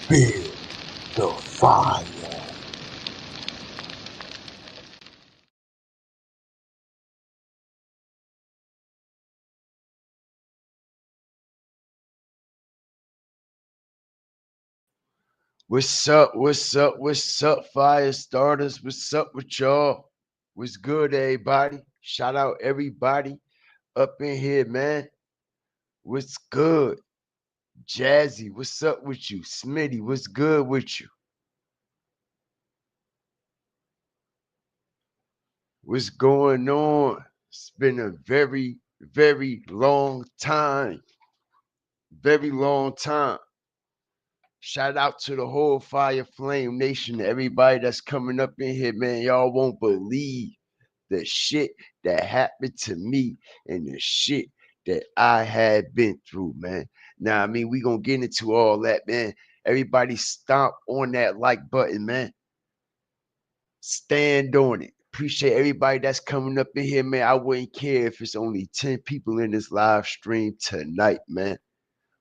Build the fire. What's up? What's up? What's up, fire starters? What's up with y'all? What's good, everybody? Shout out everybody up in here, man. What's good? Jazzy, what's up with you? Smitty, what's good with you? What's going on? It's been a very, very long time. Very long time. Shout out to the whole Fire Flame Nation, everybody that's coming up in here, man. Y'all won't believe the shit that happened to me and the shit that I had been through, man. Now, I mean, we gonna get into all that, man. Everybody stomp on that like button, man. Stand on it. Appreciate everybody that's coming up in here, man. I wouldn't care if it's only 10 people in this live stream tonight, man.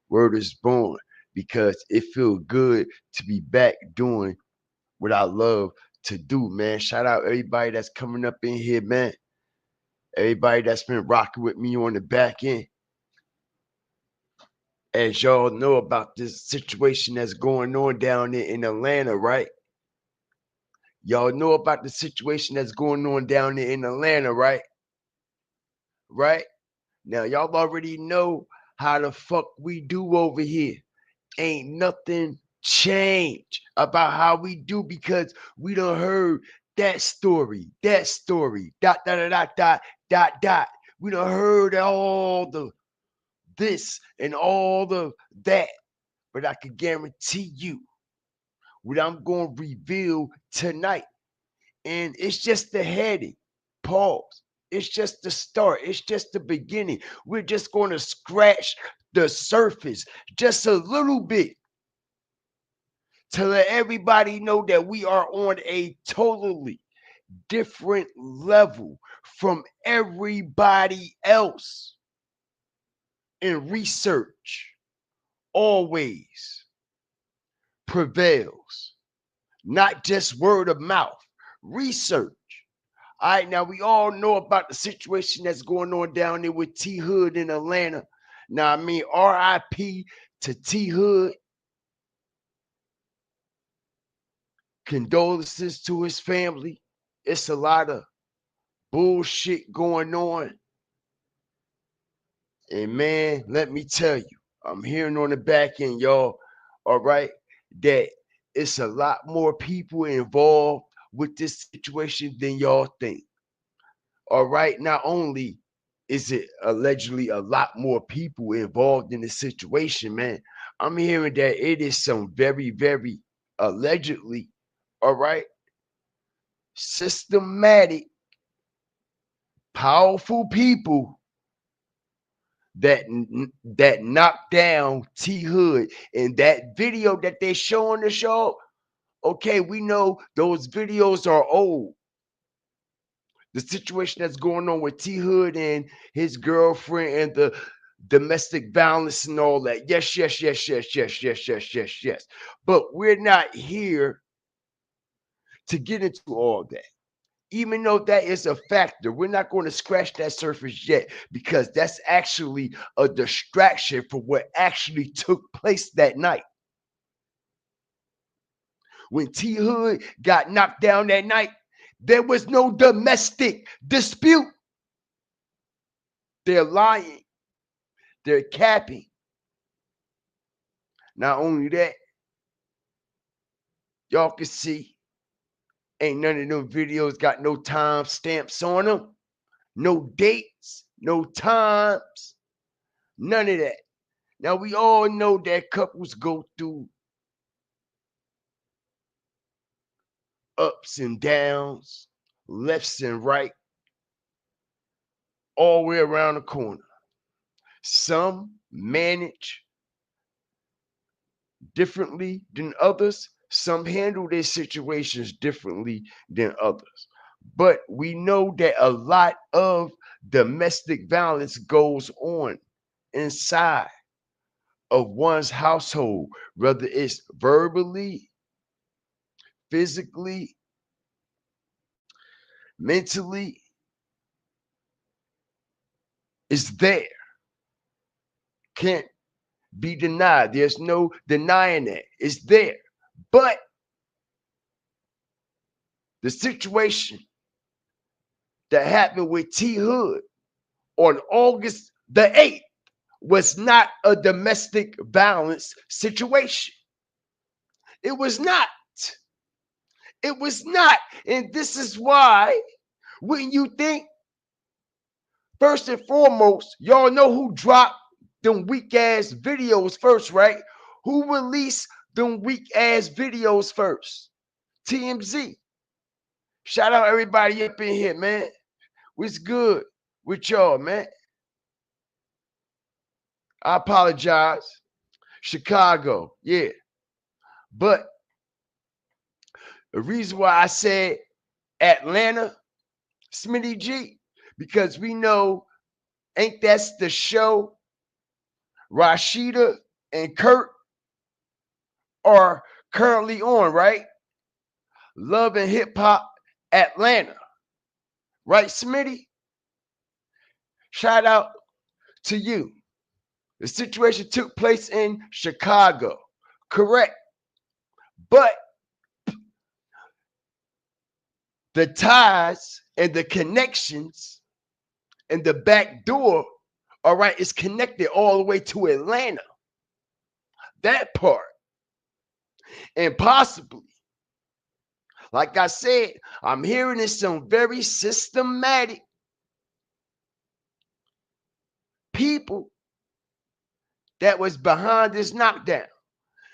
Word is born because it feels good to be back doing what I love to do, man. Shout out everybody that's coming up in here, man. Everybody that's been rocking with me on the back end. As y'all know about this situation that's going on down there in Atlanta, right? Y'all know about the situation that's going on down there in Atlanta, right? Right? Now, y'all already know how the fuck we do over here. Ain't nothing changed about how we do because we done heard that story, dot, dot, dot, dot, dot, dot. We done heard all the this and all the that. But I can guarantee you what I'm going to reveal tonight. And it's just the heading. Pause. It's just the start. It's just the beginning. We're just going to scratch the surface just a little bit to let everybody know that we are on a totally different level from everybody else. And research always prevails, not just word of mouth. Research. All right, now we all know about the situation that's going on down there with T Hood in Atlanta. Now, I mean, RIP to T Hood. Condolences to his family. It's a lot of bullshit going on. And man, let me tell you, I'm hearing on the back end, y'all, all right, that it's a lot more people involved with this situation than y'all think. All right, not only is it allegedly a lot more people involved in the situation, man, I'm hearing that it is some very, very allegedly, all right, systematic, powerful people that knocked down T Hood in that video that they show on the show. Okay, we know those videos are old. The situation that's going on with T Hood and his girlfriend and the domestic violence and all that. Yes, yes, yes, yes, yes, yes, yes, yes, yes. But we're not here to get into all that. Even though that is a factor, we're not going to scratch that surface yet because that's actually a distraction for what actually took place that night. When T Hood got knocked down that night, there was no domestic dispute. They're lying. They're capping. Not only that, y'all can see ain't none of them videos got no time stamps on them, no dates, no times, none of that. Now we all know that couples go through ups and downs, lefts and right, all the way around the corner. Some manage differently than others. Some handle their situations differently than others. But we know that a lot of domestic violence goes on inside of one's household, whether it's verbally, physically, mentally, is there. Can't be denied. There's no denying that. It's there. But the situation that happened with T Hood on August the 8th was not a domestic violence situation. It was not. It was not. And this is why when you think, first and foremost, y'all know who dropped them weak ass videos first, right? Who released them weak ass videos first? TMZ. Shout out everybody up in here, man. What's good with y'all, man? I apologize. Chicago, yeah. But the reason why I said Atlanta, Smitty G, because we know, ain't that's the show Rasheeda and Kirk are currently on, right? Love and Hip Hop Atlanta, right, Smitty? Shout out to you. The situation took place in Chicago, correct? But the ties and the connections and the back door, all right, is connected all the way to Atlanta. That part. And possibly, like I said, I'm hearing it's some very systematic people that was behind this knockdown.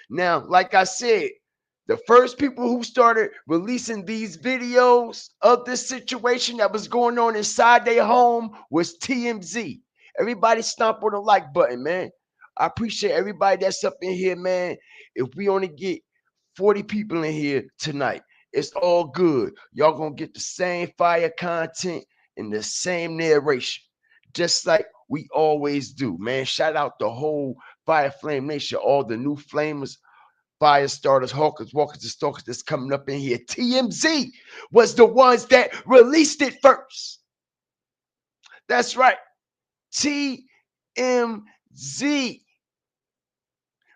Now, like I said, the first people who started releasing these videos of this situation that was going on inside their home was TMZ. Everybody stomp on the like button, man. I appreciate everybody that's up in here, man. If we only get 40 people in here tonight, it's all good. Y'all gonna get the same fire content and the same narration, just like we always do, man. Shout out the whole Fire Flame Nation, all the new flamers, fire starters, hawkers, walkers, and stalkers that's coming up in here. TMZ was the ones that released it first. That's right. TMZ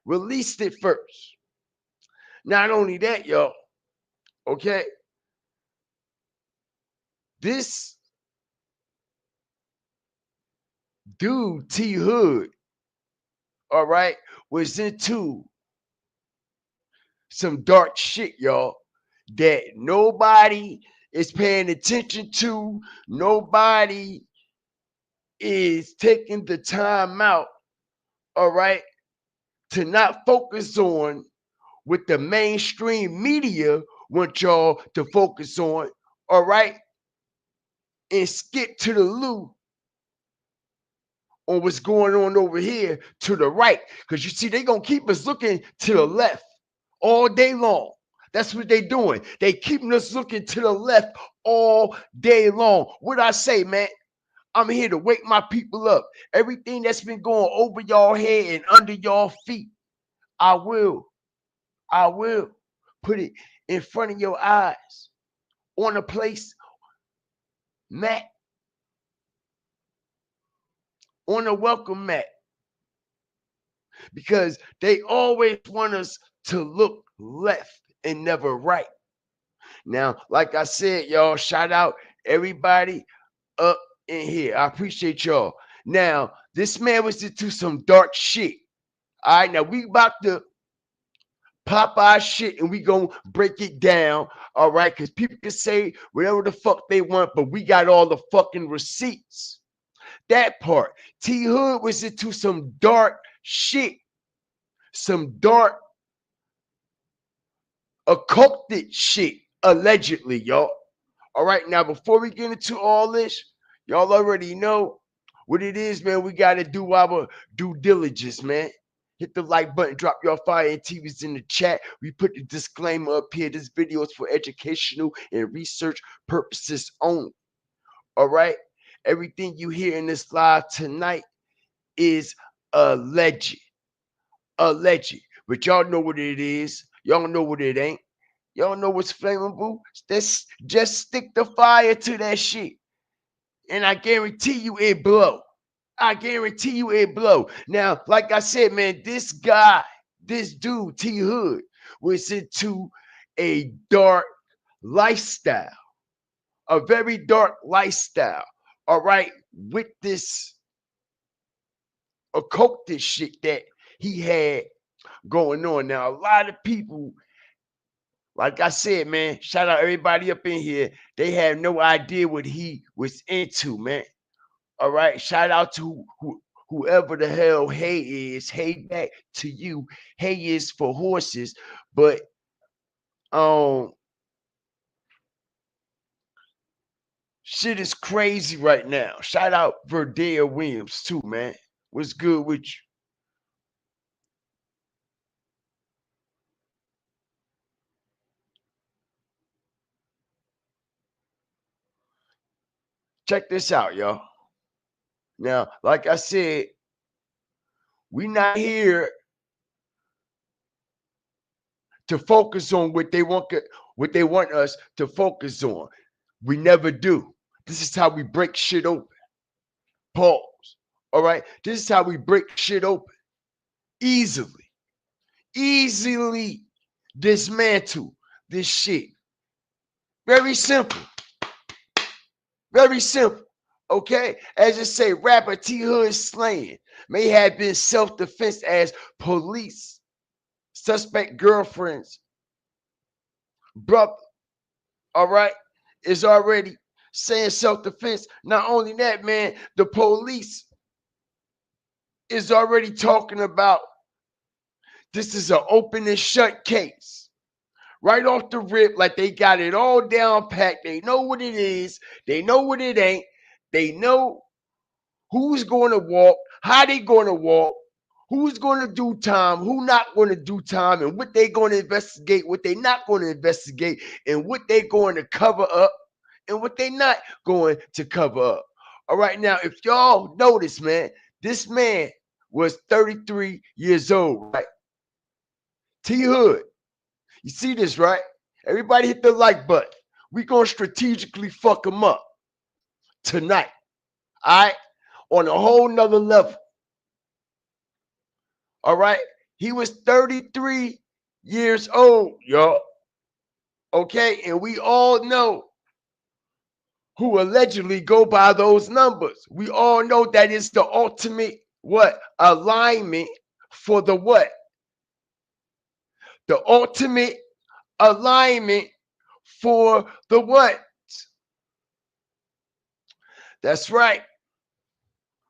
released it first. Not only that, y'all, okay, this dude, T Hood, all right, was into some dark shit, y'all, that nobody is paying attention to. Nobody is taking the time out, all right, to not focus on what the mainstream media want y'all to focus on, all right, and skip to the loo on what's going on over here to the right. Because you see, they gonna keep us looking to the left all day long. That's what they doing. They keeping us looking to the left all day long. What I say, man? I'm here to wake my people up. Everything that's been going over y'all head and under y'all feet, I will put it in front of your eyes on a place mat, on a welcome mat, because they always want us to look left and never right. Now, like I said, y'all, shout out everybody up in here. I appreciate y'all. Now, this man was into some dark shit. All right, now we about to pop our shit and we gonna break it down, all right? Because people can say whatever the fuck they want, but we got all the fucking receipts. That part. T Hood was into some dark shit, some dark occulted shit, allegedly, y'all. All right, now before we get into all this, y'all already know what it is, man. We got to do our due diligence, man. Hit the like button, drop your fire and TVs in the chat. We put the disclaimer up here. This video is for educational and research purposes only. All right? Everything you hear in this live tonight is alleged. alleged. But y'all know what it is. Y'all know what it ain't. Y'all know what's flammable. Just stick the fire to that shit. And I guarantee you it blow. I guarantee you it blow. Now, like I said, man, this guy, this dude, T Hood, was into a dark lifestyle, a very dark lifestyle. All right, with this occultist shit that he had going on. Now, a lot of people, like I said, man, shout out everybody up in here. They have no idea what he was into, man. All right, shout out to whoever the hell Hay is. Hay back to you. Hay is for horses, but shit is crazy right now. Shout out Verdea Williams too, man. What's good with you? Check this out, y'all. Now, like I said, we not here to focus on what they want us to focus on. We never do. This is how we break shit open. Pause. All right. This is how we break shit open. Easily. Easily dismantle this shit. Very simple. Very simple. Okay. As I say, rapper T Hood slaying may have been self-defense as police, suspect girlfriends, brother, all right, is already saying self-defense. Not only that, man, the police is already talking about this is an open and shut case. Right off the rip, like they got it all down packed. They know what it is. They know what it ain't. They know who's going to walk, how they going to walk, who's going to do time, who not going to do time, and what they going to investigate, what they not going to investigate, and what they going to cover up, and what they not going to cover up. All right, now, if y'all notice, man, this man was 33 years old, right? T Hood. You see this, right? Everybody hit the like button. We going to strategically fuck him up tonight. All right? On a whole nother level. All right? He was 33 years old, y'all. Okay? And we all know who allegedly go by those numbers. We all know that it's the ultimate what? Alignment for the what? The ultimate alignment for the what? That's right.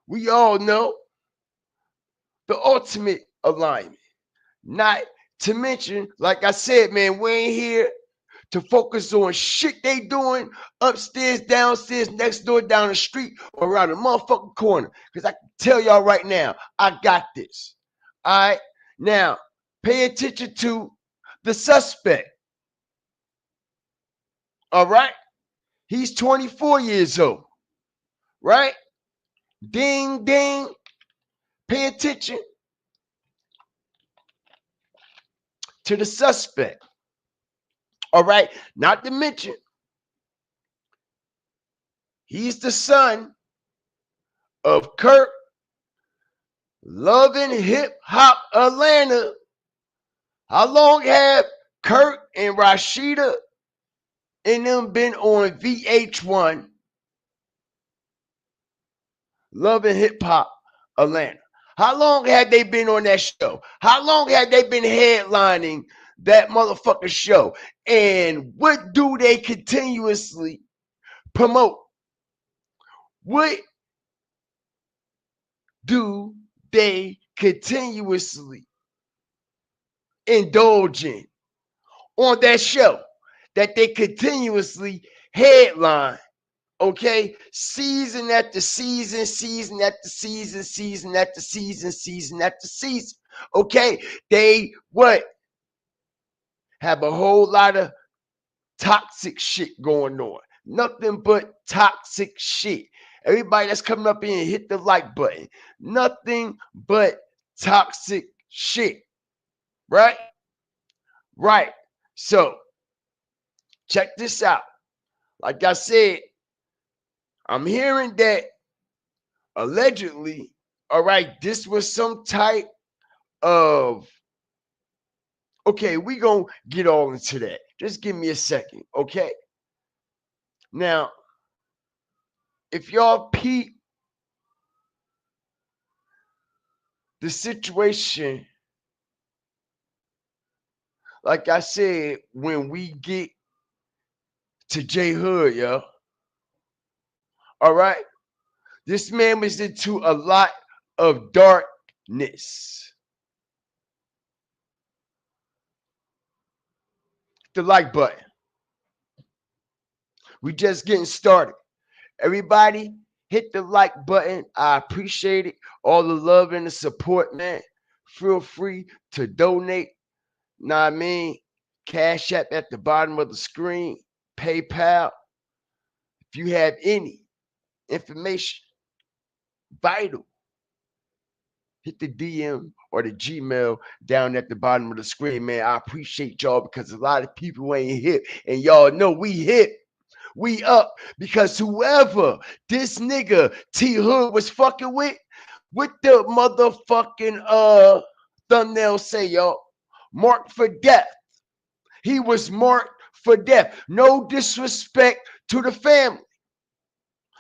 We all know the ultimate alignment. Not to mention, like I said, man, we ain't here to focus on shit they doing upstairs, downstairs, next door, down the street, or around the motherfucking corner. Because I can tell y'all right now, I got this. All right? Now, pay attention to the suspect. All right? He's 24 years old. Right? Ding, ding. Pay attention to the suspect. All right? Not to mention, he's the son of Kirk, loving hip hop Atlanta. How long have Kirk and Rasheeda and them been on VH1, loving hip hop Atlanta? How long had they been on that show? How long had they been headlining that motherfucking show? And what do they continuously promote? What do they continuously indulge in on that show that they continuously headline? Okay, season after season, season after season, season after season, season after season. Okay, they what? Have a whole lot of toxic shit going on. Nothing but toxic shit. Everybody that's coming up in, hit the like button. Nothing but toxic shit. Right? Right. So check this out. Like I said, I'm hearing that allegedly, all right, this was some type of, okay, we gonna get all into that. Just give me a second, okay? Now, if y'all peep the situation, like I said, when we get to J Hood, yo, all right, this man was into a lot of darkness. The like button. We just getting started. Everybody, hit the like button. I appreciate it. All the love and the support, man. Feel free to donate. Know what I mean? Cash App at the bottom of the screen. PayPal. If you have any information vital, hit the DM or the Gmail down at the bottom of the screen, man. I appreciate y'all because a lot of people ain't hip, and y'all know we hip. We up because whoever this nigga T Hood was fucking with the motherfucking thumbnail say, y'all, marked for death. He was marked for death. No disrespect to the family.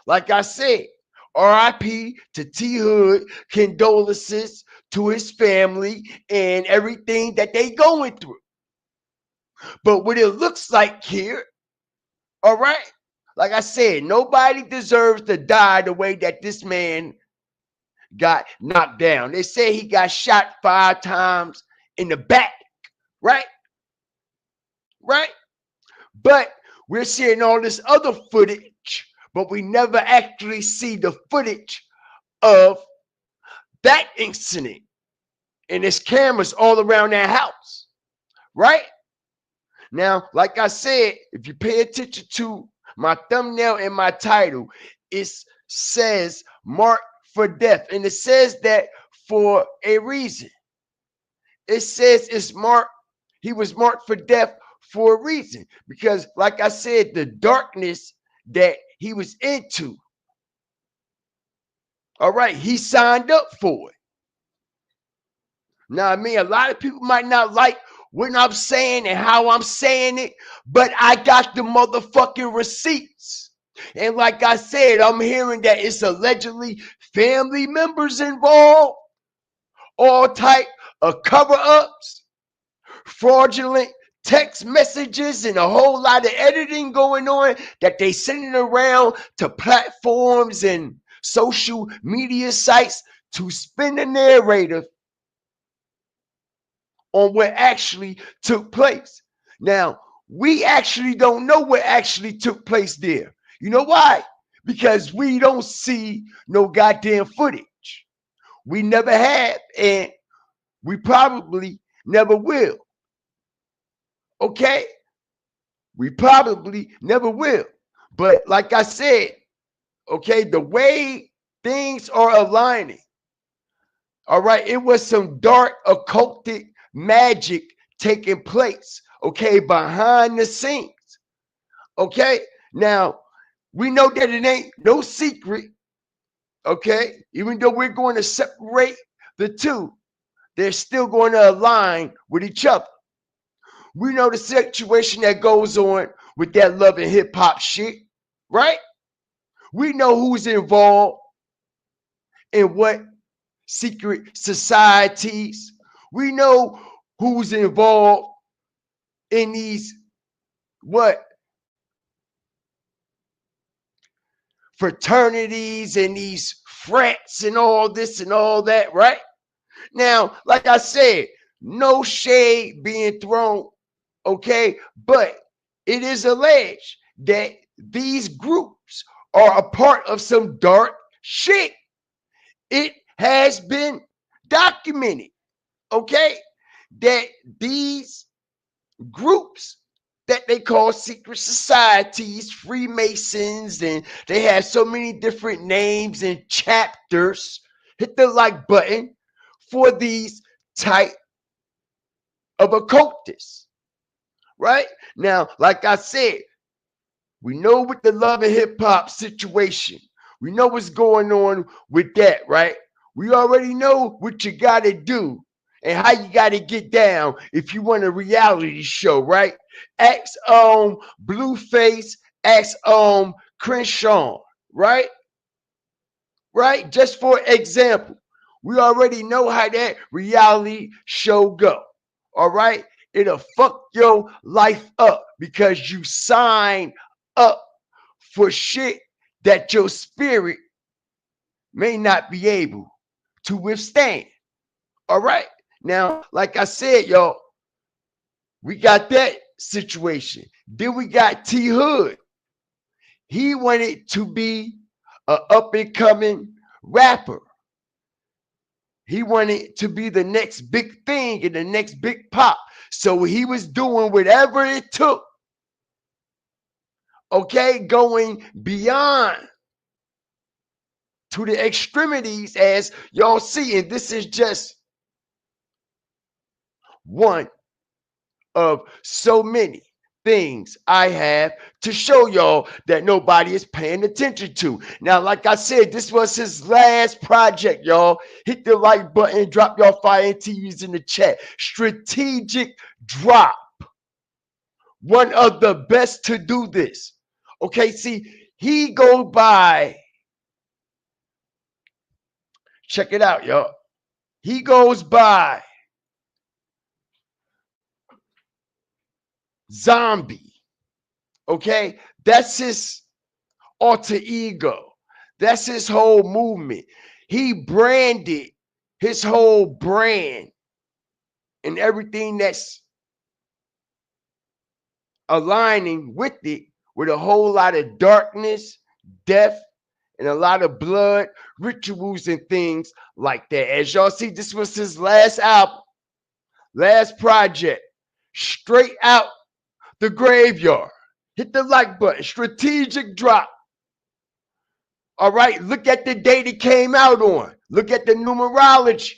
Like I said, RIP to T Hood, condolences to his family and everything that they going through. But what it looks like here, all right, like I said, nobody deserves to die the way that this man got knocked down. They say he got shot 5 times in the back, right? Right? But we're seeing all this other footage, but we never actually see the footage of that incident. And there's cameras all around that house, right? Now, like I said, if you pay attention to my thumbnail and my title, it says marked for death. And it says that for a reason. It says it's marked, he was marked for death for a reason. Because, like I said, the darkness that he was into, all right, he signed up for it. Now, I mean, a lot of people might not like what I'm saying and how I'm saying it, but I got the motherfucking receipts. And like I said, I'm hearing that it's allegedly family members involved, all type of cover-ups, fraudulent text messages, and a whole lot of editing going on that they sending around to platforms and social media sites to spin the narrative on what actually took place. Now, we actually don't know what actually took place there. You know why? Because we don't see no goddamn footage. We never have, and we probably never will. Okay? We probably never will. But like I said, okay, the way things are aligning, all right, it was some dark occultic magic taking place, okay, behind the scenes. Okay, now we know that it ain't no secret, okay, even though we're going to separate the two, they're still going to align with each other. We know the situation that goes on with that love and hip hop shit, right? We know who's involved in what secret societies. We know who's involved in these what fraternities and these frats and all this and all that, right? Now, like I said, no shade being thrown, okay? But it is alleged that these groups are a part of some dark shit. It has been documented, okay, that these groups that they call secret societies, Freemasons, and they have so many different names and chapters. Hit the like button for these type of occultist, right? Now, like I said, we know with the love and hip hop situation, we know what's going on with that, right? We already know what you got to do and how you got to get down if you want a reality show, right? Ask Blueface, ask Crenshaw, right? Right? Just for example, we already know how that reality show go. All right? It'll fuck your life up because you sign up for shit that your spirit may not be able to withstand. All right? Now, like I said, y'all, we got that situation. Then we got T Hood. He wanted to be a up and coming rapper. He wanted to be the next big thing and the next big pop. So he was doing whatever it took. Okay, going beyond to the extremities as y'all see. And this is just one of so many things I have to show y'all that nobody is paying attention to. Now, like I said, this was his last project, y'all. Hit the like button, drop your fire TVs in the chat. Strategic drop. One of the best to do this. Okay, see, he go by, check it out, y'all. He goes by Zombie. Okay, that's his alter ego. That's his whole movement. He branded his whole brand and everything that's aligning with it with a whole lot of darkness, death, and a lot of blood, rituals, and things like that. As y'all see, this was his last album, last project, straight out the graveyard. Hit the like button, strategic drop. All right, look at the date it came out on. Look at the numerology.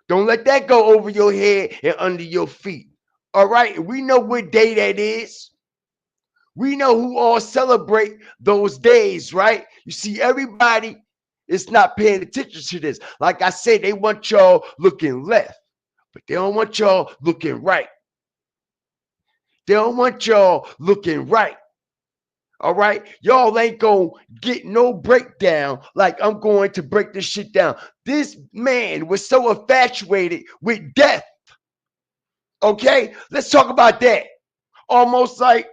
Don't let that go over your head and under your feet. All right, we know what day that is. We know who all celebrate those days, right? You see, everybody is not paying attention to this. Like I said, they want y'all looking left, but they don't want y'all looking right. They don't want y'all looking right. All right, y'all ain't gonna get no breakdown like I'm going to break this shit down. This man was so infatuated with death. Okay, let's talk about that. Almost like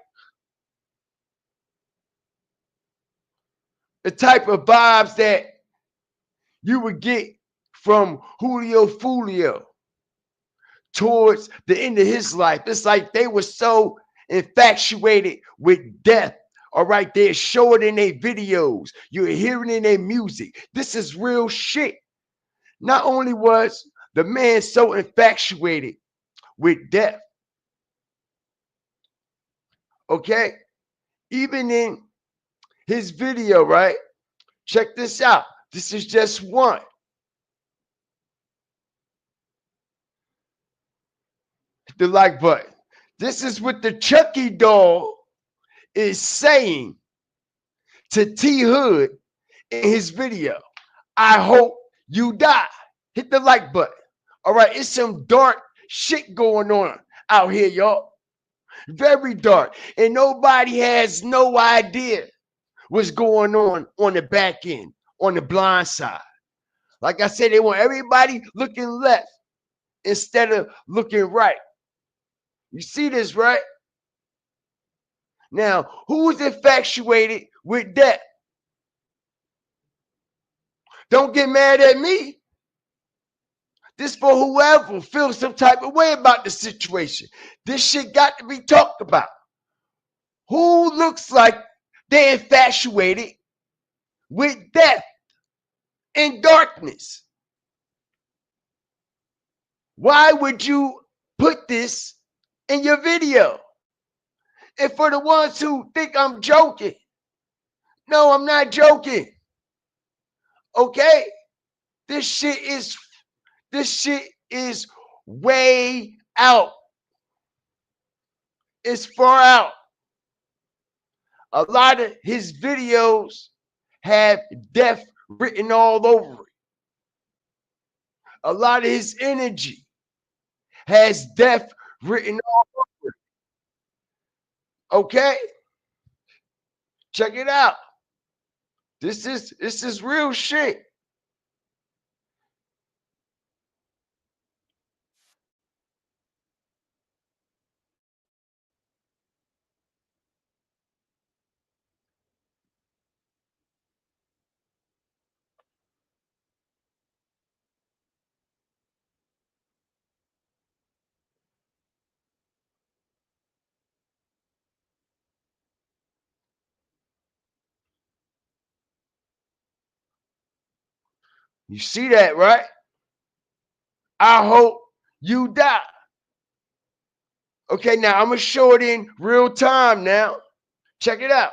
the type of vibes that you would get from Julio Fulio towards the end of his life. It's like they were so infatuated with death. All right, they're showing in their videos. You're hearing in their music. This is real shit. Not only was the man so infatuated with death, okay, even in his video, right? Check this out. This is just one. The like button. This is what the Chucky doll is saying to T Hood in his video. I hope you die. Hit the like button. All right, it's some dark shit going on out here, y'all. Very dark. And nobody has no idea what's going on the back end, on the blind side. Like I said, they want everybody looking left instead of looking right. You see this, right? Now, who's infatuated with death? Don't get mad at me. This for whoever feels some type of way about the situation. This shit got to be talked about. Who looks like they're infatuated with death and darkness? Why would you put this in your video? And for the ones who think I'm joking, no, I'm not joking. Okay? This shit is This shit is way out. It's far out. A lot of his videos have death written all over it. A lot of his energy has death written all over it. Okay? Check it out. This is real shit. You see that, right? I hope you die. Okay, now I'm gonna show it in real time now. Check it out.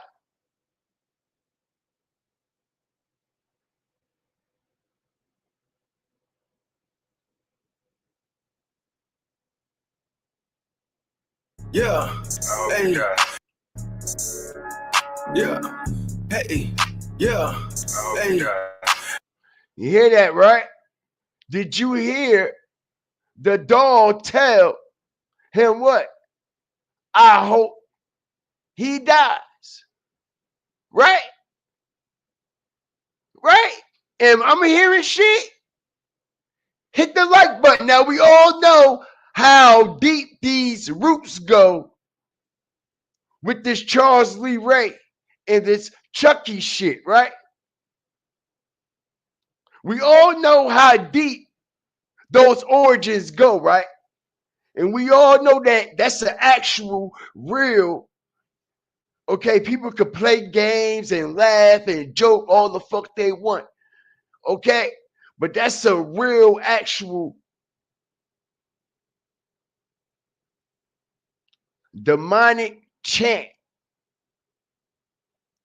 Yeah. Oh, hey. God. Yeah. Hey. Yeah. Oh, hey. God. You hear that, right? Did you hear the dog tell him what? I hope he dies. Right? Right? And I'm hearing shit. Hit the like button. Now we all know how deep these roots go with this Charles Lee Ray and this Chucky shit, right? We all know how deep those origins go, right? And we all know that that's an actual real. Okay, people could play games and laugh and joke all the fuck they want. Okay, but that's a real actual demonic chant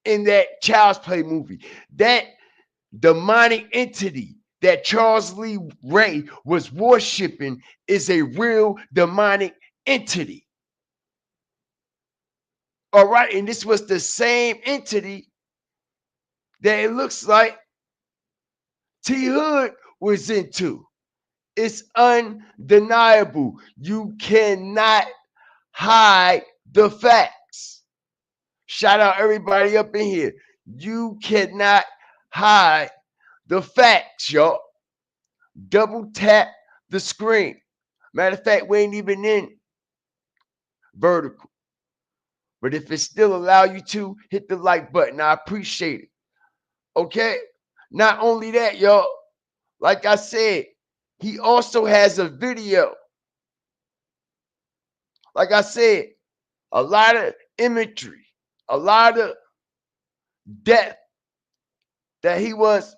in that Child's Play movie. That demonic entity that Charles Lee Ray was worshiping is a real demonic entity. All right, and this was the same entity that it looks like T Hood was into. It's undeniable. You cannot hide the facts. Shout out everybody up in here. You cannot hide the facts, y'all. Double tap the screen. Matter of fact, we ain't even in vertical. But if it still allow you to, hit the like button. I appreciate it. Okay? Not only that, y'all, like I said, he also has a video. Like I said, a lot of imagery, a lot of death that he was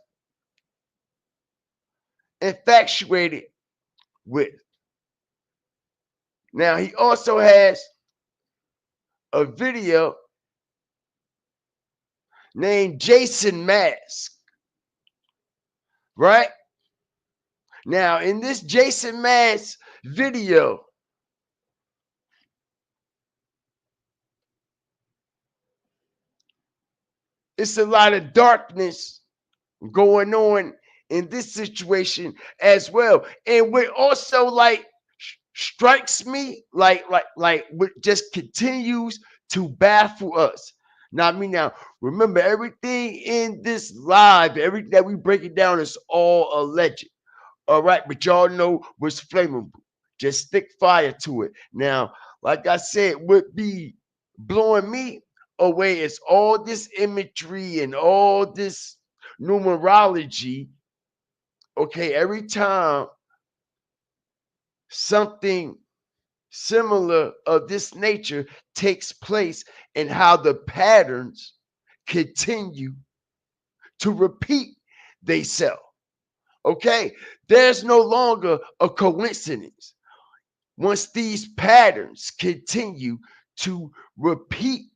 infatuated with. Now, he also has a video named Jason Mask, right? Now, in this Jason Mask video, it's a lot of darkness going on in this situation as well. And what also like strikes me, like what just continues to baffle us. Now, I mean, now remember, everything in this live, everything that we break it down is all alleged. All right, but y'all know what's flammable. Just stick fire to it. Now, like I said, would be blowing me away is all this imagery and all this numerology. Okay, every time something similar of this nature takes place and how the patterns continue to repeat themselves. Okay, there's no longer a coincidence once these patterns continue to repeat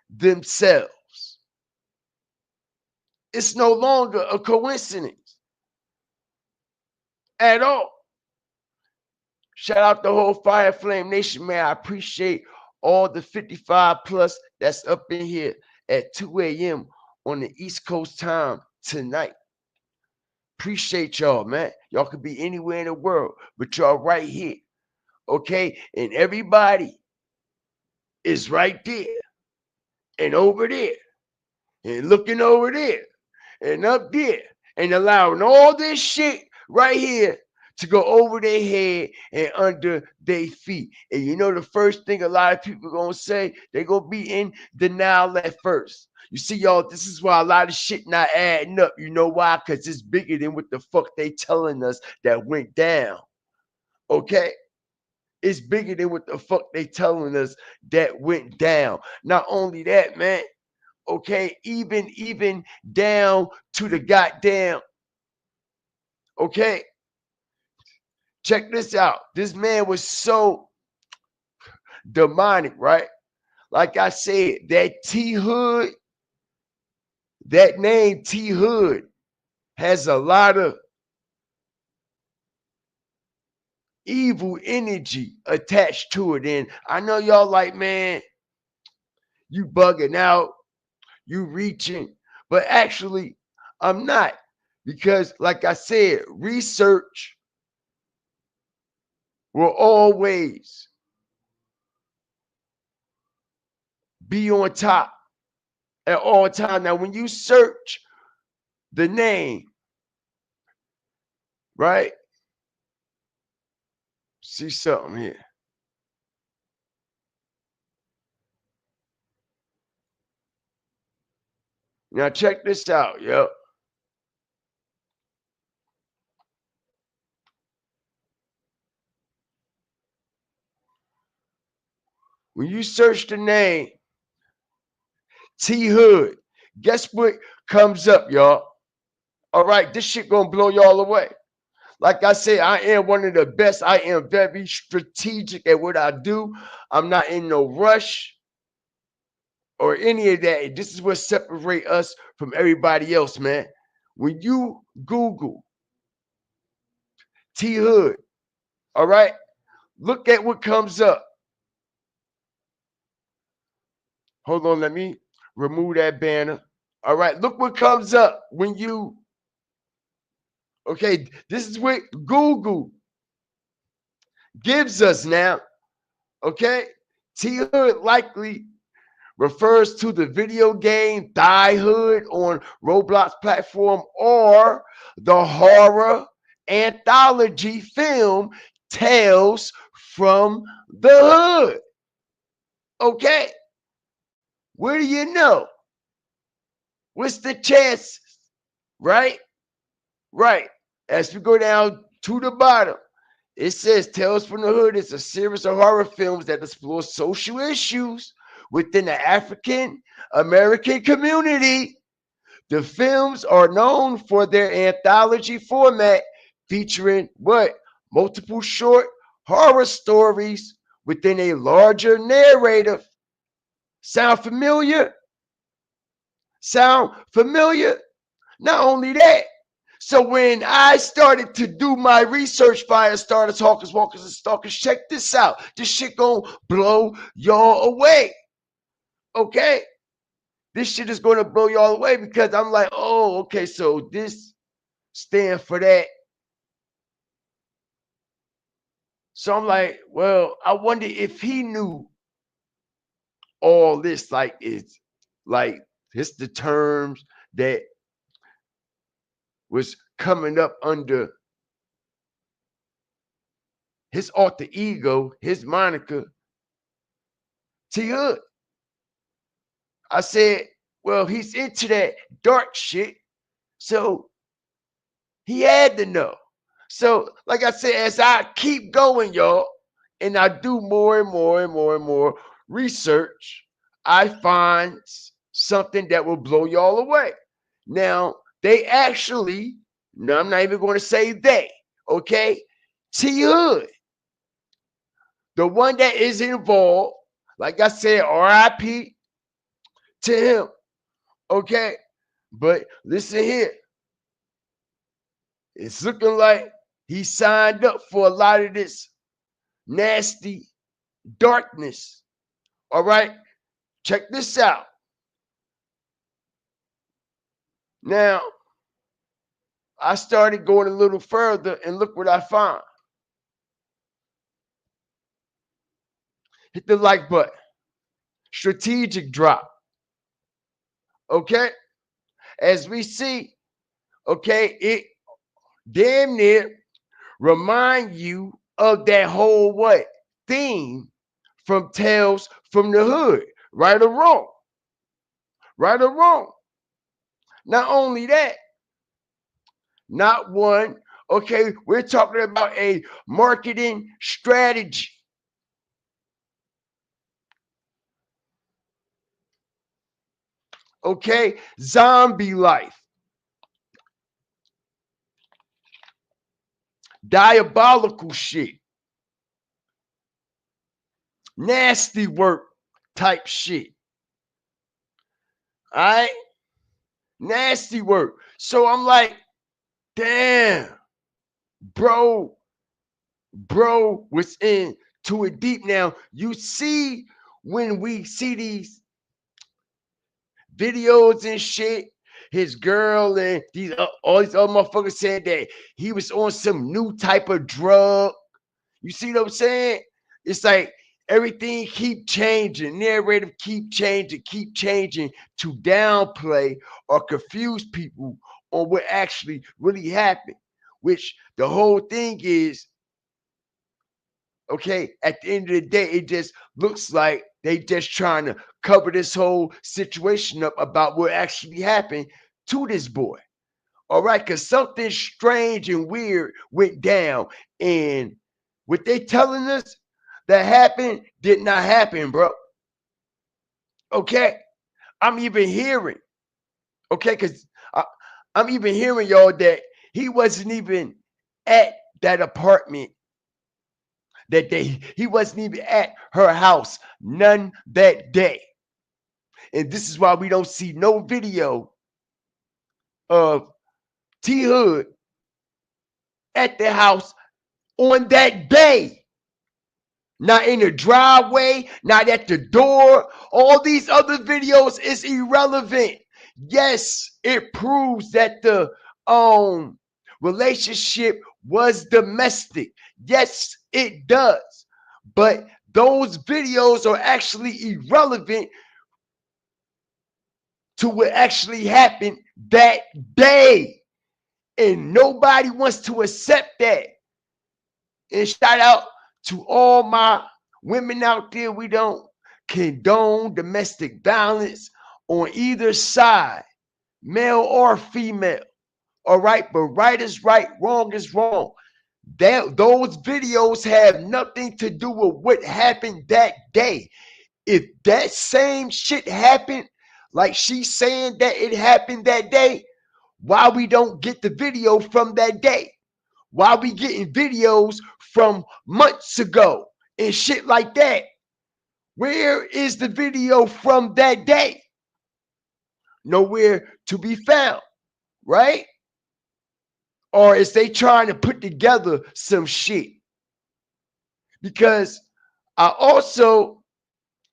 themselves. It's no longer a coincidence at all. Shout out the whole Fire Flame Nation, man. I appreciate all the 55 plus that's up in here at 2 a.m. on the East Coast time tonight. Appreciate y'all, man. Y'all could be anywhere in the world, but y'all right here. Okay? And everybody is right there and over there and looking over there and up there and allowing all this shit right here to go over their head and under their feet. And you know the first thing a lot of people gonna say, they gonna be in denial at first. You see, y'all, this is why a lot of shit not adding up. You know why? Because it's bigger than what the fuck they telling us that went down. Okay? It's bigger than what the fuck they telling us that went down. Not only that, man. Okay, even down to the goddamn. Okay, check this out. This man was so demonic, right? Like I said, that T Hood, that name T Hood has a lot of evil energy attached to it. And I know y'all like, man, you bugging out, you reaching, but actually, I'm not. Because, like I said, research will always be on top at all times. Now, when you search the name, right? See something here. Now, check this out, yo. When you search the name T Hood, guess what comes up, y'all? All right, this shit gonna blow y'all away. Like I said, I am one of the best. I am very strategic at what I do. I'm not in no rush or any of that. This is what separates us from everybody else, man. When you Google T Hood, all right, look at what comes up. Hold on, let me remove that banner. All right, look what comes up when you, okay, this is what Google gives us now. Okay, T Hood likely refers to the video game Die Hood on Roblox platform or the horror anthology film Tales from the Hood. Okay, what do you know? What's the chances? Right? Right. As we go down to the bottom, it says Tales from the Hood is a series of horror films that explore social issues within the African American community. The films are known for their anthology format featuring what? Multiple short horror stories within a larger narrative. Sound familiar? Sound familiar? Not only that, so when I started to do my research, fire started talkers, walkers, and stalkers, check this out. This shit gonna blow y'all away. Okay? This shit is gonna blow y'all away because I'm like, oh, okay, so this stand for that. So I'm like, well, I wonder if he knew all this, like it's like it's the terms that was coming up under his alter ego, his moniker, T Hood. I said, well, he's into that dark shit. So he had to know. So, like I said, as I keep going, y'all, and I do more and more and more and more research, I find something that will blow y'all away. Now, they actually, no, I'm not even going to say they, okay? T Hood, the one that is involved, like I said, RIP to him, okay? But listen here, it's looking like he signed up for a lot of this nasty darkness. All right, check this out. Now, I started going a little further and look what I found. Hit the like button. Strategic drop. Okay, as we see, okay, it damn near remind you of that whole what theme from Tales from the Hood, right or wrong, right or wrong. Not only that, not one, okay, we're talking about a marketing strategy. Okay, zombie life, diabolical shit, nasty work type shit. All right, nasty work. So I'm like, damn, bro, was into it deep. Now you see when we see these videos and shit, his girl and these all these other motherfuckers said that he was on some new type of drug. You see what I'm saying? It's like everything keep changing, narrative keep changing to downplay or confuse people on what actually really happened. Which the whole thing is, okay, at the end of the day, it just looks like they just trying to cover this whole situation up about what actually happened to this boy. All right, because something strange and weird went down. And what they telling us that happened did not happen, bro. Okay, I'm even hearing, okay, because I'm even hearing, y'all, that he wasn't even at that apartment that day. He wasn't even at her house none that day. And this is why we don't see no video of T Hood at the house on that day. Not in the driveway, not at the door. All these other videos is irrelevant. Yes, it proves that the relationship was domestic. Yes, it does. But those videos are actually irrelevant to what actually happened that day. And nobody wants to accept that. And shout out to all my women out there. We don't condone domestic violence on either side, male or female. All right, but right is right, wrong is wrong. Those videos have nothing to do with what happened that day. If that same shit happened, like she's saying that it happened that day, why we don't get the video from that day? Why we getting videos from months ago and shit like that? Where is the video from that day? Nowhere to be found, right? Or is they trying to put together some shit? Because I also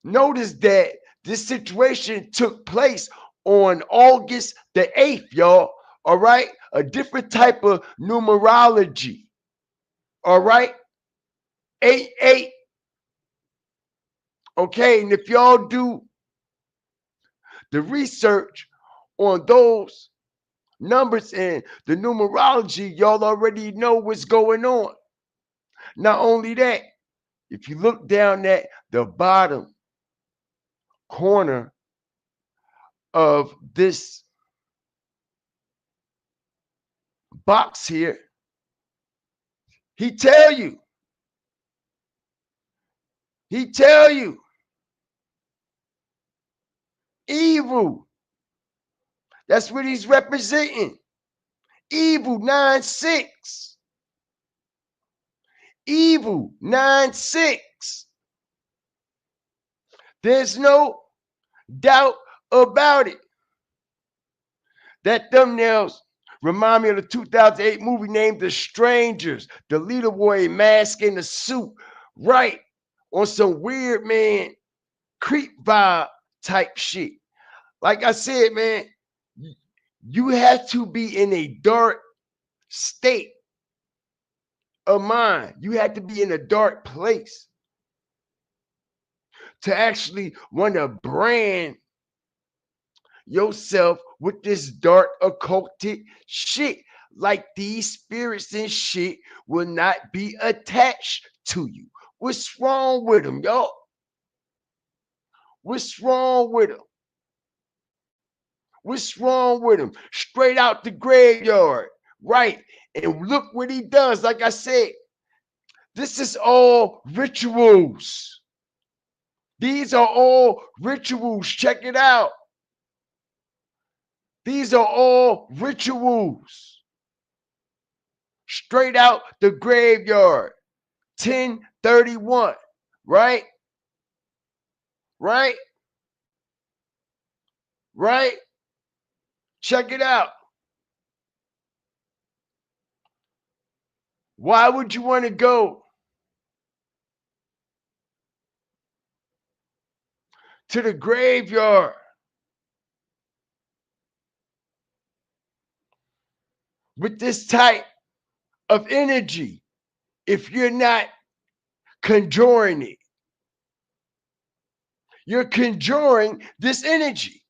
noticed that this situation took place on August the 8th, y'all. All right? A different type of numerology. All right? 8-8. Okay, and if y'all do the research on those numbers and the numerology, y'all already know what's going on. Not only that, if you look down at the bottom corner of this box here, he tell you, evil. That's what he's representing. Evil 9-6. Evil 9-6. There's no doubt about it. That thumbnails remind me of the 2008 movie named The Strangers. The leader wore a mask and a suit right? On some weird, man, creep vibe type shit. Like I said, man, you have to be in a dark state of mind. You have to be in a dark place to actually want to brand yourself with this dark occultic shit. Like these spirits and shit will not be attached to you. What's wrong with them, y'all? What's wrong with them? What's wrong with him? Straight out the graveyard, right? And look what he does. Like I said, this is all rituals. These are all rituals. Check it out. These are all rituals. Straight out the graveyard. 1031, right? Right? Right? Check it out. Why would you want to go to the graveyard with this type of energy if you're not conjuring it? You're conjuring this energy.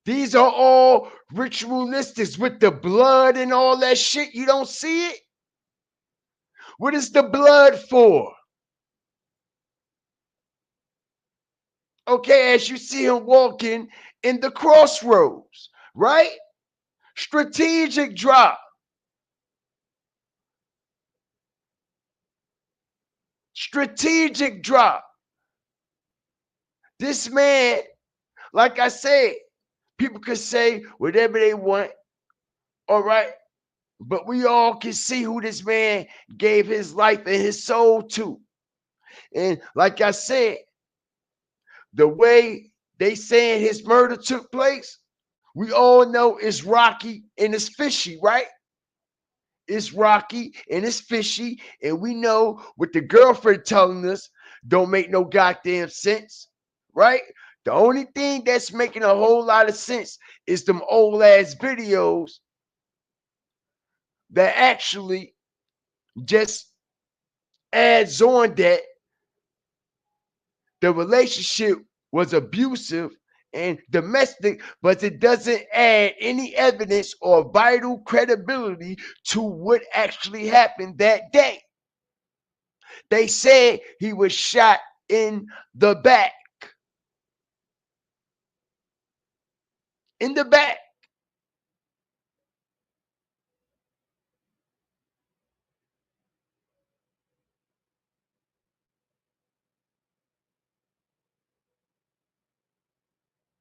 These are all ritualistics with the blood and all that shit. You don't see it? What is the blood for? Okay, as you see him walking in the crossroads, right? Strategic drop. Strategic drop. This man, like I said, people could say whatever they want, all right? But we all can see who this man gave his life and his soul to. And like I said, the way they saying his murder took place, we all know it's rocky and it's fishy, right? It's rocky and it's fishy, and we know what the girlfriend telling us don't make no goddamn sense, right? The only thing that's making a whole lot of sense is them old ass videos that actually just adds on that the relationship was abusive and domestic, but it doesn't add any evidence or vital credibility to what actually happened that day. They said he was shot in the back. In the back.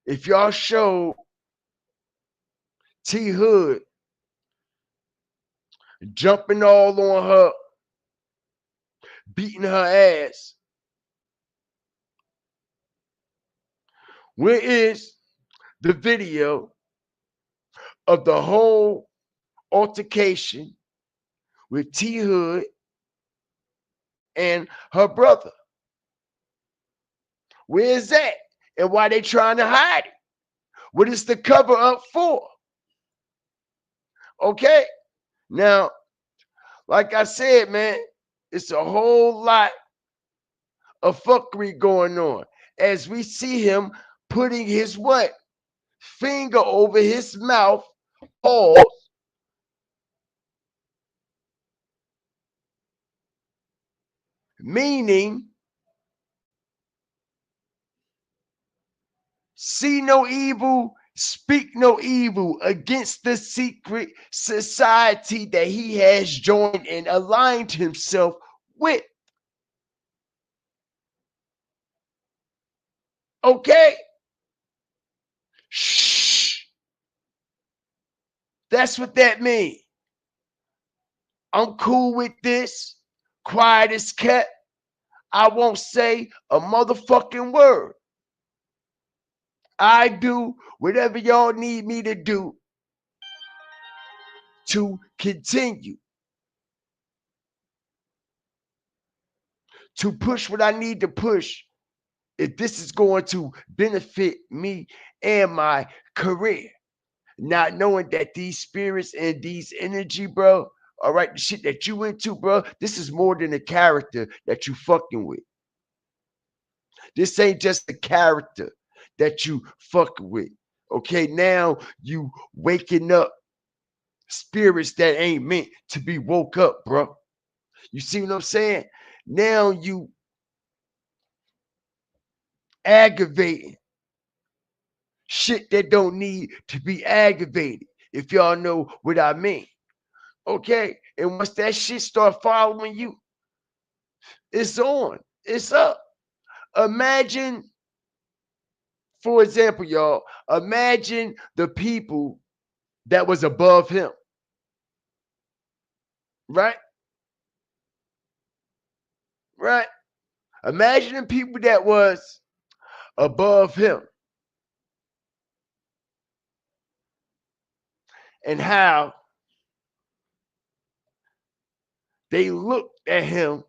If y'all show T Hood jumping all on her, beating her ass, where is the video of the whole altercation with T Hood and her brother? Where is that? And why they trying to hide it? What is the cover up for? Okay. Now, like I said, man, it's a whole lot of fuckery going on as we see him putting his what? Finger over his mouth, pause, meaning see no evil, speak no evil against the secret society that he has joined and aligned himself with. Okay? Shh. That's what that means. I'm cool with this. Quiet as kept. I won't say a motherfucking word. I do whatever y'all need me to do to continue to push what I need to push if this is going to benefit me and my career. Not knowing that these spirits and these energy, bro, all right, the shit that you into, bro, this is more than a character that you fucking with. This ain't just a character that you fucking with. Okay, now you waking up spirits that ain't meant to be woke up, bro. You see what I'm saying? Now you aggravating shit that don't need to be aggravated, if y'all know what I mean. Okay, and once that shit start following you, it's on, it's up. Imagine, for example, y'all, imagine the people that was above him, right? Right? Imagine the people that was above him and how they looked at him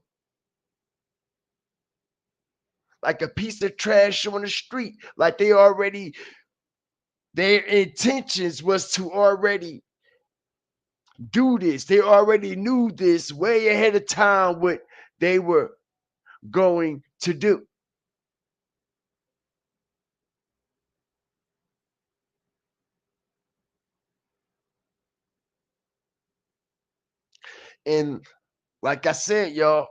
like a piece of trash on the street, like they already, their intentions was to already do this. They already knew this way ahead of time what they were going to do. And like I said, y'all,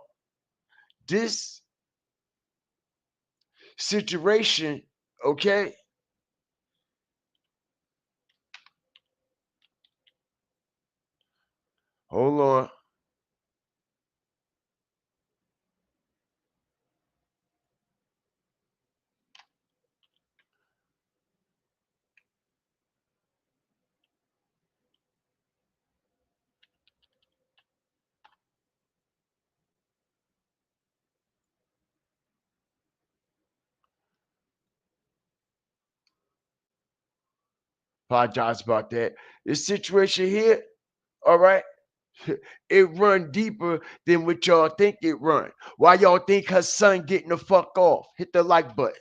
this situation, okay, hold on. Apologize about that. This situation here, all right, it run deeper than what y'all think it run. Why y'all think her son getting the fuck off? Hit the like button.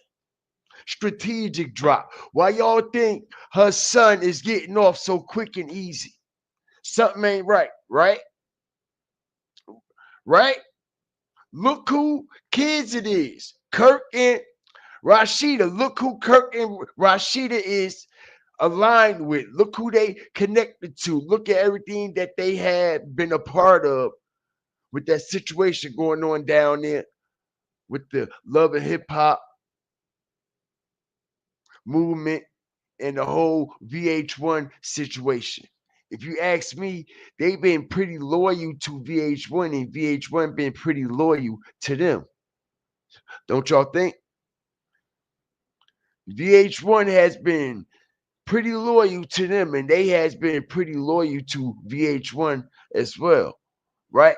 Strategic drop. Why y'all think her son is getting off so quick and easy? Something ain't right, right? Right? Look who kids it is. Kirk and Rasheeda. Look who Kirk and Rasheeda is aligned with. Look who they connected to. Look at everything that they had been a part of with that situation going on down there with the love and hip hop movement and the whole VH1 situation. If you ask me, they've been pretty loyal to VH1 and VH1 been pretty loyal to them. Don't y'all think? VH1 has been pretty loyal to them and they has been pretty loyal to VH1 as well, right?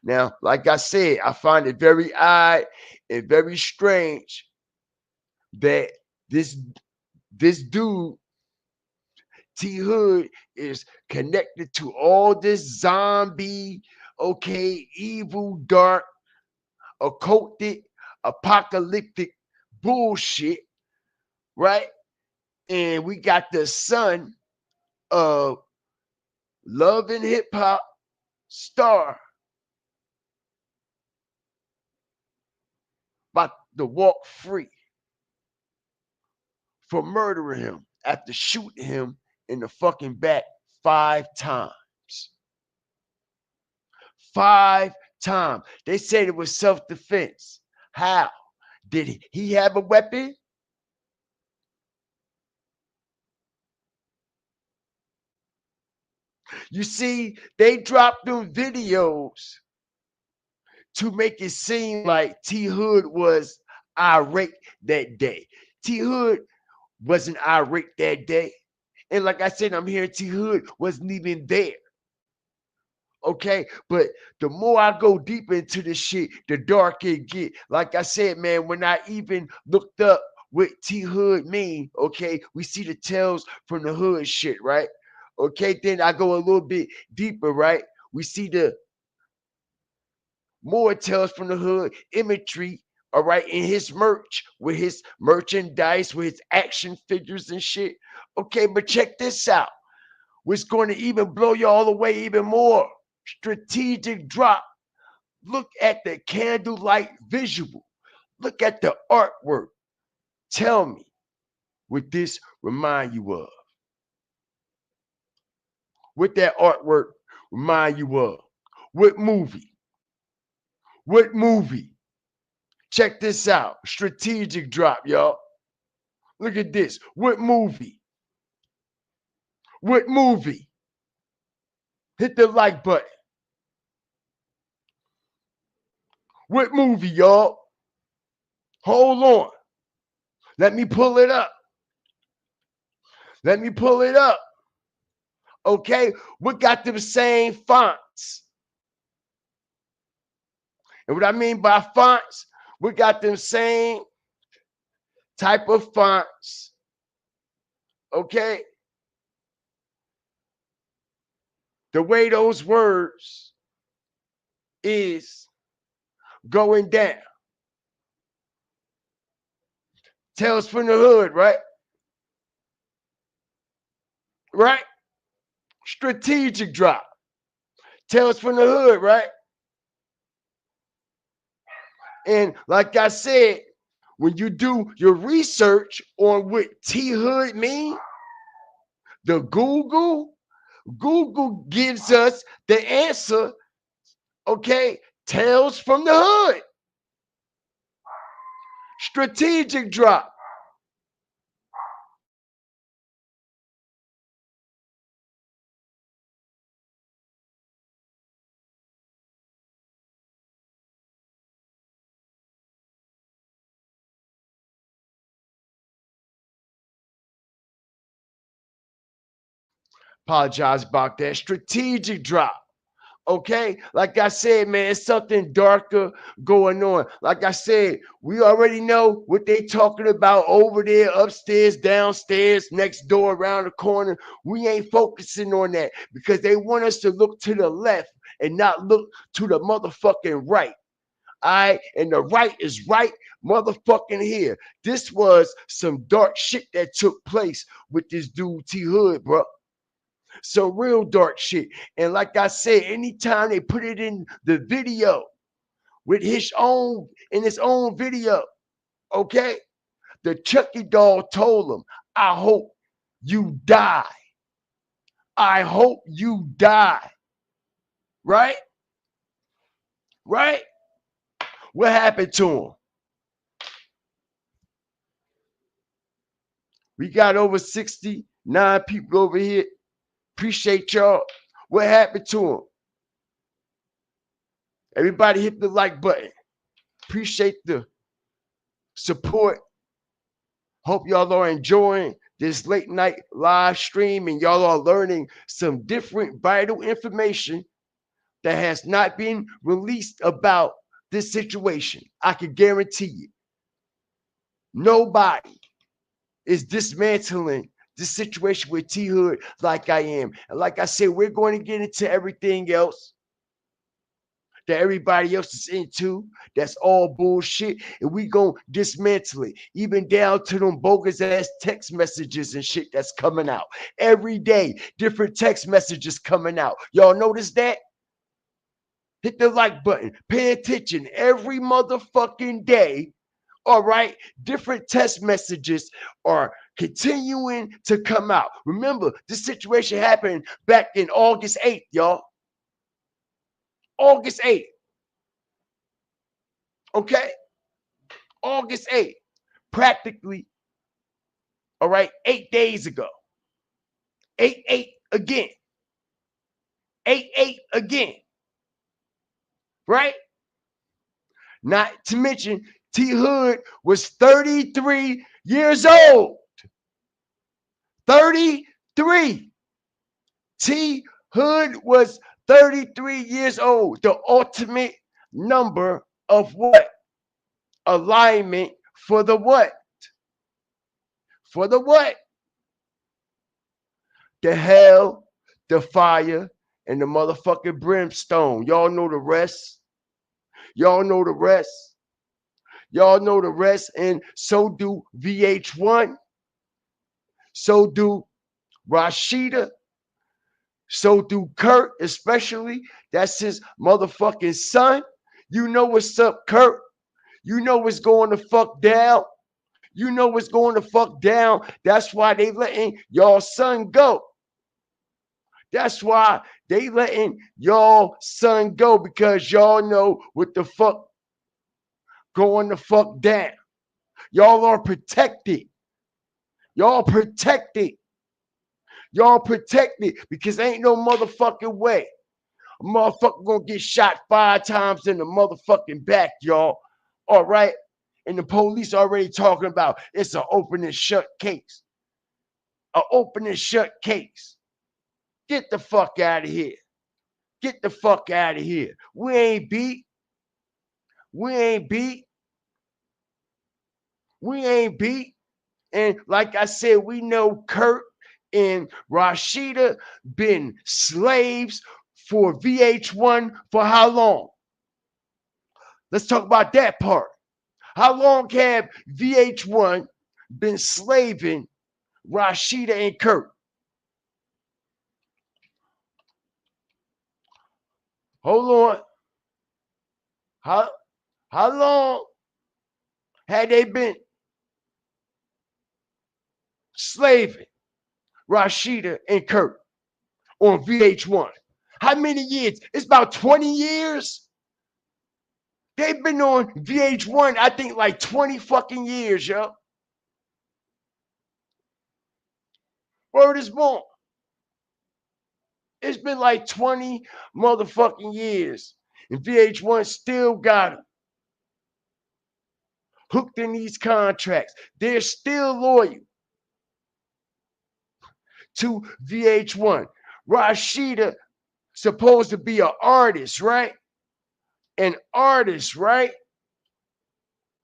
Now, like I said, I find it very odd and very strange that this dude T Hood is connected to all this zombie, okay, evil, dark, occultic, apocalyptic bullshit, right? And we got the son of love and hip hop star about to walk free for murdering him after shooting him in the fucking back 5 times. 5 times. They said it was self-defense. How? Did he have a weapon? You see, they dropped them videos to make it seem like T Hood was irate that day. T Hood wasn't irate that day. And like I said, I'm hearing T Hood wasn't even there. Okay, but the more I go deep into this shit, the darker it get. Like I said, man, when I even looked up what T Hood mean, okay, we see the tales from the hood shit, right? Okay, then I go a little bit deeper, right? We see more Tales from the Hood imagery, all right, in his merch, with his merchandise, with his action figures and shit. Okay, but check this out. What's going to even blow you all away even more? Strategic drop. Look at the candlelight visual. Look at the artwork. Tell me what this remind you of. What that artwork remind you of. What movie? What movie? Check this out. Strategic drop, y'all. Look at this. What movie? What movie? Hit the like button. What movie, y'all? Hold on. Let me pull it up. Let me pull it up. Okay? We got them same fonts. And what I mean by fonts, we got them same type of fonts. Okay? The way those words is going down. Tales from the Hood, right? Right? Strategic drop. Tales from the Hood, right? And like I said, when you do your research on what T Hood mean, the Google gives us the answer. Okay, Tales from the Hood. Strategic drop. Apologize about that. Strategic drop. Okay, like I said, man, it's something darker going on. Like I said, we already know what they talking about over there, upstairs, downstairs, next door, around the corner. We ain't focusing on that because they want us to look to the left and not look to the motherfucking right. All right, and the right is right motherfucking here. This was some dark shit that took place with this dude T Hood, bro. So real dark shit. And like I said, anytime they put it in the video with his own video, okay, the Chucky doll told him, I hope you die. I hope you die. Right? Right? What happened to him? We got over 69 people over here. Appreciate y'all. What happened to him? Everybody hit the like button. Appreciate the support. Hope y'all are enjoying this late night live stream and y'all are learning some different vital information that has not been released about this situation. I can guarantee you, nobody is dismantling this situation with T Hood like I am. And like I said, we're going to get into everything else that everybody else is into. That's all bullshit. And we gonna dismantle it, even down to them bogus ass text messages and shit that's coming out. Every day, different text messages coming out. Y'all notice that? Hit the like button. Pay attention every motherfucking day. All right, different text messages are continuing to come out. Remember, this situation happened back in August 8th, y'all. August 8th. Okay? August 8th. Practically, all right, 8 days ago. 8-8 again. 8-8 again. Right? Not to mention, T Hood was 33 years old. 33. T Hood was 33 years old. The ultimate number of what? Alignment for the what? For the what? The hell, the fire, and the motherfucking brimstone. Y'all know the rest. Y'all know the rest. Y'all know the rest. And so do VH1. So do Rasheeda. So do Kirk, especially. That's his motherfucking son. You know what's up, Kirk. You know what's going to fuck down. You know what's going to fuck down. That's why they letting y'all son go. That's why they letting y'all son go, because y'all know what the fuck going to fuck down. Y'all are protected. Y'all protected. Y'all protected because ain't no motherfucking way a motherfucker gonna get shot 5 times in the motherfucking back, y'all. All right? And the police already talking about it's an open and shut case. An open and shut case. Get the fuck out of here. Get the fuck out of here. We ain't beat. We ain't beat. We ain't beat. And like I said, we know Kirk and Rasheeda been slaves for VH1 for how long? Let's talk about that part. How long have VH1 been slaving Rasheeda and Kirk? Hold on. How long had they been slaving Rasheeda and Kirk on VH1? How many years? It's about 20 years. They've been on VH1, I think, like 20 fucking years, yo. Word is born. It's been like 20 motherfucking years. And VH1 still got them hooked in these contracts. They're still loyal to VH1. Rasheeda supposed to be an artist, right? An artist, right?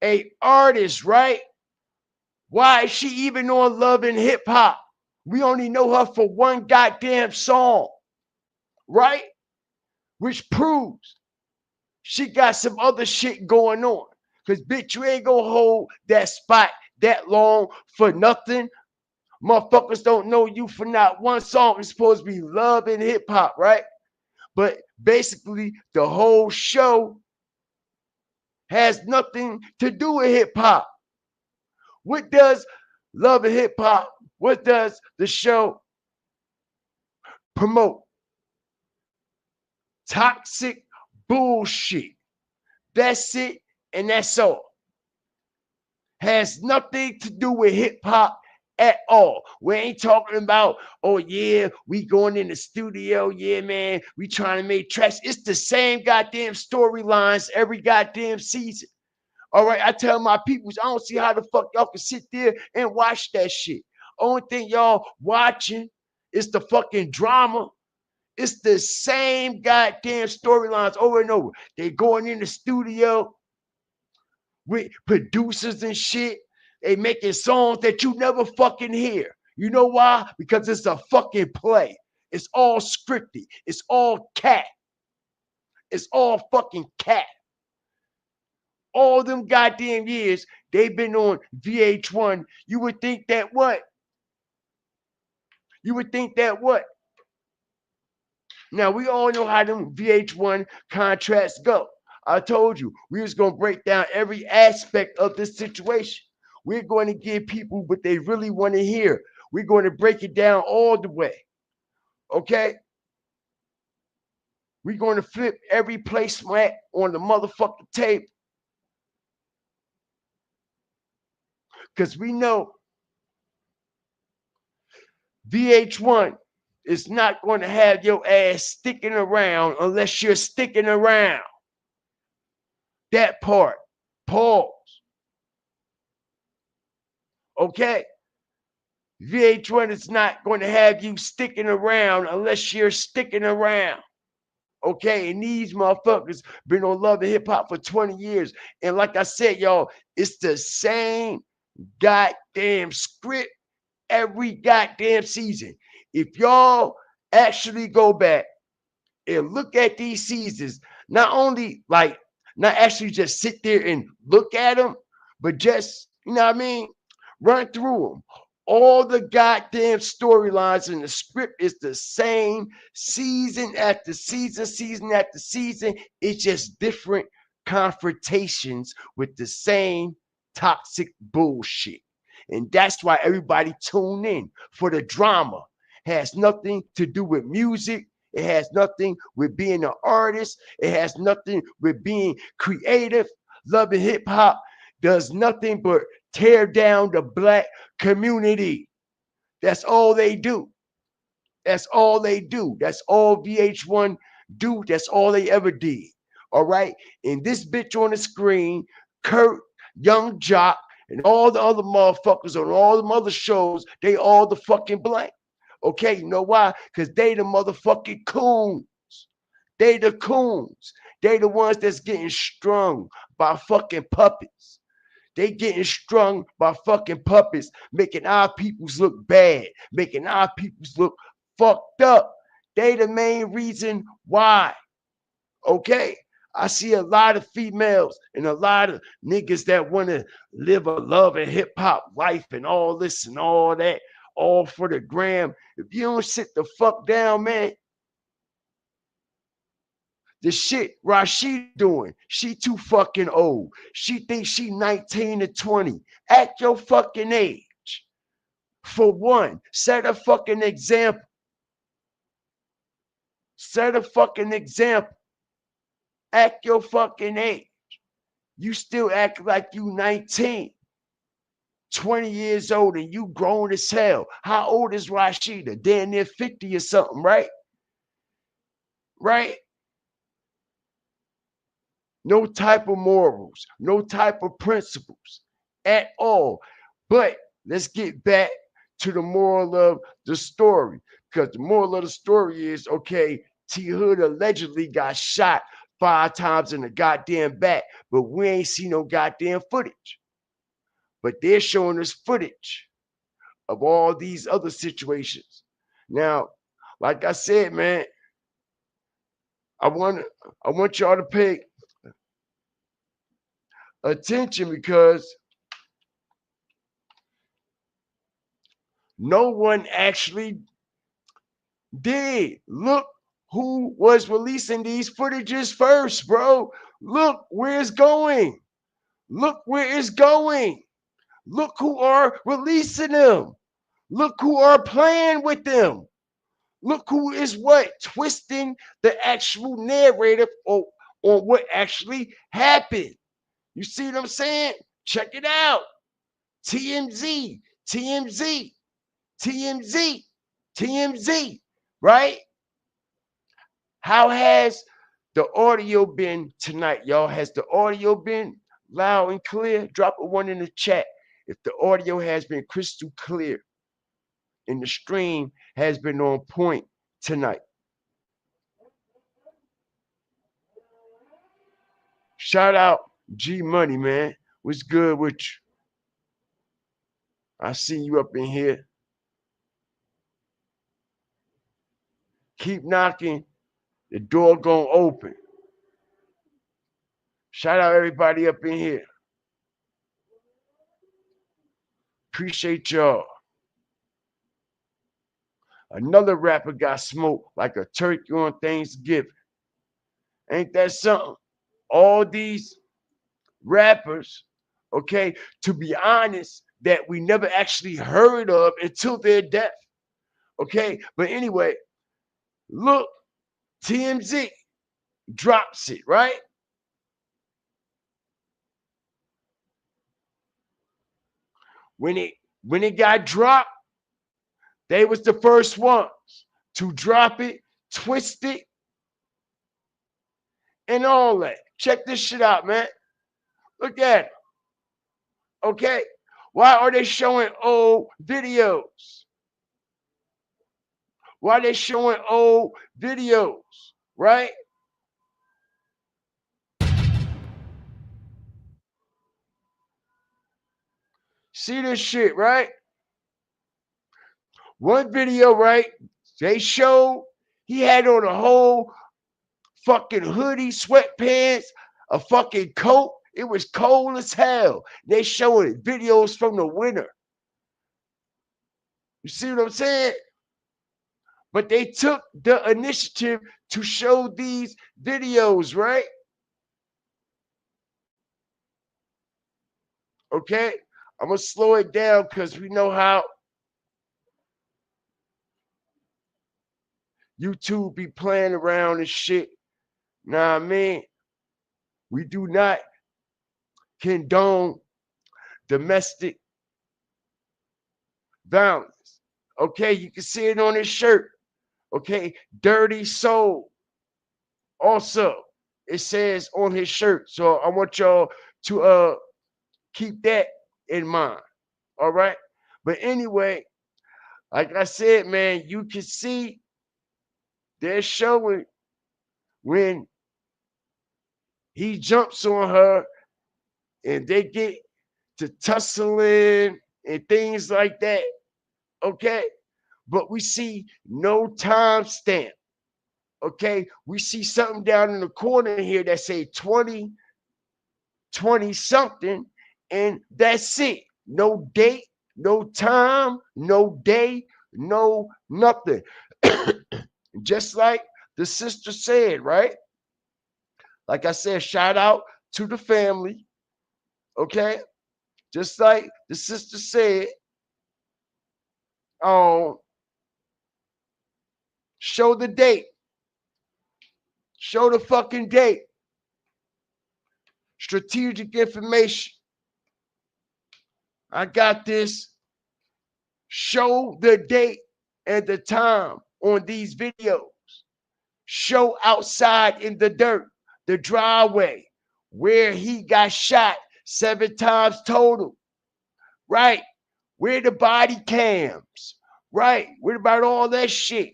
A artist, right? Why is she even on Love and Hip Hop? We only know her for one goddamn song, right? Which proves she got some other shit going on. Because, bitch, you ain't gonna hold that spot that long for nothing. Motherfuckers don't know you for not one song. It's supposed to be Love and Hip Hop, right? But basically, the whole show has nothing to do with hip hop. What does Love and Hip Hop, what does the show promote? Toxic bullshit. That's it, and that's all. Has nothing to do with hip hop at all. We ain't talking about, oh yeah, we going in the studio, yeah, man, we trying to make tracks. It's the same goddamn storylines every goddamn season. All right, I tell my peoples, I don't see how the fuck y'all can sit there and watch that shit. Only thing y'all watching is the fucking drama. It's the same goddamn storylines over and over. They going in the studio with producers and shit. They making songs that you never fucking hear. You know why? Because it's a fucking play. It's all scripted. It's all cat. It's all fucking cat. All them goddamn years they've been on VH1. You would think that what? You would think that what? Now, we all know how them VH1 contracts go. I told you, we was going to break down every aspect of this situation. We're going to give people what they really want to hear. We're going to break it down all the way. Okay? We're going to flip every placemat on the motherfucking tape. Because we know VH1 is not going to have your ass sticking around unless you're sticking around. That part. Pause. Okay? VH1 is not going to have you sticking around unless you're sticking around. Okay? And these motherfuckers been on Love and Hip Hop for 20 years. And like I said, y'all, it's the same goddamn script every goddamn season. If y'all actually go back and look at these seasons, not only like Not actually just sit there and look at them, but just, you know what I mean, run through them. All the goddamn storylines in the script is the same season after season, season after season. It's just different confrontations with the same toxic bullshit. And that's why everybody tune in for the drama. Has nothing to do with music. It has nothing with being an artist. It has nothing with being creative. Loving hip hop does nothing but tear down the black community. That's all they do. That's all they do. That's all VH1 do. That's all they ever did. All right. And this bitch on the screen, Kirk, Young Jock, and all the other motherfuckers on all the other shows, they all the fucking blank. Okay, you know why? Because they the motherfucking coons. They the coons. They the ones that's getting strung by fucking puppets. They getting strung by fucking puppets, making our peoples look bad, making our peoples look fucked up. They the main reason why. Okay? I see a lot of females and a lot of niggas that want to live a love and hip hop life and all this and all that, all for the gram. If you don't sit the fuck down, man, the shit Rasheeda doing, she too fucking old. She thinks she 19 to 20. Act your fucking age. For one, set a fucking example. Set a fucking example. Act your fucking age. You still act like you 19, 20 years old, and you grown as hell. How old is Rasheeda? Damn near 50 or something, right? Right? No type of morals, no type of principles at all. But let's get back to the moral of the story. Because the moral of the story is, okay, T Hood allegedly got shot 5 times in the goddamn back, but we ain't seen no goddamn footage. But they're showing us footage of all these other situations. Now, like I said, man, I want y'all to pay attention because no one actually did. Look who was releasing these footages first, bro. Look where it's going. Look where it's going. Look who are releasing them. Look who are playing with them. Look who is what? Twisting the actual narrative on what actually happened. You see what I'm saying? Check it out. TMZ, TMZ, TMZ, TMZ, right? How has the audio been tonight, y'all? Has the audio been loud and clear? Drop a 1 in the chat if the audio has been crystal clear and the stream has been on point tonight. Shout out G Money, man. What's good with you? I see you up in here. Keep knocking. The door gonna open. Shout out everybody up in here. Appreciate y'all. Another rapper got smoked like a turkey on Thanksgiving. Ain't that something? All these rappers, okay, to be honest, that we never actually heard of until their death. Okay, but anyway, look, TMZ drops it, right? When it got dropped, they was the first ones to drop it, twist it, and all that. Check this shit out, man. Look at it. Okay. Why are they showing old videos? Why are they showing old videos? Right? See this shit, right? One video, right? They showed he had on a whole fucking hoodie, sweatpants, a fucking coat. It was cold as hell. They showing videos from the winter. You see what I'm saying? But they took the initiative to show these videos, right? Okay, I'm gonna slow it down because we know how YouTube be playing around and shit. Nah, I mean, we do not condone domestic violence. Okay, you can see it on his shirt. Okay, dirty soul. Also, it says on his shirt. So I want y'all to keep that in mind. All right. But anyway, like I said, man, you can see they're showing when he jumps on her and they get to tussling and things like that. Okay. But we see no timestamp. Okay. We see something down in the corner here that say 2020 something, and that's it. No date, no time, no day, no nothing. Just like the sister said, right? Like I said, shout out to the family. Okay. Just like the sister said, um, show the date. Show the fucking date. Strategic information. I got this. Show the date and the time on these videos. Show outside in the dirt, the driveway, where he got shot 7 times total. Right? Where the body cams? Right? Where about all that shit?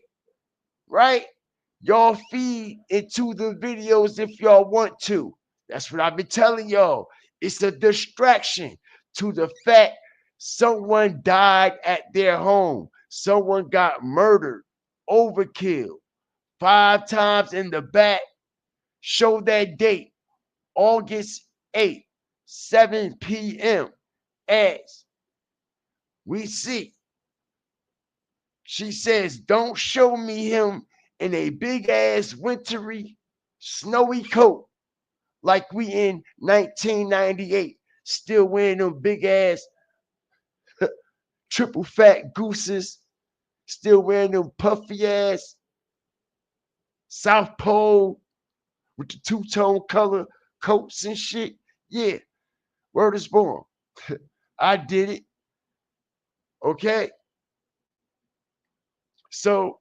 Right? Y'all feed into the videos if y'all want to. That's what I've been telling y'all. It's a distraction to the fact someone died at their home. Someone got murdered, overkill, 5 times in the back. Show that date, August 8th, 7 p.m. as we see. She says, don't show me him in a big ass wintry, snowy coat like we in 1998, still wearing them big ass triple fat gooses, still wearing them puffy ass South Pole with the two-tone color coats and shit. Yeah, word is born. I did it. Okay. So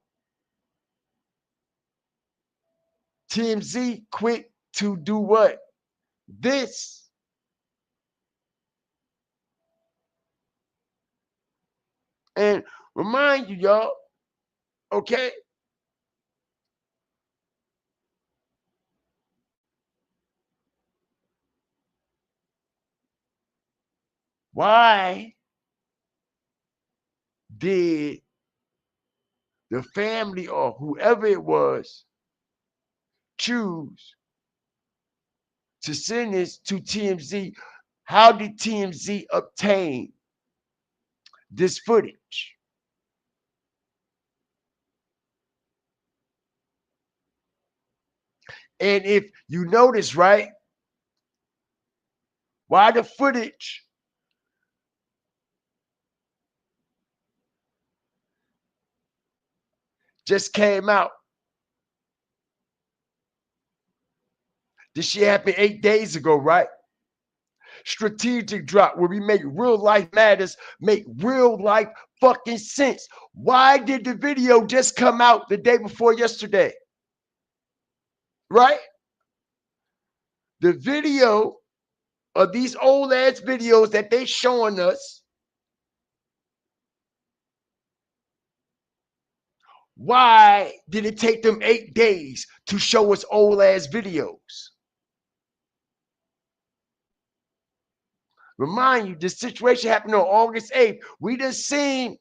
TMZ quit to do what? This. And remind you, y'all, okay? Why did the family or whoever it was choose to send this to TMZ? How did TMZ obtain this footage? And if you notice, right, why the footage just came out? This shit happened 8 days ago, right? Strategic drop where we make real life matters, make real life fucking sense. Why did the video just come out the day before yesterday? Right? The video of these old ass videos that they showing us. Why did it take them 8 days to show us old ass videos? Remind you, this situation happened on August 8th. We just seen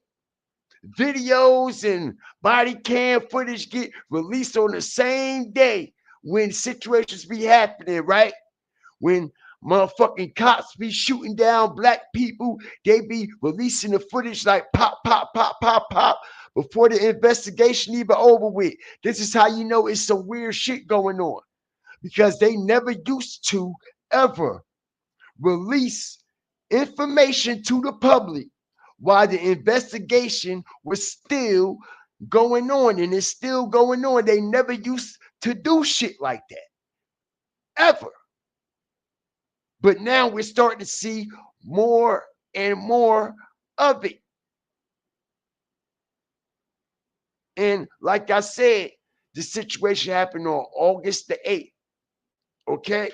videos and body cam footage get released on the same day when situations be happening, right? When motherfucking cops be shooting down black people, they be releasing the footage like pop, pop, pop, pop, pop before the investigation even over with. This is how you know it's some weird shit going on, because they never used to ever release information to the public while the investigation was still going on, and it's still going on. They never used to do shit like that, ever. But now we're starting to see more and more of it. And like I said, the situation happened on August the 8th. Okay?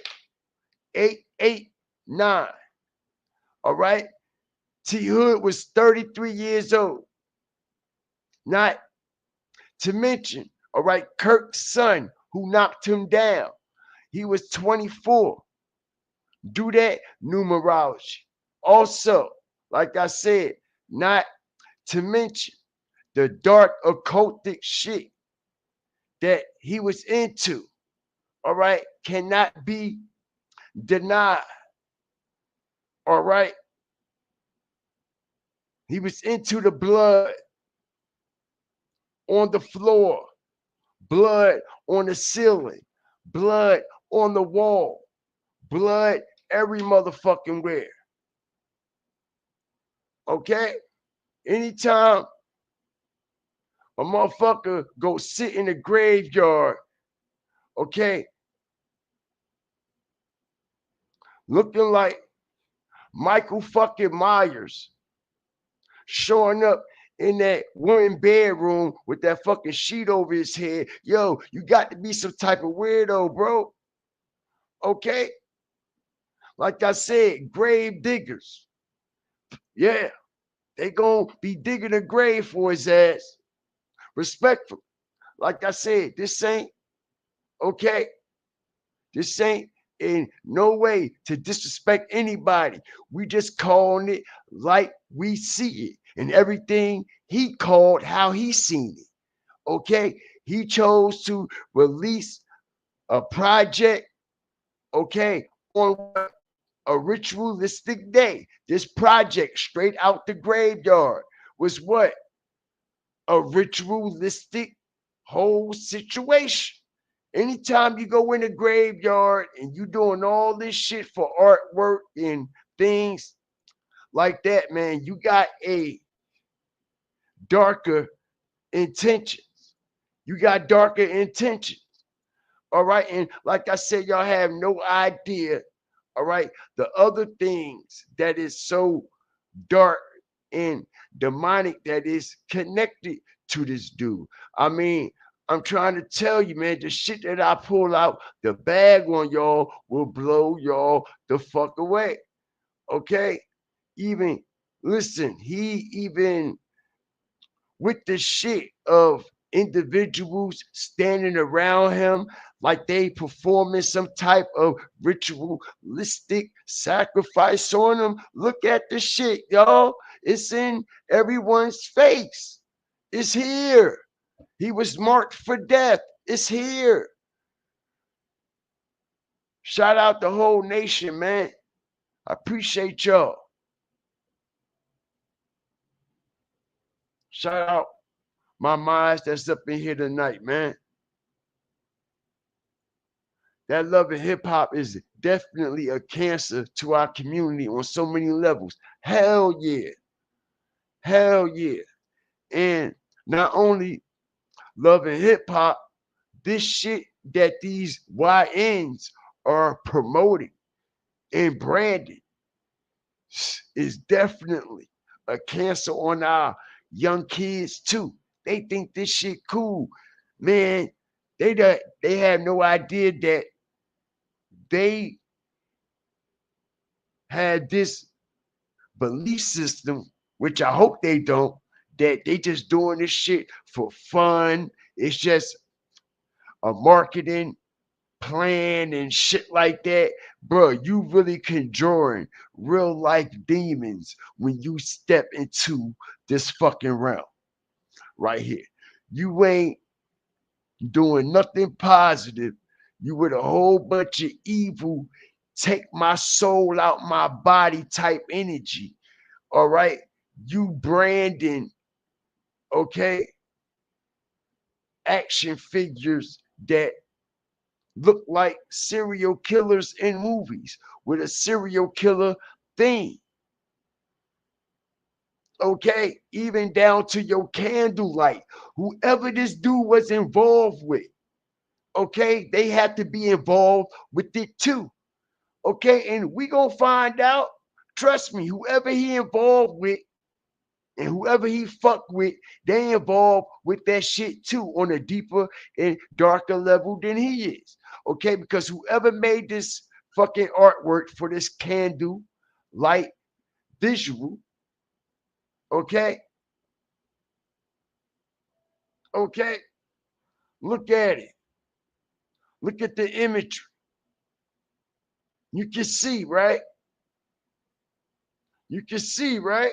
889. All right? T Hood was 33 years old. Not to mention, all right, Kirk's son who knocked him down. He was 24. Do that numerology. Also, like I said, not to mention the dark occultic shit that he was into, all right, cannot be denied, all right? He was into the blood on the floor, blood on the ceiling, blood on the wall, blood every motherfucking where. Okay? Anytime a motherfucker go sit in the graveyard, okay, looking like Michael fucking Myers, showing up in that woman bedroom with that fucking sheet over his head, yo, you got to be some type of weirdo, bro. Okay? Like I said, grave diggers. Yeah, they gonna be digging a grave for his ass. Respectful. Like I said, this ain't okay. This ain't in no way to disrespect anybody. We just calling it like we see it, and everything he called how he seen it. Okay, he chose to release a project. Okay, on a ritualistic day. This project straight out the graveyard was what? A ritualistic whole situation. Anytime you go in the graveyard and you doing all this shit for artwork and things like that, man, you got a darker intentions. You got darker intentions. All right. And like I said, y'all have no idea. All right. The other things that is so dark and demonic that is connected to this dude. I mean, I'm trying to tell you, man, the shit that I pull out the bag on y'all will blow y'all the fuck away. Okay? Even listen, he even with the shit of individuals standing around him like they performing some type of ritualistic sacrifice on him. Look at the shit, y'all. It's in everyone's face. It's here. He was marked for death. It's here. Shout out the whole nation, man. I appreciate y'all. Shout out my minds that's up in here tonight, man. That love and hip hop is definitely a cancer to our community on so many levels. Hell yeah. Hell yeah. And not only love and hip hop, this shit that these YNs are promoting and branding is definitely a cancer on our young kids too. They think this shit cool. Man, they have no idea that they had this belief system, which I hope they don't, that they just doing this shit for fun. It's just a marketing plan and shit like that. Bro, you really conjuring real life demons when you step into this fucking realm right here. You ain't doing nothing positive. You with a whole bunch of evil take my soul out my body type energy. All right. You branding, okay, action figures that look like serial killers in movies with a serial killer theme. Okay, even down to your candlelight. Whoever this dude was involved with, okay, they had to be involved with it too. Okay, and we gonna find out. Trust me, whoever he involved with and whoever he fucked with, they involved with that shit too on a deeper and darker level than he is. Okay, because whoever made this fucking artwork for this candle light visual, okay, okay, look at it. Look at the imagery. You can see, right? You can see, right?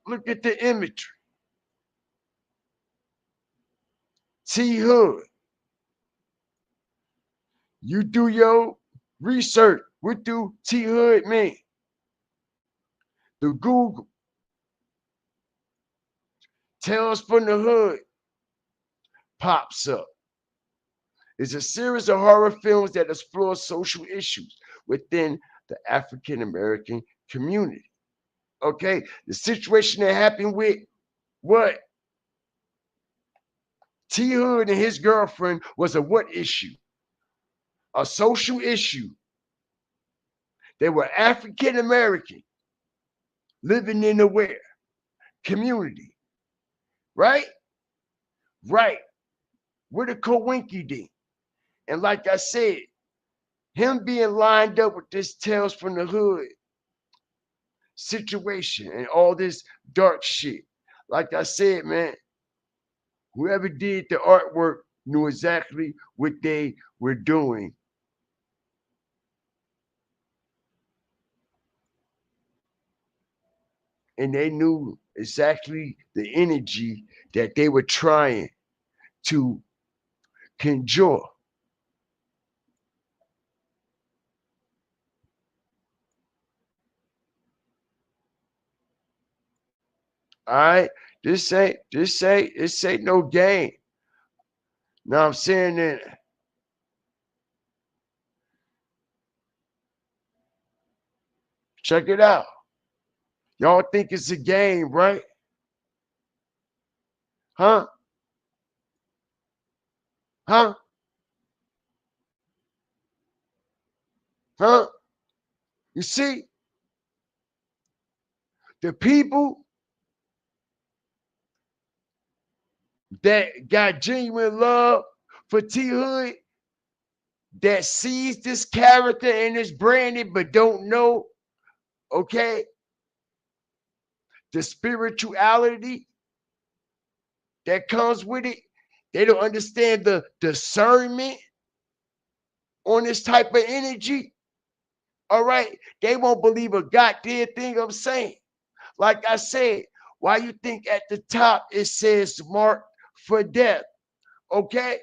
Look at the imagery. T Hood. You do your research. What do T Hood mean? The Google Tales from the Hood pops up. It's a series of horror films that explore social issues within the African American community. Okay, the situation that happened with what? T Hood and his girlfriend was a what issue? A social issue. They were African American living in the where? Community. Right? Right. With a coinky And like I said, him being lined up with this Tales from the Hood situation and all this dark shit. Like I said, man, whoever did the artwork knew exactly what they were doing. And they knew exactly the energy that they were trying to conjure. All right, this ain't no game. Now I'm saying that check it out. Y'all think it's a game, right? Huh? Huh? Huh? You see, the people that got genuine love for T Hood, that sees this character and is branded but don't know, okay, the spirituality that comes with it. They don't understand the discernment on this type of energy. All right. They won't believe a goddamn thing I'm saying. Like I said, why you think at the top it says marked for death? Okay.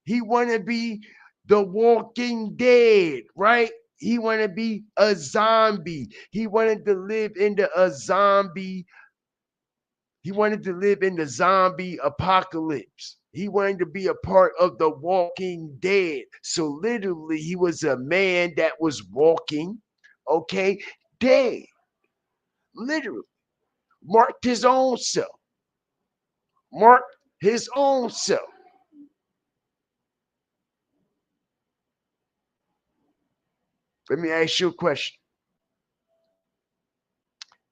He want to be the walking dead, right? He want to be a zombie. He wanted to live into a zombie. He wanted to live in the zombie apocalypse. He wanted to be a part of the walking dead. So literally, he was a man that was walking, okay, dead. Literally. Marked his own self. Marked his own self. Let me ask you a question.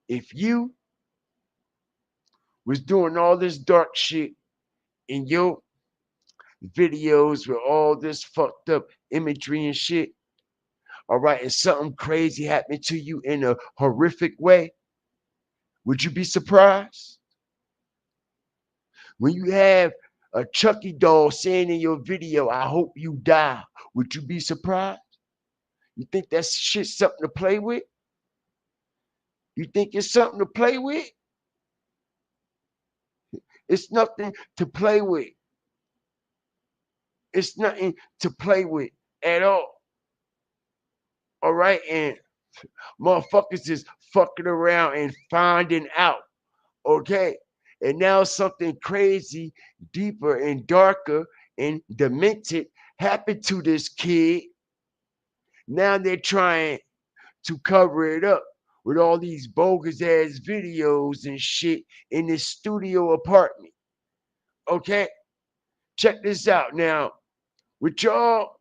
If you was doing all this dark shit in your videos with all this fucked up imagery and shit, all right, and something crazy happened to you in a horrific way, would you be surprised? When you have a Chucky doll saying in your video, I hope you die, would you be surprised? You think that shit something to play with? You think it's something to play with? It's nothing to play with. It's nothing to play with at all. All right, and motherfuckers is fucking around and finding out. Okay, and now something crazy, deeper and darker and demented happened to this kid. Now they're trying to cover it up with all these bogus ass videos and shit in this studio apartment. Okay, check this out now. What y'all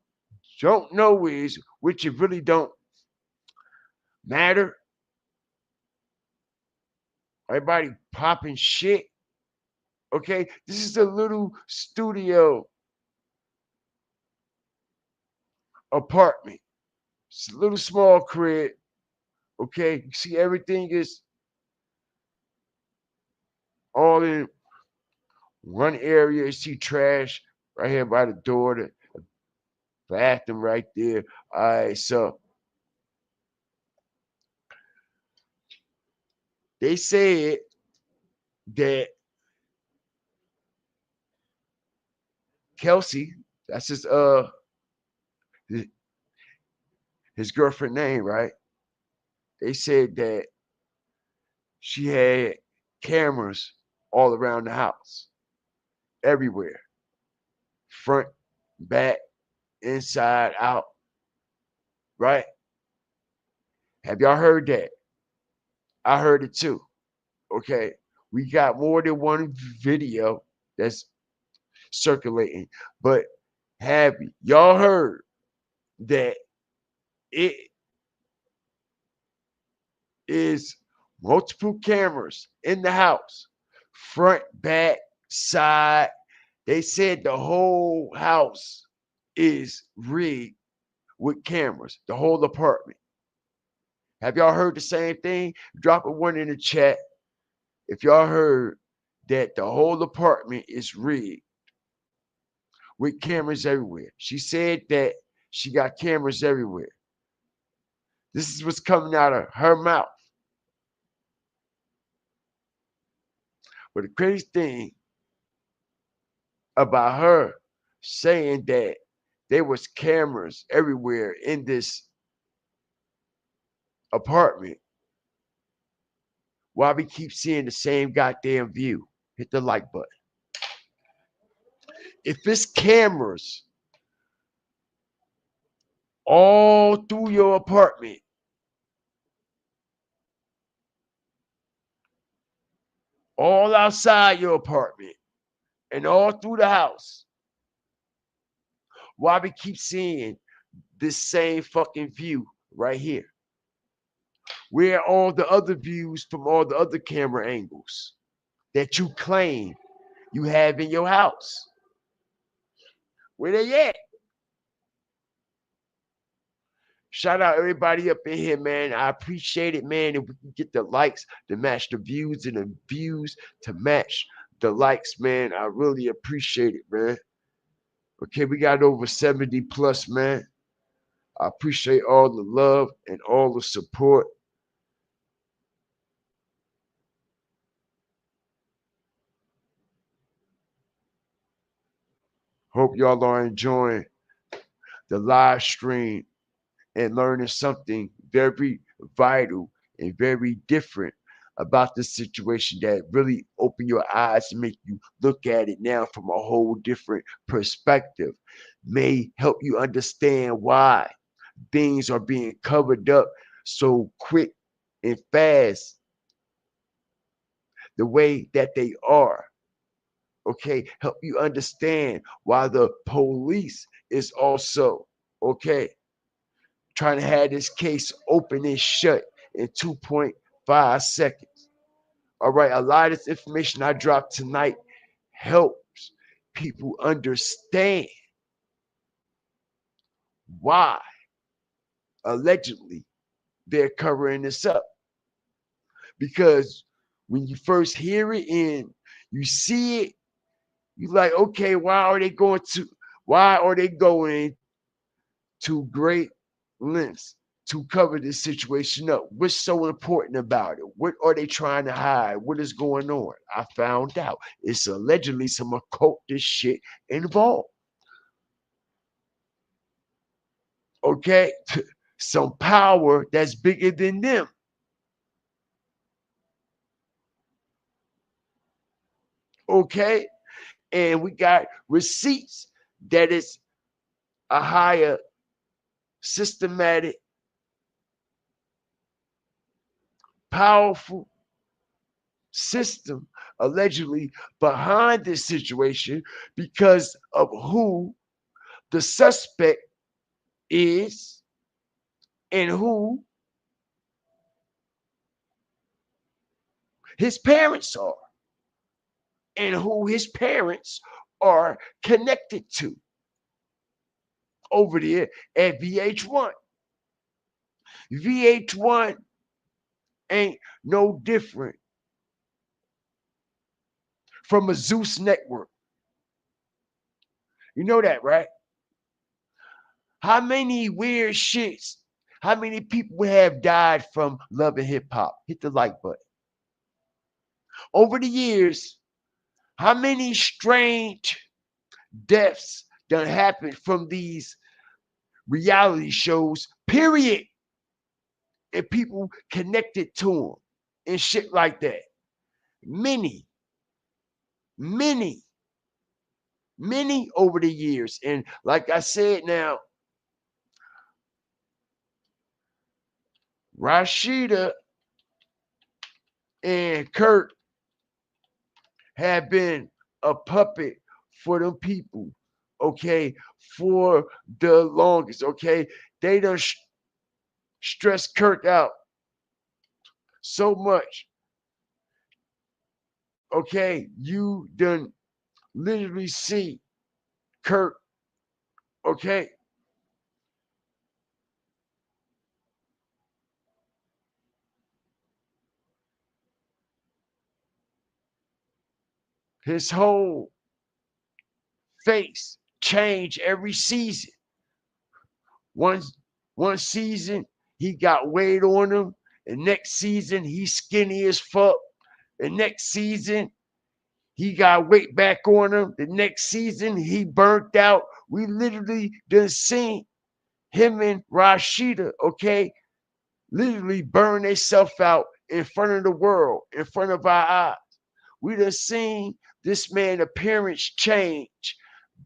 don't know is, which it really don't matter. Everybody popping shit. Okay, this is a little studio apartment. It's a little small crib. Okay, you see everything is all in one area. You see trash right here by the door, the bathroom right there. All right, so they said that Kelsey, that's his girlfriend name, right? They said that she had cameras all around the house, everywhere, front, back, inside, out, right? Have y'all heard that? I heard it too. Okay, we got more than one video that's circulating, but have y'all heard that it is multiple cameras in the house, front, back, side? They said the whole house is rigged with cameras, the whole apartment. Have y'all heard the same thing? Drop a one in the chat if y'all heard that the whole apartment is rigged with cameras everywhere. She said that she got cameras everywhere. This is what's coming out of her mouth. But the crazy thing about her saying that there was cameras everywhere in this apartment, why we keep seeing the same goddamn view? Hit the like button. If it's cameras all through your apartment, all outside your apartment, and all through the house, why we keep seeing this same fucking view right here? Where are all the other views from all the other camera angles that you claim you have in your house? Where they at? Shout out everybody up in here, man. I appreciate it, man. If we can get the likes to match the views and the views to match the likes, man, I really appreciate it, man. Okay, we got over 70 plus, man. I appreciate all the love and all the support. Hope y'all are enjoying the live stream and learning something very vital and very different about the situation that really open your eyes and make you look at it now from a whole different perspective. May help you understand why things are being covered up so quick and fast the way that they are. Okay, help you understand why the police is also okay trying to have this case open and shut in 2.5 seconds. All right, a lot of this information I dropped tonight helps people understand why allegedly they're covering this up. Because when you first hear it and you see it, you like, okay, why are they going to great lengths to cover this situation up? What's so important about it? What are they trying to hide? What is going on? I found out it's allegedly some occultist shit involved. okay, some power that's bigger than them. Okay, and we got receipts that is a higher systematic, powerful system allegedly behind this situation because of who the suspect is and who his parents are and who his parents are connected to over there at VH1. VH1 ain't no different from a Zeus network. You know that, right? How many weird shits, how many people have died from love and hip hop? Hit the like button. Over the years, how many strange deaths that happened from these reality shows, period, and people connected to them and shit like that? Many, many, many over the years. And like I said now, Rasheeda and Kirk have been a puppet for them people, okay, for the longest, okay? They done stress Kirk out so much, okay? You done literally see Kirk, okay? His whole face change every season. One one season he got weight on him, and next season he's skinny as fuck. And next season he got weight back on him. The next season he burnt out. We literally done seen him and Rasheeda, okay, literally burn themselves out in front of the world, in front of our eyes. We done seen this man appearance change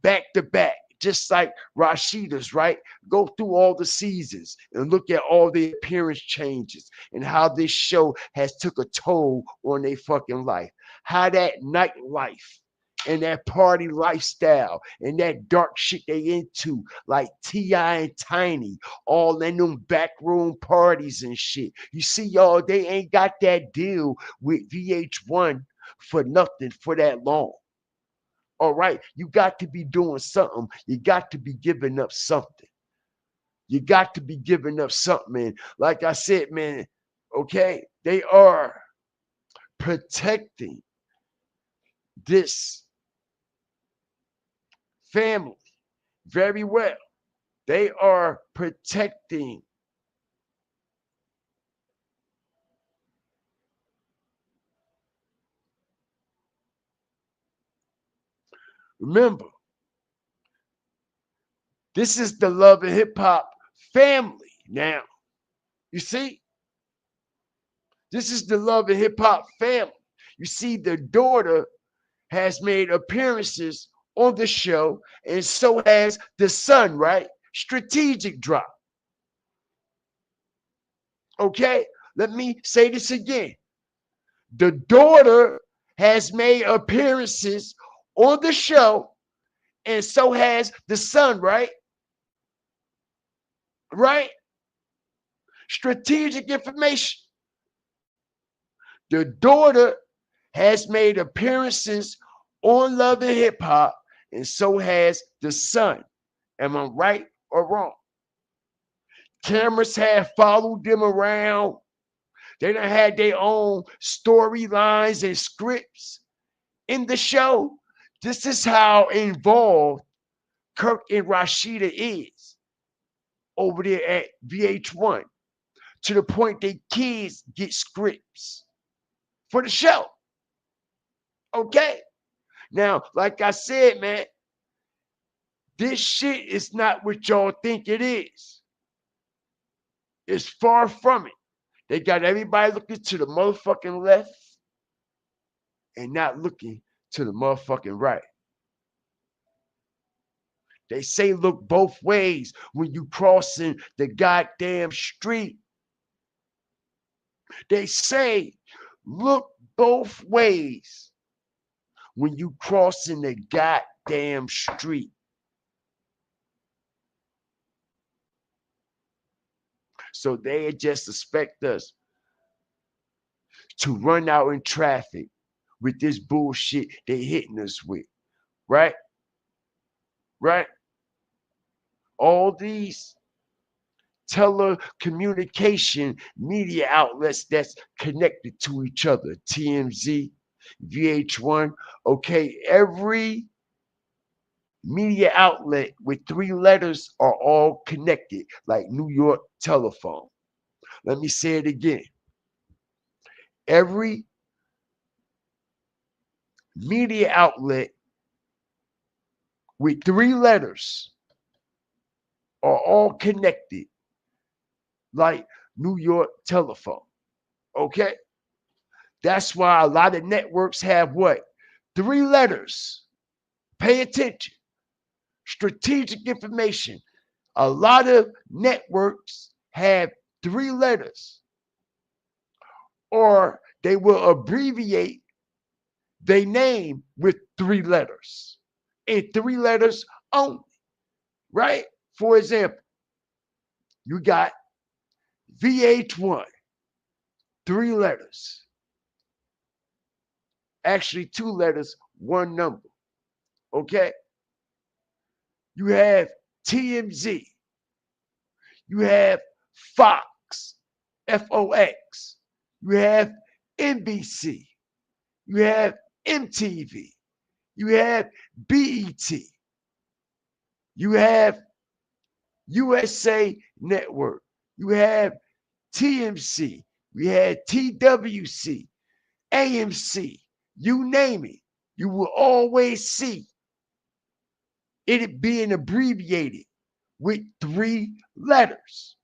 back to back, just like Rasheeda's, right? Go through all the seasons and look at all the appearance changes and how this show has took a toll on their fucking life. How that nightlife and that party lifestyle and that dark shit they into, like T.I. and Tiny, all in them backroom parties and shit. You see, y'all, they ain't got that deal with VH1 for nothing for that long. All right, you got to be doing something. You got to be giving up something. You got to be giving up something. Man. Like I said, man, okay, they are protecting this family very well. They are protecting remember, this is the love and hip hop family now. You see, this is the love and hip hop family. You see, the daughter has made appearances on the show, and so has the son, right? Strategic drop. Okay, let me say this again. The daughter has made appearances on the show, and so has the son, right? Right? Strategic information. The daughter has made appearances on Love and Hip Hop, and so has the son. Am I right or wrong? Cameras have followed them around. They done had their own storylines and scripts in the show. This is how involved Kirk and Rasheeda is over there at VH1, to the point they kids get scripts for the show. Okay? Now, like I said, man, this shit is not what y'all think it is. It's far from it. They got everybody looking to the motherfucking left and not looking to the motherfucking right. They say look both ways when you crossing the goddamn street. They say look both ways when you crossing the goddamn street. So they just expect us to run out in traffic with this bullshit they hitting us with, right? Right? All these telecommunication media outlets that's connected to each other, TMZ, VH1, okay, every media outlet with 3 letters are all connected, like New York Telephone. Let me say it again. Every media outlet with 3 letters are all connected, like New York Telephone. Okay? That's why a lot of networks have what? 3 letters. Pay attention. Strategic information. A lot of networks have 3 letters, or they will abbreviate their name with 3 letters, and 3 letters only, right? For example, you got VH1, 3 letters. Actually, 2 letters, 1 number. Okay? You have TMZ. You have Fox, FOX. You have NBC. You have MTV. You have BET. You have USA Network. You have TMC. You had TWC, AMC. You name it. You will always see it being abbreviated with 3 letters.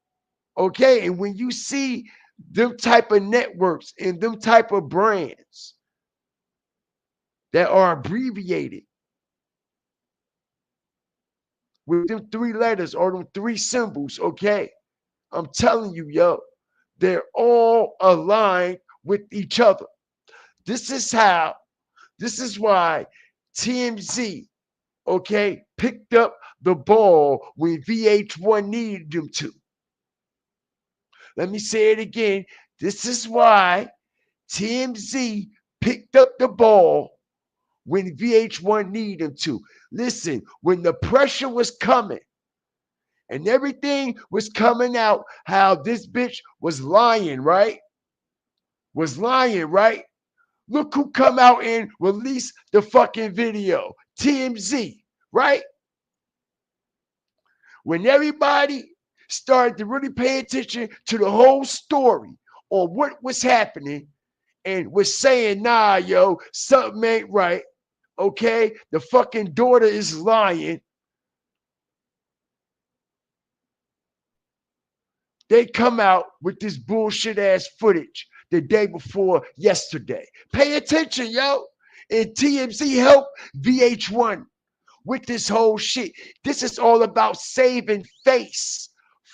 Okay, and when you see them type of networks and them type of brands that are abbreviated with them 3 letters or them 3 symbols, okay, I'm telling you, yo, they're all aligned with each other. This is why TMZ, okay, picked up the ball when VH1 needed them to. Let me say it again. This is why TMZ picked up the ball when VH1 needed them to. Listen, when the pressure was coming and everything was coming out, how this bitch was lying, right? Was lying, right? Look who come out and release the fucking video. TMZ, right? When everybody started to really pay attention to the whole story or what was happening and was saying, nah, yo, something ain't right. Okay, the fucking daughter is lying. They come out with this bullshit ass footage the day before yesterday. Pay attention, yo. And TMZ helped VH1 with this whole shit. This is all about saving face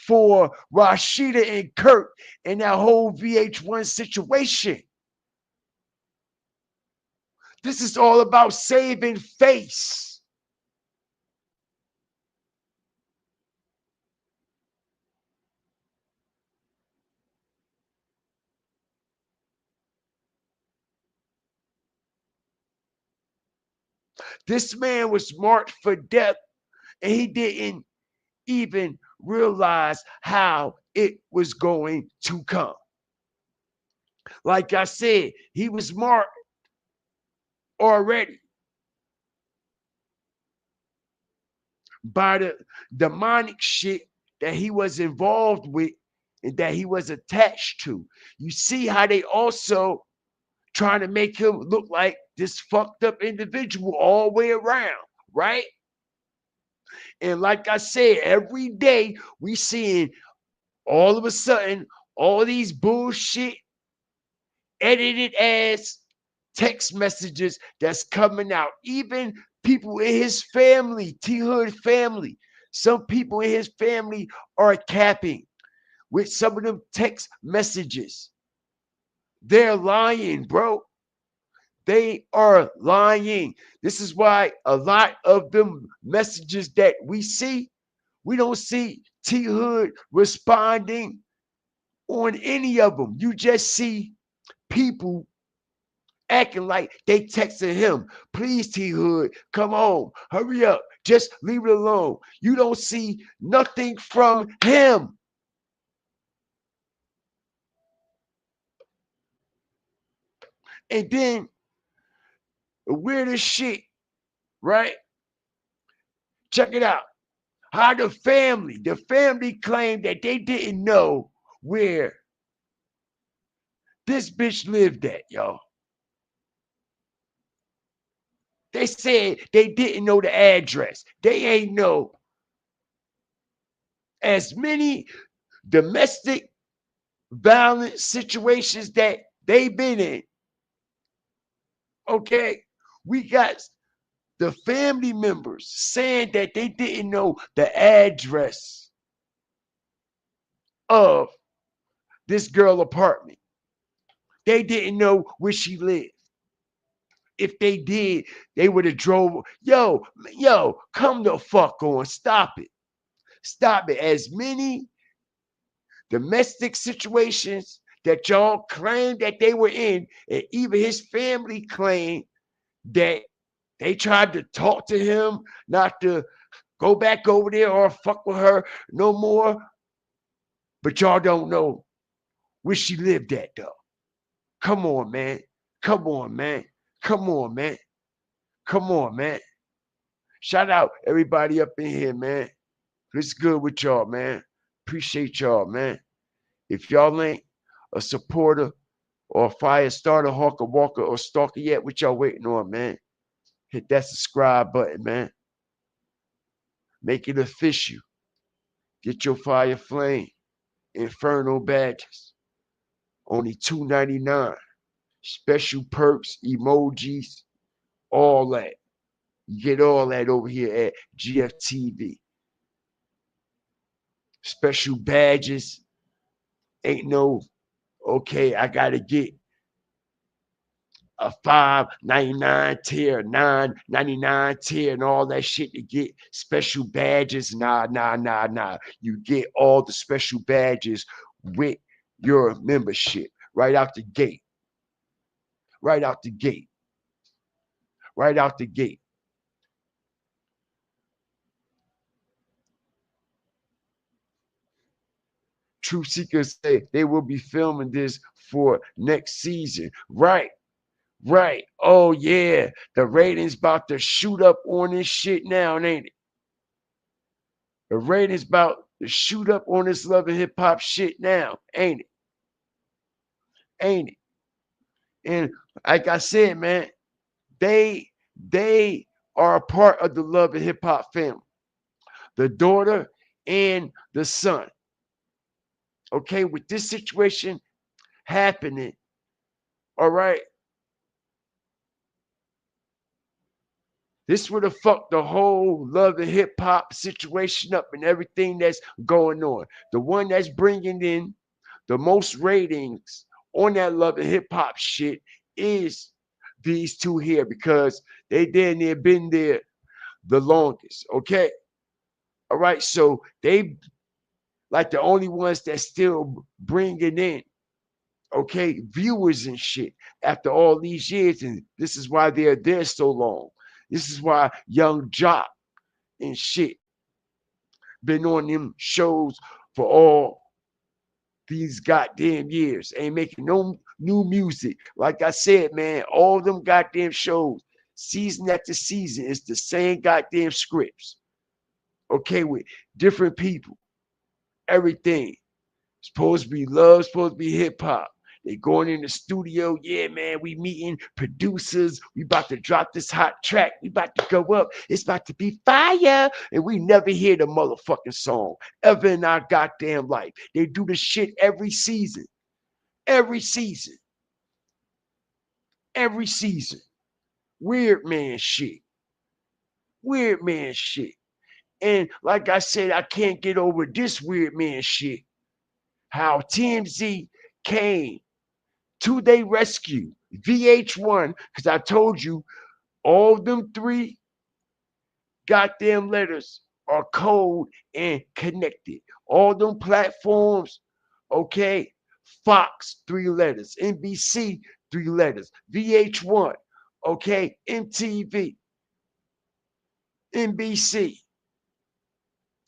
for Rasheeda and Kirk and that whole VH1 situation. This is all about saving face. This man was marked for death and he didn't even realize how it was going to come. Like I said, he was marked already by the demonic shit that he was involved with and that he was attached to. You see how they also trying to make him look like this fucked up individual all the way around, right? And like I said, every day we seeing all of a sudden, all these bullshit edited as text messages that's coming out. Even people in his family, T Hood family, some people in his family are capping with some of them text messages. They're lying, bro. They are lying. This is why a lot of them messages that we don't see T Hood responding on any of them. You just see people acting like they texting him, please T Hood, come home, hurry up, just leave it alone. You don't see nothing from him. And then the weirdest shit, right? Check it out. How the family claimed that they didn't know where this bitch lived at, y'all. They said they didn't know the address. They ain't know as many domestic violence situations that they've been in. Okay, we got the family members saying that they didn't know the address of this girl apartment. They didn't know where she lived. If they did, they would have drove. Yo, come the fuck on. Stop it. Stop it. As many domestic situations that y'all claimed that they were in, and even his family claimed that they tried to talk to him not to go back over there or fuck with her no more. But y'all don't know where she lived at, though. Come on, man. Come on, man. Come on, man. Come on, man. Shout out everybody up in here, man. It's good with y'all, man. Appreciate y'all, man. If y'all ain't a supporter or a fire starter, hawker, walker, or stalker yet, what y'all waiting on, man? Hit that subscribe button, man. Make it official. Get your fire flame. Inferno badges. Only $2.99. Special perks, emojis, all that. You get all that over here at GFTV. Special badges. Ain't no, okay, I gotta get a $5.99 tier, $9.99 tier, and all that shit to get special badges. Nah. You get all the special badges with your membership right out the gate. Right out the gate. Right out the gate. Truth Seekers say they will be filming this for next season. Right. Oh yeah, the ratings about to shoot up on this shit now, ain't it? The ratings about to shoot up on this love and hip hop shit now, ain't it? Ain't it? And like I said, man, they are a part of the love and hip hop family. The daughter and the son. Okay, with this situation happening, all right, this would have fucked the whole love and hip hop situation up and everything that's going on. The one that's bringing in the most ratings on that love and hip hop shit is these two here because they damn near been there the longest. Okay. All right. So they like the only ones that still bringing in, okay, viewers and shit after all these years. And this is why they're there so long. This is why Young Jock and shit been on them shows for all these goddamn years. Ain't making no new music. Like I said, man, all them goddamn shows, season after season, it's the same goddamn scripts. Okay, with different people. Everything. Supposed to be love, supposed to be hip hop. They going in the studio. Yeah, man, we meeting producers. We about to drop this hot track. We about to go up. It's about to be fire. And we never hear the motherfucking song ever in our goddamn life. They do the shit every season. Every season. Every season. Weird man shit. Weird man shit. And like I said, I can't get over this weird man shit. How TMZ came to their rescue. VH1, because I told you all of them three goddamn letters are code and connected. All them platforms, okay? Fox, 3 letters. NBC, 3 letters. VH1, okay? MTV, NBC,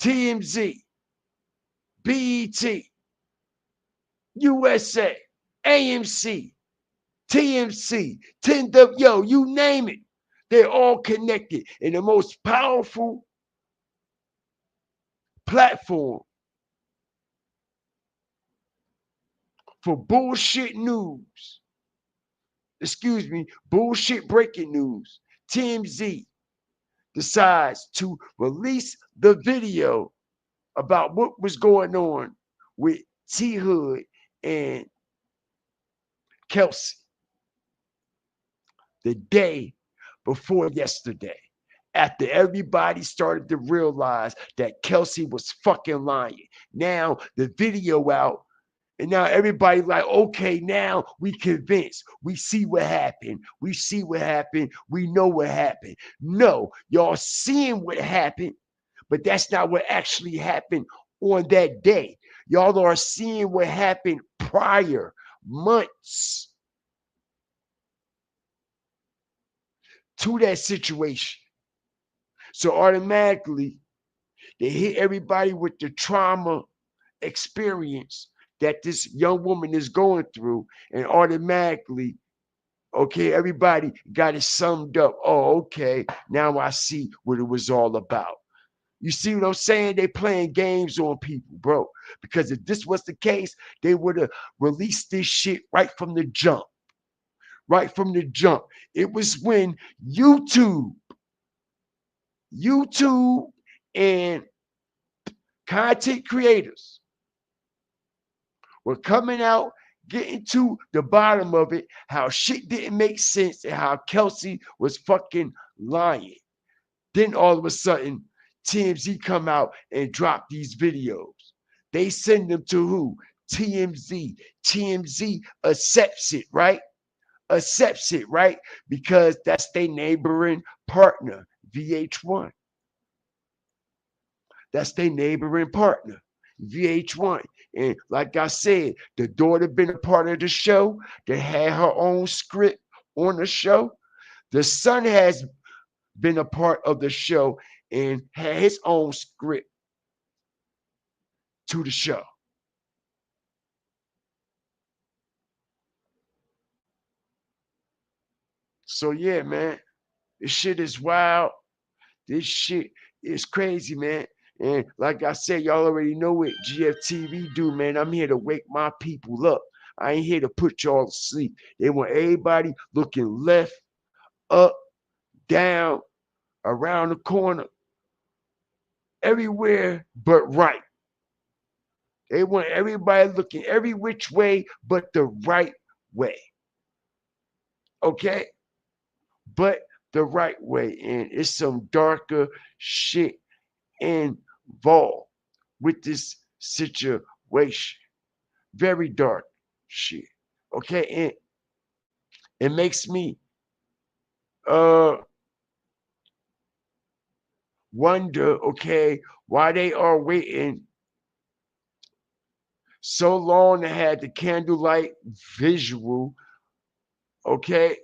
TMZ, BET, USA, AMC, TMC, 10W, yo, you name it. They're all connected in the most powerful platform for bullshit news. Excuse me, bullshit breaking news. TMZ decides to release the video about what was going on with T Hood and Kelsey the day before yesterday, after everybody started to realize that Kelsey was fucking lying. Now the video out, and now everybody like, okay, now we convinced. We see what happened. We see what happened. We know what happened. No, y'all seeing what happened, but that's not what actually happened on that day. Y'all are seeing what happened prior months to that situation. So automatically, they hit everybody with the trauma experience that this young woman is going through, and automatically, okay, everybody got it summed up. Oh, okay, now I see what it was all about. You see what I'm saying? They playing games on people, bro. Because if this was the case, they would have released this shit right from the jump. Right from the jump. It was when YouTube and content creators were coming out, getting to the bottom of it, how shit didn't make sense and how Kelsey was fucking lying. Then all of a sudden, TMZ come out and drop these videos. They send them to who? TMZ. TMZ accepts it, right? Accepts it, right? Because that's their neighboring partner, VH1. That's their neighboring partner, VH1. And like I said, the daughter been a part of the show. They had her own script on the show. The son has been a part of the show and had his own script to the show. So yeah, man, this shit is wild. This shit is crazy, man. And like I said, y'all already know what GFTV do, man. I'm here to wake my people up. I ain't here to put y'all to sleep. They want everybody looking left, up, down, around the corner, everywhere but right. They want everybody looking every which way but the right way. Okay? But the right way. And it's some darker shit involved with this situation. Very dark shit. Okay? And it makes me uh wonder, okay, why they are waiting so long to have the candlelight visual. Okay,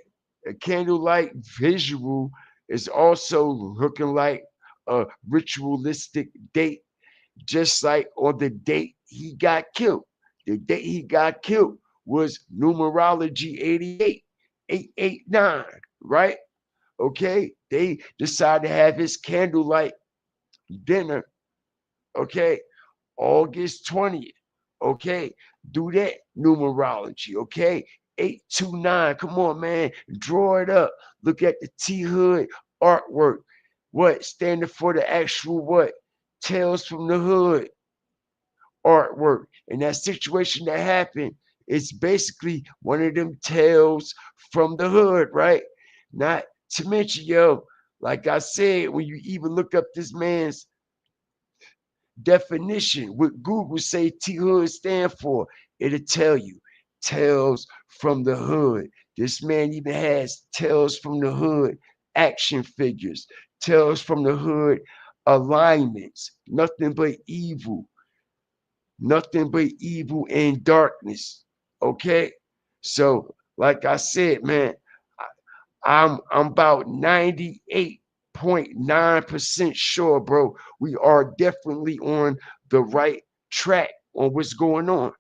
a candlelight visual is also looking like a ritualistic date, just like on the date he got killed. The date he got killed was numerology 88, 889, right? Okay, they decided to have his candlelight dinner, okay, August 20th. Okay, do that numerology. Okay, 829. Come on, man, draw it up. Look at the T Hood artwork. What standing for the actual what? Tales from the Hood artwork. And that situation that happened is basically one of them tales from the hood, right? Not to mention, yo, like I said, when you even look up this man's definition, what Google say T Hood stand for, it'll tell you tales from the hood. This man even has tales from the hood action figures, tales from the hood alignments, nothing but evil and darkness. Okay, so like I said, man, I'm about 98.9% sure, bro. We are definitely on the right track on what's going on.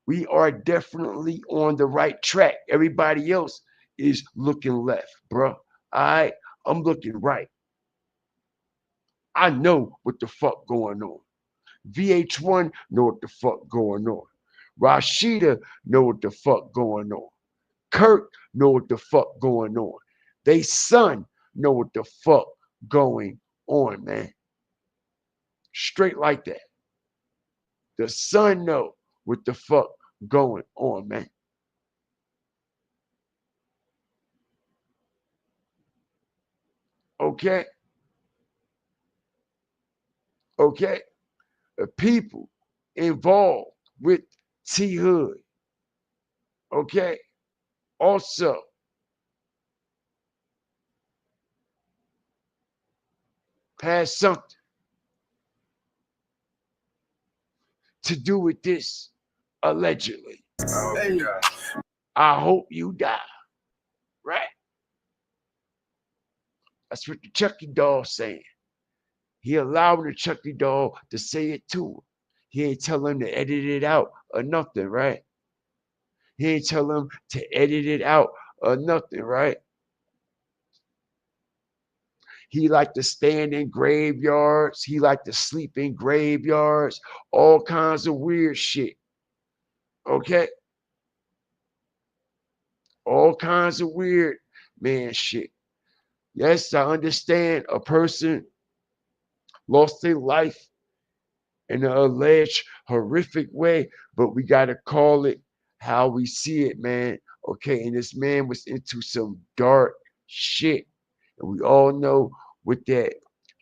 We are definitely on the right track. Everybody else is looking left, bro. I I'm looking right. I know what the fuck going on. VH1 know what the fuck going on. Rasheeda know what the fuck going on. Kirk know what the fuck going on. They son know what the fuck going on, man. Straight like that. The son know what the fuck going on, man. Okay, okay. The people involved with T Hood, okay, also has something to do with this, allegedly. Hey, I hope you die, right? That's what the Chucky doll saying. He allowed the Chucky doll to say it to him. He ain't tell him to edit it out or nothing, right? He ain't tell him to edit it out or nothing, right? He liked to stand in graveyards. He liked to sleep in graveyards. All kinds of weird shit. Okay? All kinds of weird man shit. Yes, I understand a person lost their life in an alleged horrific way, but we got to call it how we see it, man. Okay, and this man was into some dark shit, and we all know what that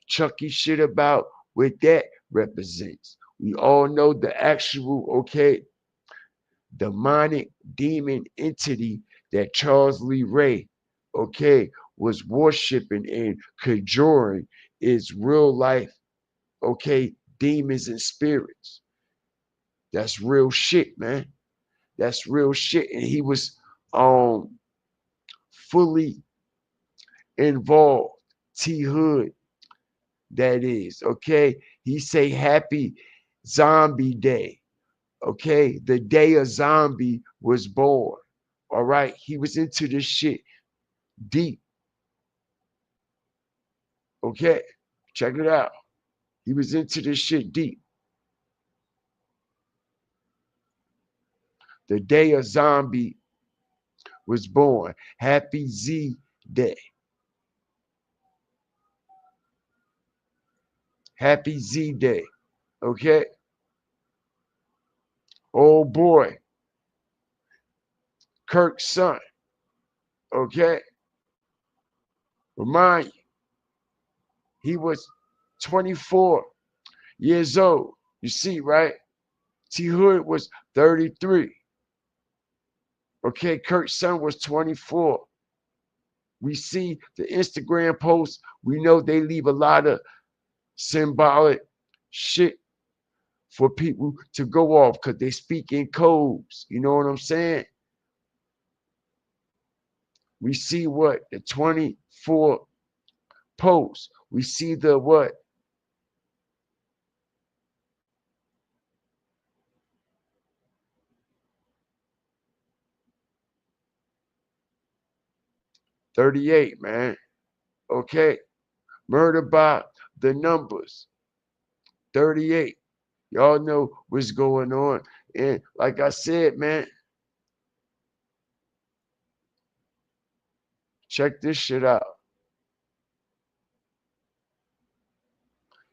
Chucky shit about, what that represents. We all know the actual, okay, demonic demon entity that Charles Lee Ray, okay, was worshiping and conjuring is real life, okay, demons and spirits. That's real shit, man. That's real shit. And he was fully involved. T Hood, that is. Okay. He say happy zombie day. Okay. The day a zombie was born. All right. He was into this shit deep. Okay. Check it out. He was into this shit deep. The day a zombie was born. Happy Z Day. Happy Z Day. Okay. Oh boy. Kirk's son. Okay. Remind you, he was 24 years old. You see, right? T Hood was 33. Okay. Kirk's son was 24. We see the Instagram posts. We know they leave a lot of symbolic shit for people to go off because they speak in codes. You know what I'm saying? We see what the 24 posts. We see the what 38, man. Okay. Murder by the numbers 38. Y'all know what's going on. And like I said, man, check this shit out.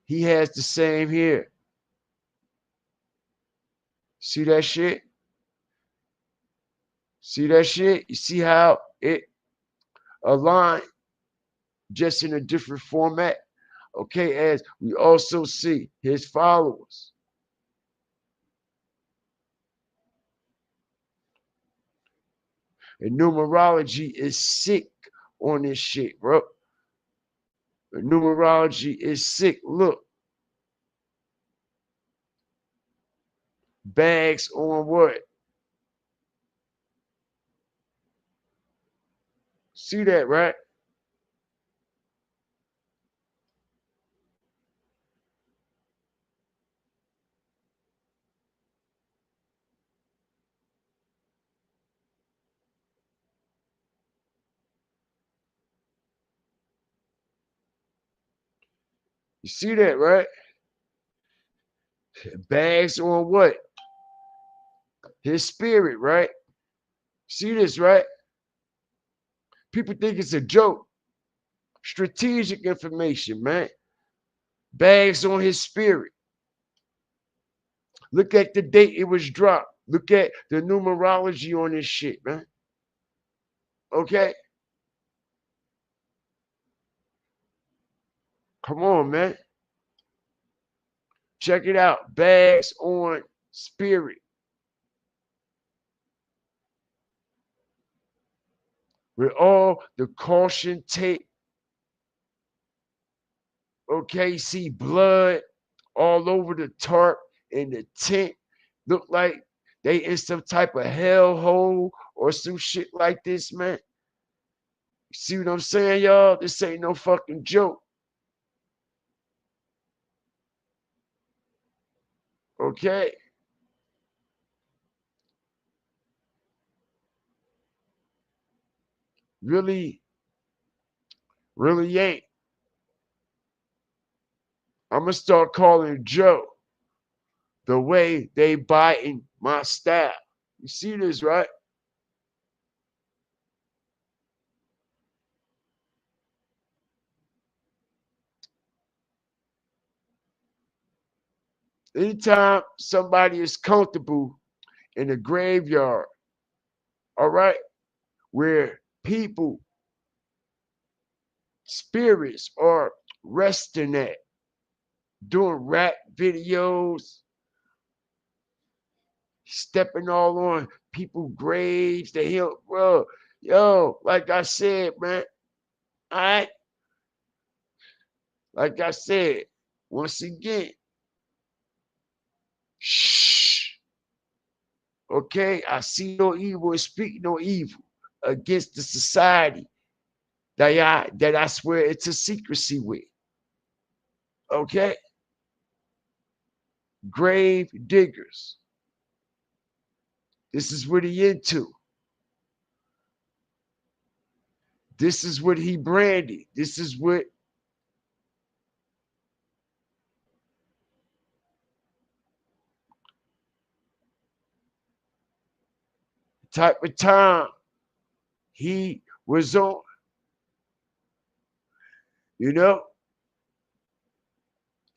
He has the same here. See that shit? See that shit? You see how it aligned just in a different format? Okay, as we also see his followers. And numerology is sick on this shit, bro. The numerology is sick. Look, bags on what? See that, right? You see that, right? Bags on what? His spirit, right? See this, right? People think it's a joke. Strategic information, man. Bags on his spirit. Look at the date it was dropped. Look at the numerology on this shit, man. Okay? Come on, man. Check it out. Bags on spirit. With all the caution tape. Okay, see blood all over the tarp and the tent. Look like they in some type of hellhole or some shit like this, man. See what I'm saying, y'all? This ain't no fucking joke. Okay? Really, really ain't. I'm gonna start calling Joe the way they biting my style. You see this, right? Anytime somebody is comfortable in a graveyard, all right, where people, spirits are resting at, doing rap videos, stepping all on people's graves, they hear, bro, yo, like I said, man, all right, like I said, once again, shh, okay, I see no evil and speak no evil against the society that I swear it's a secrecy with, okay, grave diggers, this is what he into. This is what he branded. This is what type of time he was on, you know?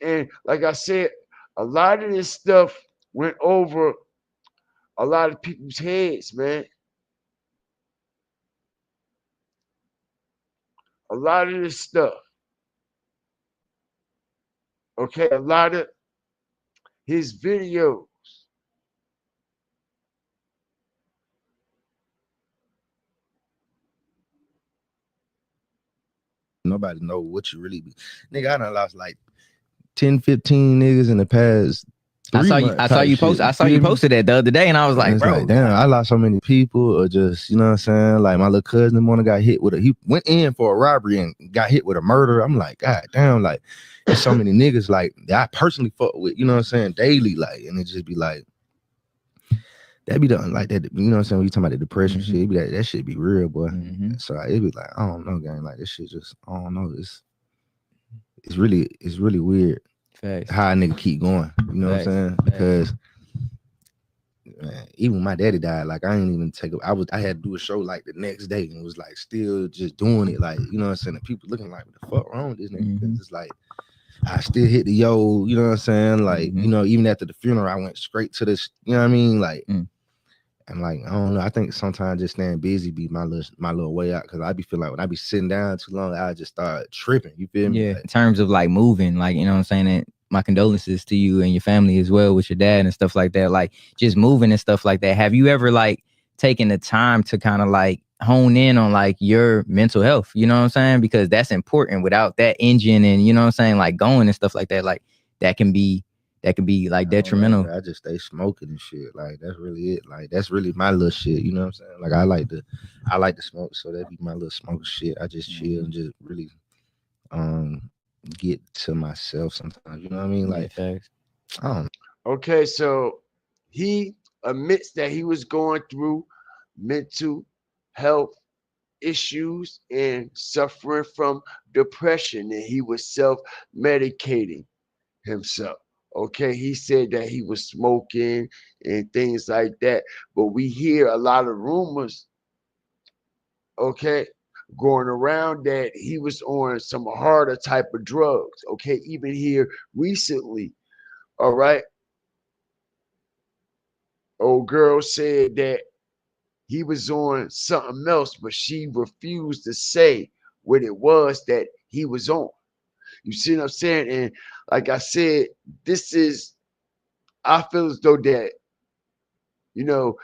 And like I said, a lot of this stuff went over a lot of people's heads, man. A lot of this stuff, okay? A lot of his videos. Nobody know what you really be. Nigga, I done lost like 10, 15 niggas in the past. I saw you post. I saw you posted that the other day, and I was like, it's bro, like, damn, I lost so many people, or just, you know what I'm saying? Like my little cousin morning got hit with he went in for a robbery and got hit with a murder. I'm like, God damn, like there's so many niggas like that I personally fuck with, you know what I'm saying, daily, like, and it just be like, that be done like that, you know what I'm saying? When you talking about the depression shit, it be like, that shit be real, boy. So it be like, I don't know, gang, like this shit just, I don't know, it's really weird. how a nigga keep going. You know what I'm saying? Because man, even my daddy died, like I ain't even take I had to do a show like the next day and was like still just doing it, like, you know what I'm saying? And people looking like, what the fuck wrong with this nigga? Because it's like I still hit the yo, you know what I'm saying? Like, you know, even after the funeral, I went straight to this, you know what I mean? Like, and like, I don't know, I think sometimes just staying busy be my little way out, because I be feeling like when I be sitting down too long, I just start tripping. You feel me? Yeah, like, in terms of like moving, like, you know what I'm saying? And my condolences to you and your family as well with your dad and stuff like that. Like just moving and stuff like that. Have you ever like taken the time to kind of like hone in on like your mental health? You know what I'm saying? Because that's important. Without that engine and, you know what I'm saying, like going and stuff like that, like that can be like detrimental. I just stay smoking and shit. Like that's really it. Like that's really my little shit. You know what I'm saying? Like I like to smoke, so that be my little smoke shit. I just chill and just really get to myself sometimes. You know what I mean? Like I don't know. Okay, so he admits that he was going through mental health issues and suffering from depression, and he was self-medicating himself. Okay, he said that he was smoking and things like that, but we hear a lot of rumors, okay, going around that he was on some harder type of drugs. Okay, even here recently, all right, old girl said that he was on something else, but she refused to say what it was that he was on. You see what I'm saying? And like I said, I feel as though that, you know,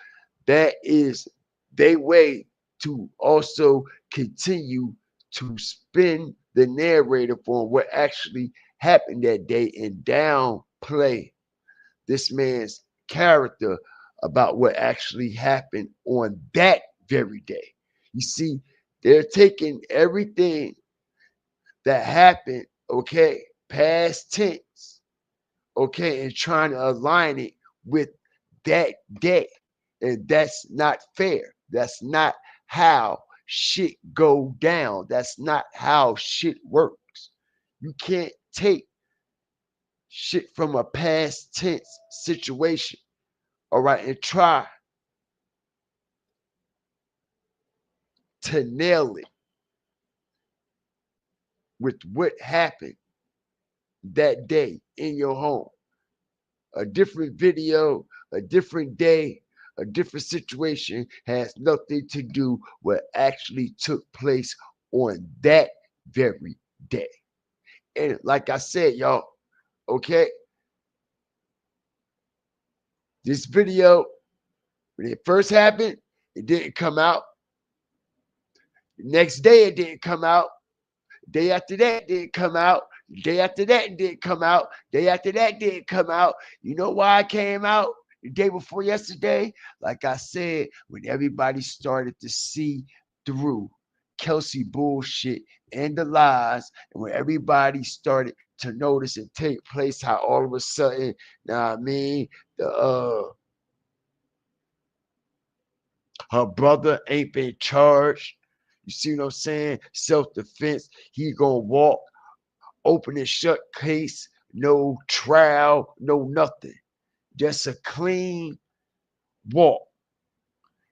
that is their way to also continue to spin the narrative on what actually happened that day and downplay this man's character about what actually happened on that very day. You see, they're taking everything that happened, okay, past tense, okay, and trying to align it with that day. And that's not fair. That's not how shit go down. That's not how shit works. You can't take shit from a past tense situation, all right, and try to nail it with what happened that day in your home. A different video, a different day, a different situation has nothing to do with what actually took place on that very day. And like I said, y'all, okay, this video, when it first happened, it didn't come out. The next day, it didn't come out. Day after that, it didn't come out. Day after that, it didn't come out. Day after that, it didn't come out. You know why it came out the day before yesterday? Like I said, when everybody started to see through Kelsey bullshit and the lies, and when everybody started to notice and take place how all of a sudden, I mean, her brother ain't been charged. You see what I'm saying? Self-defense. He gonna walk, open and shut case, no trial, no nothing. Just a clean walk.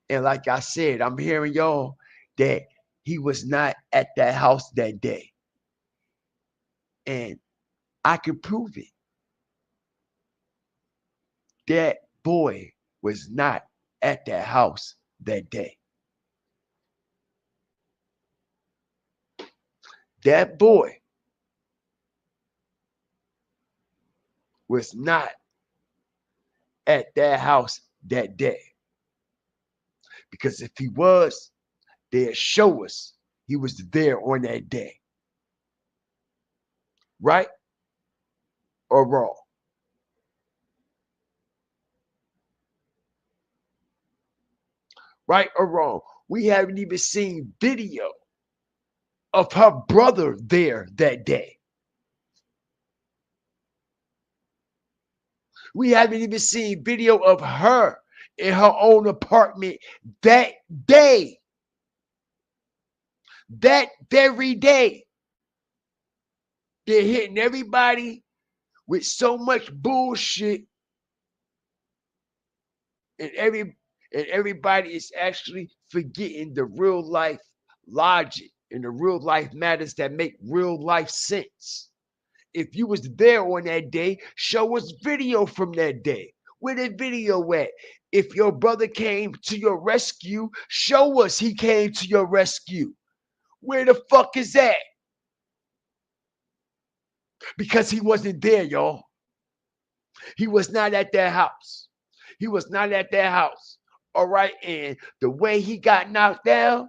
And like I said, I'm hearing y'all that he was not at that house that day. And I can prove it. That boy was not at that house that day. That boy was not at that house that day. Because if he was, they'd show us he was there on that day. Right or wrong? Right or wrong? We haven't even seen video of her brother there that day. We haven't even seen video of her in her own apartment that day. That very day. They're hitting everybody with so much bullshit, and everybody is actually forgetting the real life logic and the real life matters that make real life sense. If you was there on that day, show us video from that day. Where the video at? If your brother came to your rescue, show us he came to your rescue. Where the fuck is that? Because he wasn't there, y'all. He was not at their house. He was not at their house. All right. And the way he got knocked down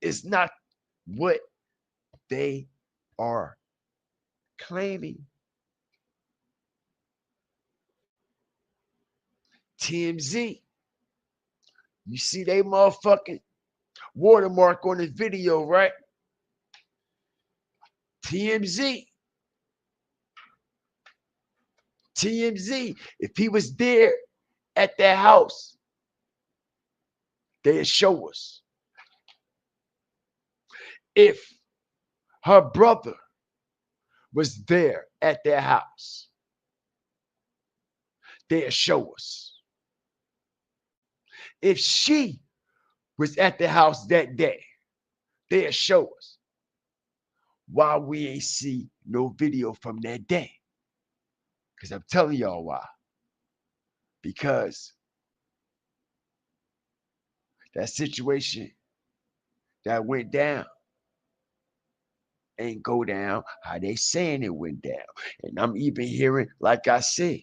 is not what they are claiming. TMZ. You see they motherfucking watermark on the video, right? TMZ. TMZ. If he was there at their house, they'd show us. If her brother was there at their house, they'd show us. If she was at the house that day, they'll show us. Why we ain't see no video from that day? Because I'm telling y'all why. Because that situation that went down ain't go down how they saying it went down. And I'm even hearing, like I said,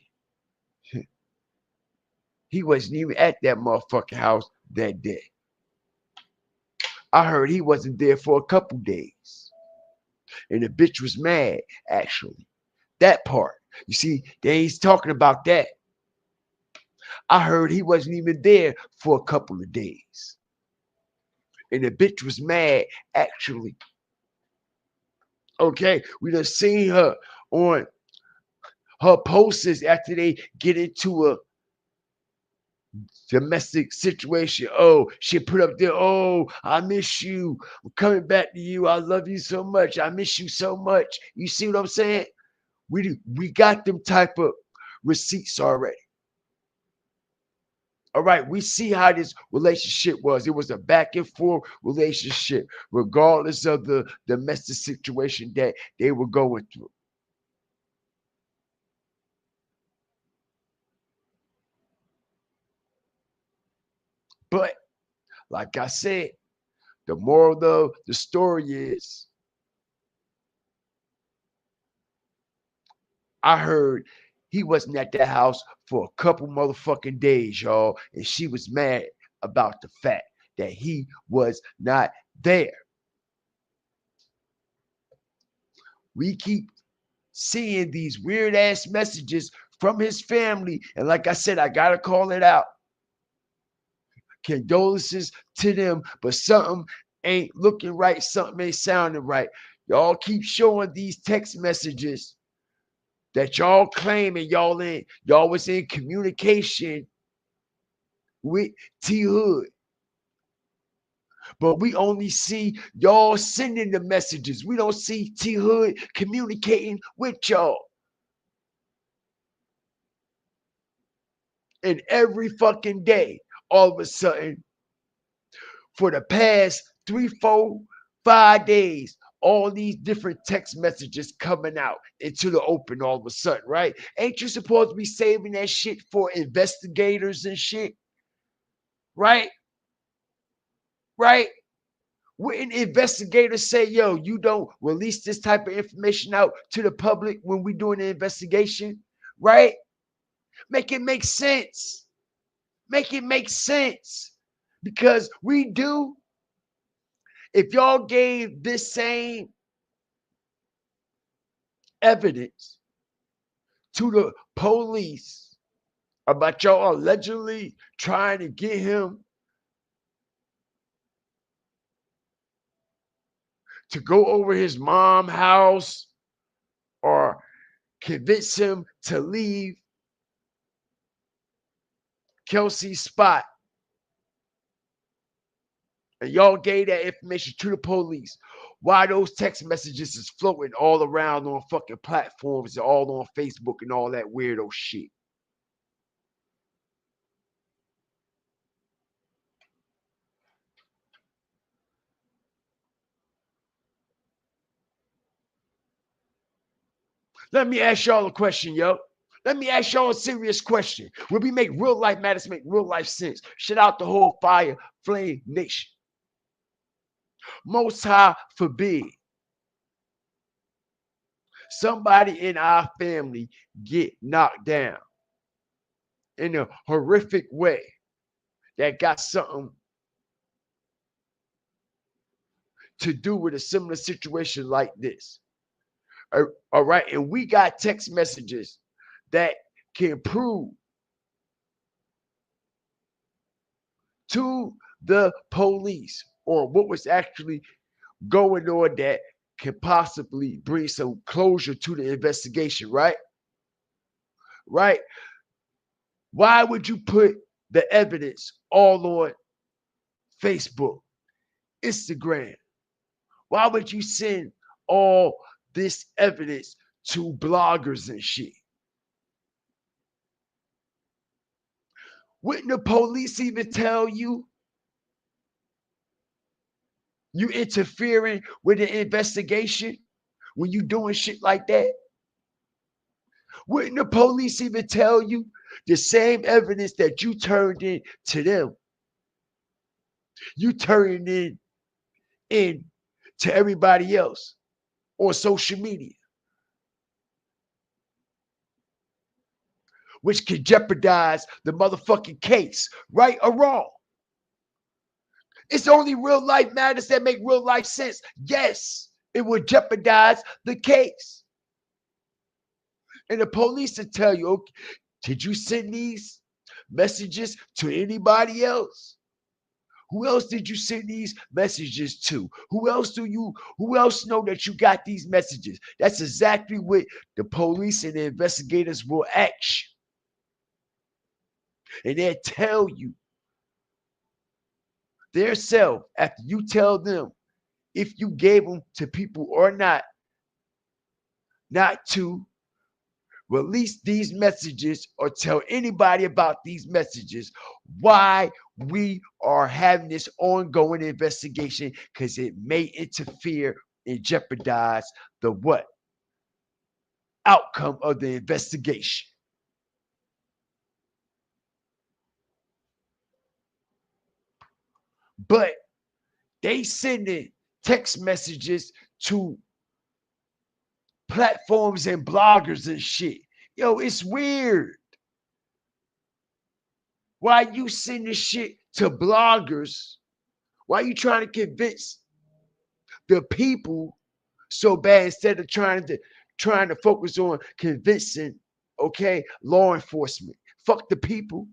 he wasn't even at that motherfucking house that day. I heard he wasn't there for a couple days. And the bitch was mad, actually. That part. You see, they ain't talking about that. I heard he wasn't even there for a couple of days. And the bitch was mad, actually. Okay, we done seen her on her posters after they get into a domestic situation. Oh, she put up there, oh, I miss you. I'm coming back to you. I love you so much. I miss you so much. You see what I'm saying? We got them type of receipts already. All right, we see how this relationship was. It was a back and forth relationship, regardless of the domestic situation that they were going through. But like I said, the moral of the story is I heard he wasn't at that house for a couple motherfucking days, y'all. And she was mad about the fact that he was not there. We keep seeing these weird ass messages from his family. And like I said, I got to call it out. Condolences to them, but something ain't looking right. Something ain't sounding right. Y'all keep showing these text messages that y'all claiming y'all was in communication with T Hood. But we only see y'all sending the messages. We don't see T Hood communicating with y'all. And every fucking day, all of a sudden, for the past 3, 4, 5 days, all these different text messages coming out into the open all of a sudden, right? Ain't you supposed to be saving that shit for investigators and shit? Right? Right? Wouldn't investigators say, yo, you don't release this type of information out to the public when we're doing an investigation? Right? Make it make sense. Make it make sense. Because we do. If y'all gave this same evidence to the police about y'all allegedly trying to get him to go over his mom's house or convince him to leave Kelsey's spot, and y'all gave that information to the police, why those text messages is floating all around on fucking platforms and all on Facebook and all that weirdo shit? Let me ask y'all a question, yo. Let me ask y'all a serious question. When we make real life matters make real life sense, shut out the whole fire flame nation. Most High forbid somebody in our family get knocked down in a horrific way that got something to do with a similar situation like this. All right. And we got text messages that can prove to the police or what was actually going on that can possibly bring some closure to the investigation, right? Right. Why would you put the evidence all on Facebook, Instagram? Why would you send all this evidence to bloggers and shit? Wouldn't the police even tell you you interfering with the investigation when you doing shit like that? Wouldn't the police even tell you the same evidence that you turned in to them? You turned in to everybody else on social media, which could jeopardize the motherfucking case, right or wrong. It's only real life matters that make real life sense. Yes, it would jeopardize the case. And the police will tell you, okay, did you send these messages to anybody else? Who else did you send these messages to? Who else know that you got these messages? That's exactly what the police and the investigators will ask you. And they'll tell you their self after you tell them if you gave them to people or not to release these messages or tell anybody about these messages, why we are having this ongoing investigation, because it may interfere and jeopardize the what? Outcome of the investigation. But they sending text messages to platforms and bloggers and shit. Yo, it's weird. Why you sending shit to bloggers? Why you trying to convince the people so bad instead of trying to focus on convincing, okay, law enforcement? Fuck the people.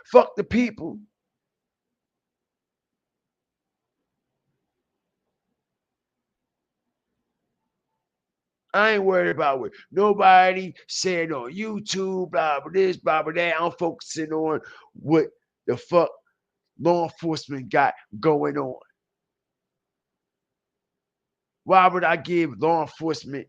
Fuck the people. I ain't worried about what nobody saying on YouTube, blah, blah, this, blah, blah, that. I'm focusing on what the fuck law enforcement got going on. Why would I give law enforcement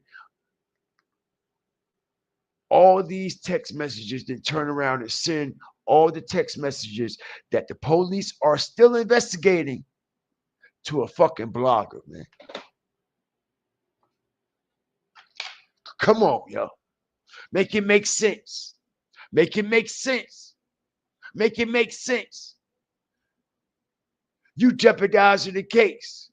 all these text messages, then turn around and send all the text messages that the police are still investigating to a fucking blogger, man? Come on, yo. Make it make sense. Make it make sense. Make it make sense. You jeopardizing the case.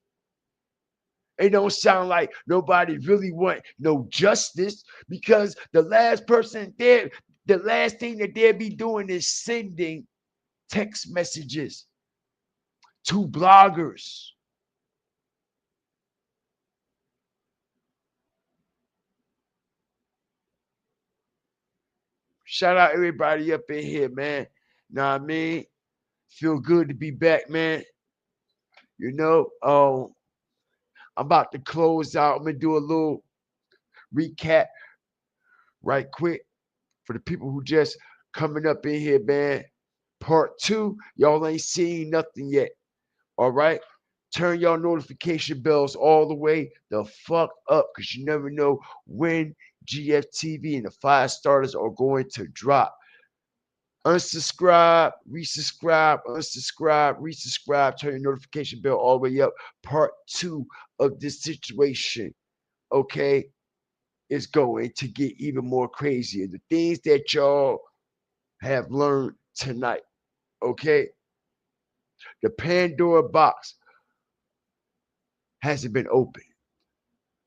It don't sound like nobody really want no justice, because the last person there, the last thing that they'll be doing is sending text messages to bloggers. Shout out everybody up in here, man. Know what I mean? Feel good to be back, man. You know, I'm about to close out. I'm gonna do a little recap right quick for the people who just coming up in here, man. Part 2, y'all ain't seen nothing yet. All right? Turn y'all notification bells all the way the fuck up, because you never know when GFTV and the 5 starters are going to drop. Unsubscribe, resubscribe, unsubscribe, resubscribe, turn your notification bell all the way up. Part 2 of this situation, okay, is going to get even more crazier. The things that y'all have learned tonight, okay? The Pandora box hasn't been opened.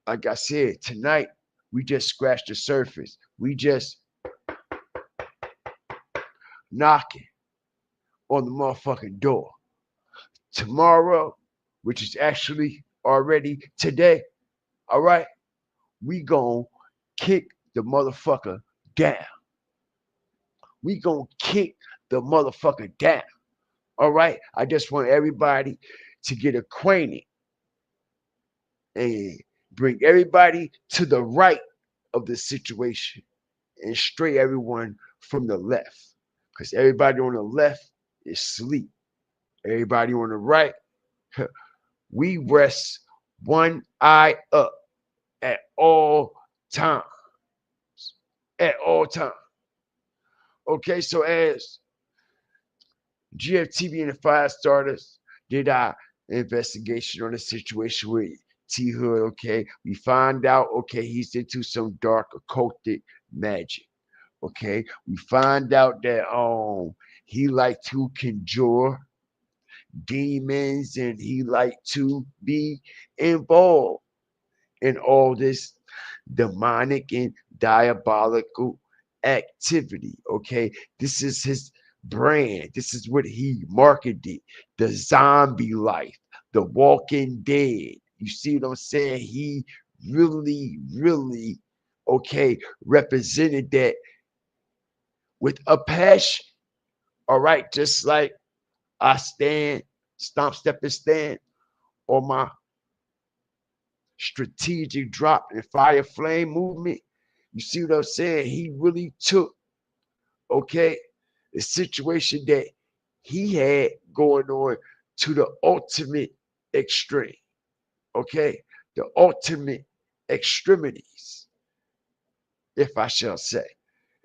Like I said, tonight, we just scratched the surface. We just knocking on the motherfucking door. Tomorrow, which is actually already today, all right, we gonna kick the motherfucker down. We gonna kick the motherfucker down. All right, I just want everybody to get acquainted and bring everybody to the right of the situation and stray everyone from the left, because everybody on the left is asleep. Everybody on the right, we rest one eye up at all times. At all times. Okay, so as GFTV and the 5 starters did our investigation on the situation with T Hood, okay, we find out, okay, he's into some dark occultic magic. Okay, we find out that he liked to conjure demons and he liked to be involved in all this demonic and diabolical activity. Okay, this is his brand. This is what he marketed: the zombie life, the Walking Dead. You see what I'm saying? He really, okay, represented that with a passion. All right, just like I step and stand on my strategic drop and fire flame movement. You see what I'm saying? He really took, okay, the situation that he had going on to the ultimate extreme, okay, the ultimate extremities, if I shall say.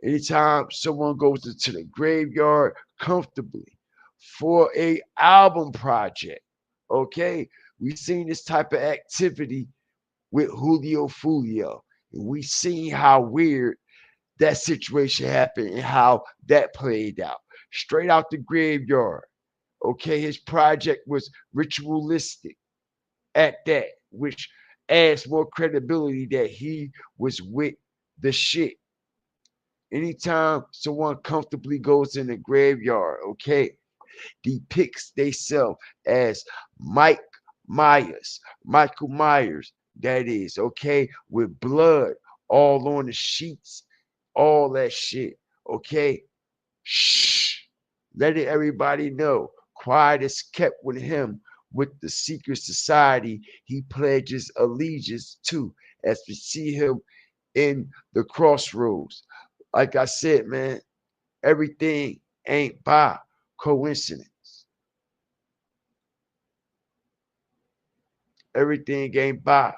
Anytime someone goes into the graveyard comfortably for a album project, okay, we've seen this type of activity with Julio Fulio, and we seen how weird that situation happened and how that played out. Straight out the graveyard. Okay, his project was ritualistic at that, which adds more credibility that he was with the shit. Anytime someone comfortably goes in the graveyard, okay, depicts themselves as Michael Myers, that is, okay, with blood all on the sheets, all that shit, okay? Shh, letting everybody know. Quiet is kept with him with the secret society he pledges allegiance to, as we see him in the crossroads. Like I said, man, everything ain't by coincidence. Everything ain't by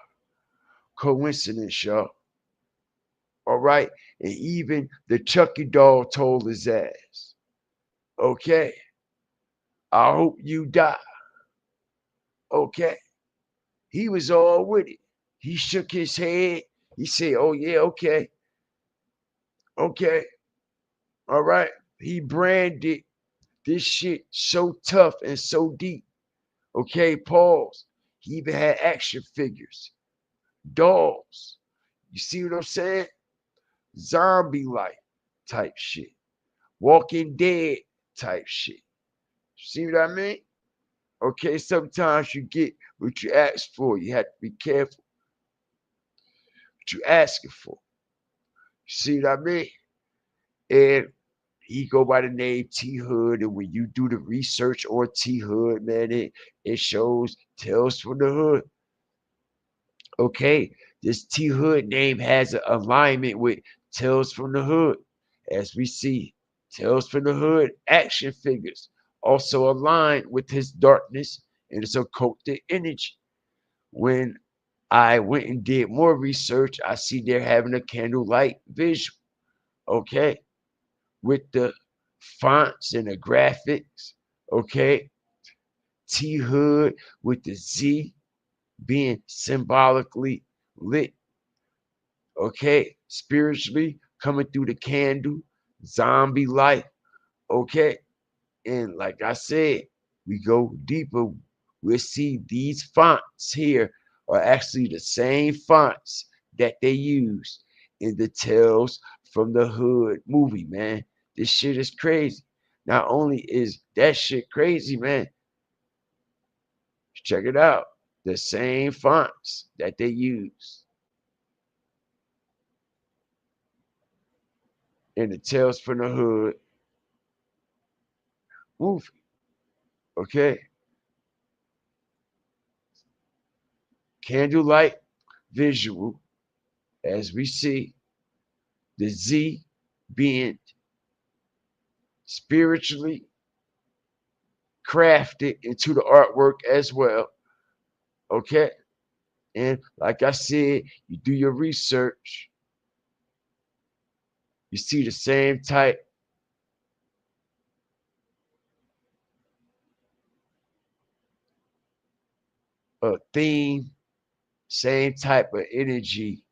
coincidence, y'all. All right. And even the Chucky doll told his ass, okay, I hope you die. Okay. He was all with it. He shook his head. He said, oh, yeah, okay. Okay. All right. He branded this shit so tough and so deep. Okay. Pause. He even had action figures, dolls. You see what I'm saying? Zombie like type shit. Walking Dead type shit. See what I mean? Okay, sometimes you get what you ask for. You have to be careful what you asking for. See what I mean? And he go by the name T Hood, and when you do the research on T Hood, man, it shows Tales from the Hood. Okay, this T Hood name has an alignment with Tales from the Hood, as we see Tales from the Hood action figures also aligned with his darkness and his occultic energy. When I went and did more research, I see they're having a candlelight visual, okay, with the fonts and the graphics, okay, T Hood with the Z being symbolically lit, okay, spiritually coming through the candle, zombie life, okay. And like I said, we go deeper, we'll see these fonts here are actually the same fonts that they use in the Tales from the Hood movie, man. This shit is crazy. Not only is that shit crazy, man, check it out. The same fonts that they use in the Tales from the Hood movie, okay? Candlelight visual, as we see, the Z being spiritually crafted into the artwork as well, okay? And like I said, you do your research, you see the same type of theme, same type of energy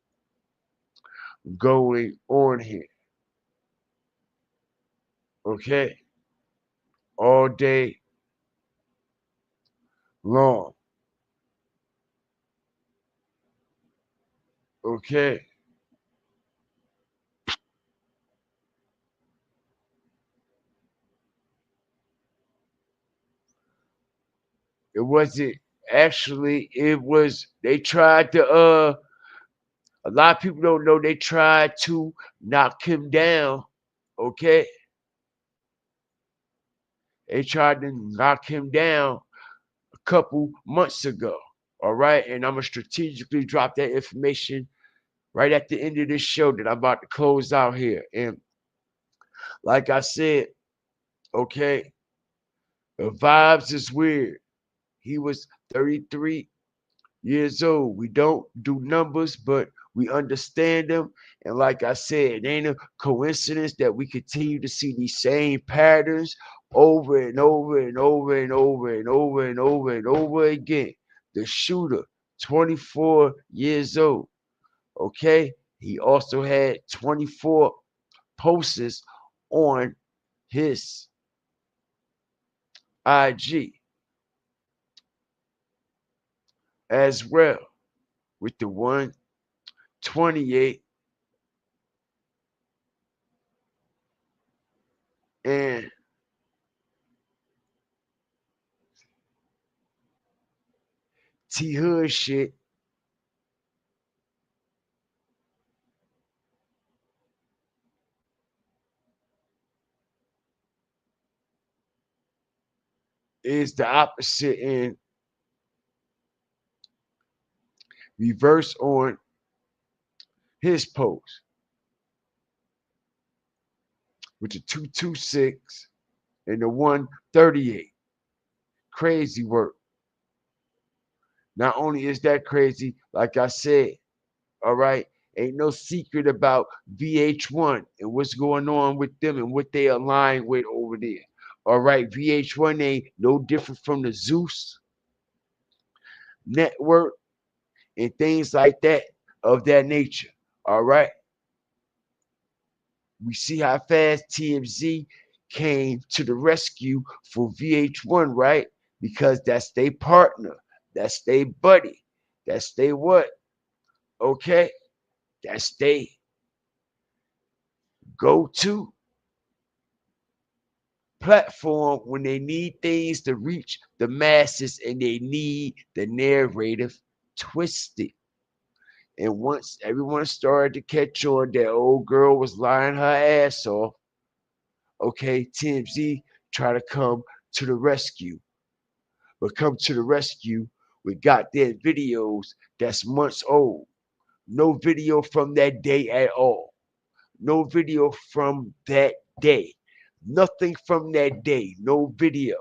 going on here, okay? All day long, okay? It wasn't actually, it was, they tried to, a lot of people don't know they tried to knock him down, okay? They tried to knock him down a couple months ago, all right? And I'm going to strategically drop that information right at the end of this show that I'm about to close out here. And like I said, okay, the vibes is weird. He was 33 years old. We don't do numbers, but we understand them. And like I said, it ain't a coincidence that we continue to see these same patterns over and over and over and over and over and over and over again. The shooter, 24 years old. Okay. He also had 24 posts on his IG as well, with the 128 and T Hood shit is the opposite in reverse on his post with the 226 and the 138. Crazy work. Not only is that crazy, like I said, all right, ain't no secret about VH1 and what's going on with them and what they align with over there. All right, VH1 ain't no different from the Zeus network and things like that of that nature. All right. We see how fast TMZ came to the rescue for VH1, right? Because that's their partner, that's their buddy, that's their what? Okay, that's they go to platform when they need things to reach the masses and they need the narrative twisted. And once everyone started to catch on that old girl was lying her ass off, okay, TMZ try to come to the rescue. But come to the rescue with goddamn videos that's months old. No video from that day at all. No video from that day. Nothing from that day, no video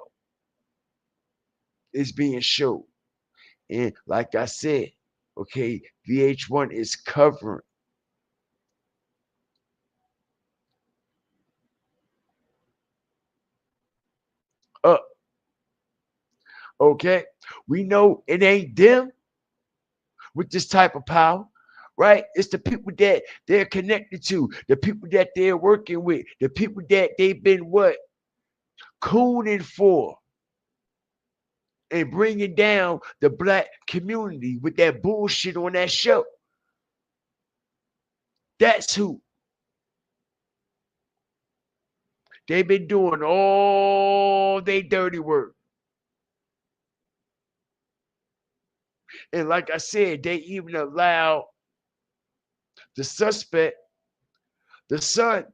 is being shown. And like I said, okay, VH1 is covering up. Okay, we know it ain't them with this type of power, right? It's the people that they're connected to, the people that they're working with, the people that they've been what? Cooning for and bringing down the black community with that bullshit on that show. That's who. They've been doing all their dirty work. And like I said, they even allow the suspect, the son,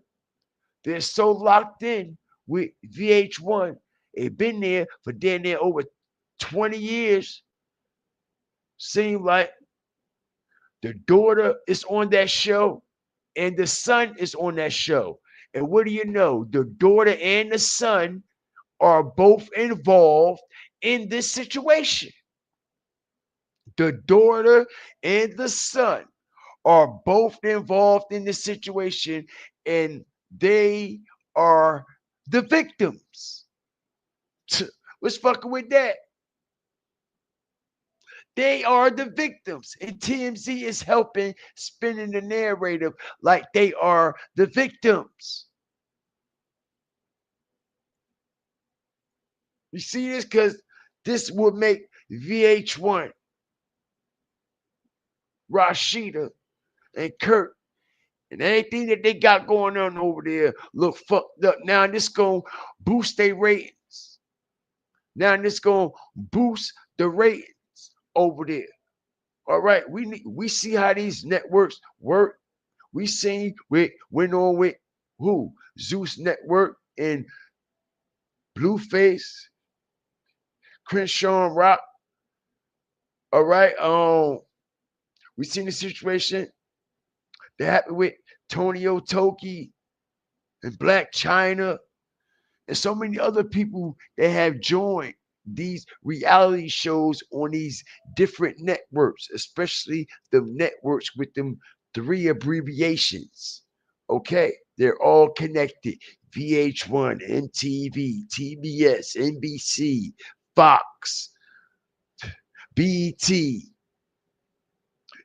they're so locked in with VH1. They've been there for damn near over 20 years. Seem like the daughter is on that show and the son is on that show. And what do you know? The daughter and the son are both involved in this situation. The daughter and the son are both involved in this situation, and they are the victims. What's fucking with that? They are the victims, and TMZ is helping spinning the narrative like they are the victims. You see this? Because this would make VH1, Rasheeda, and Kirk, and anything that they got going on over there look fucked up. Now this gonna boost their ratings. Now this gonna boost the ratings over there. All right, we see how these networks work. We seen we went on with who? Zeus Network and Blueface, Crenshaw Rock. All right, we seen the situation that happened with Tony Otoki and Black China and so many other people that have joined these reality shows on these different networks, especially the networks with them three abbreviations. Okay, they're all connected: VH1, MTV, TBS, NBC, Fox, BT,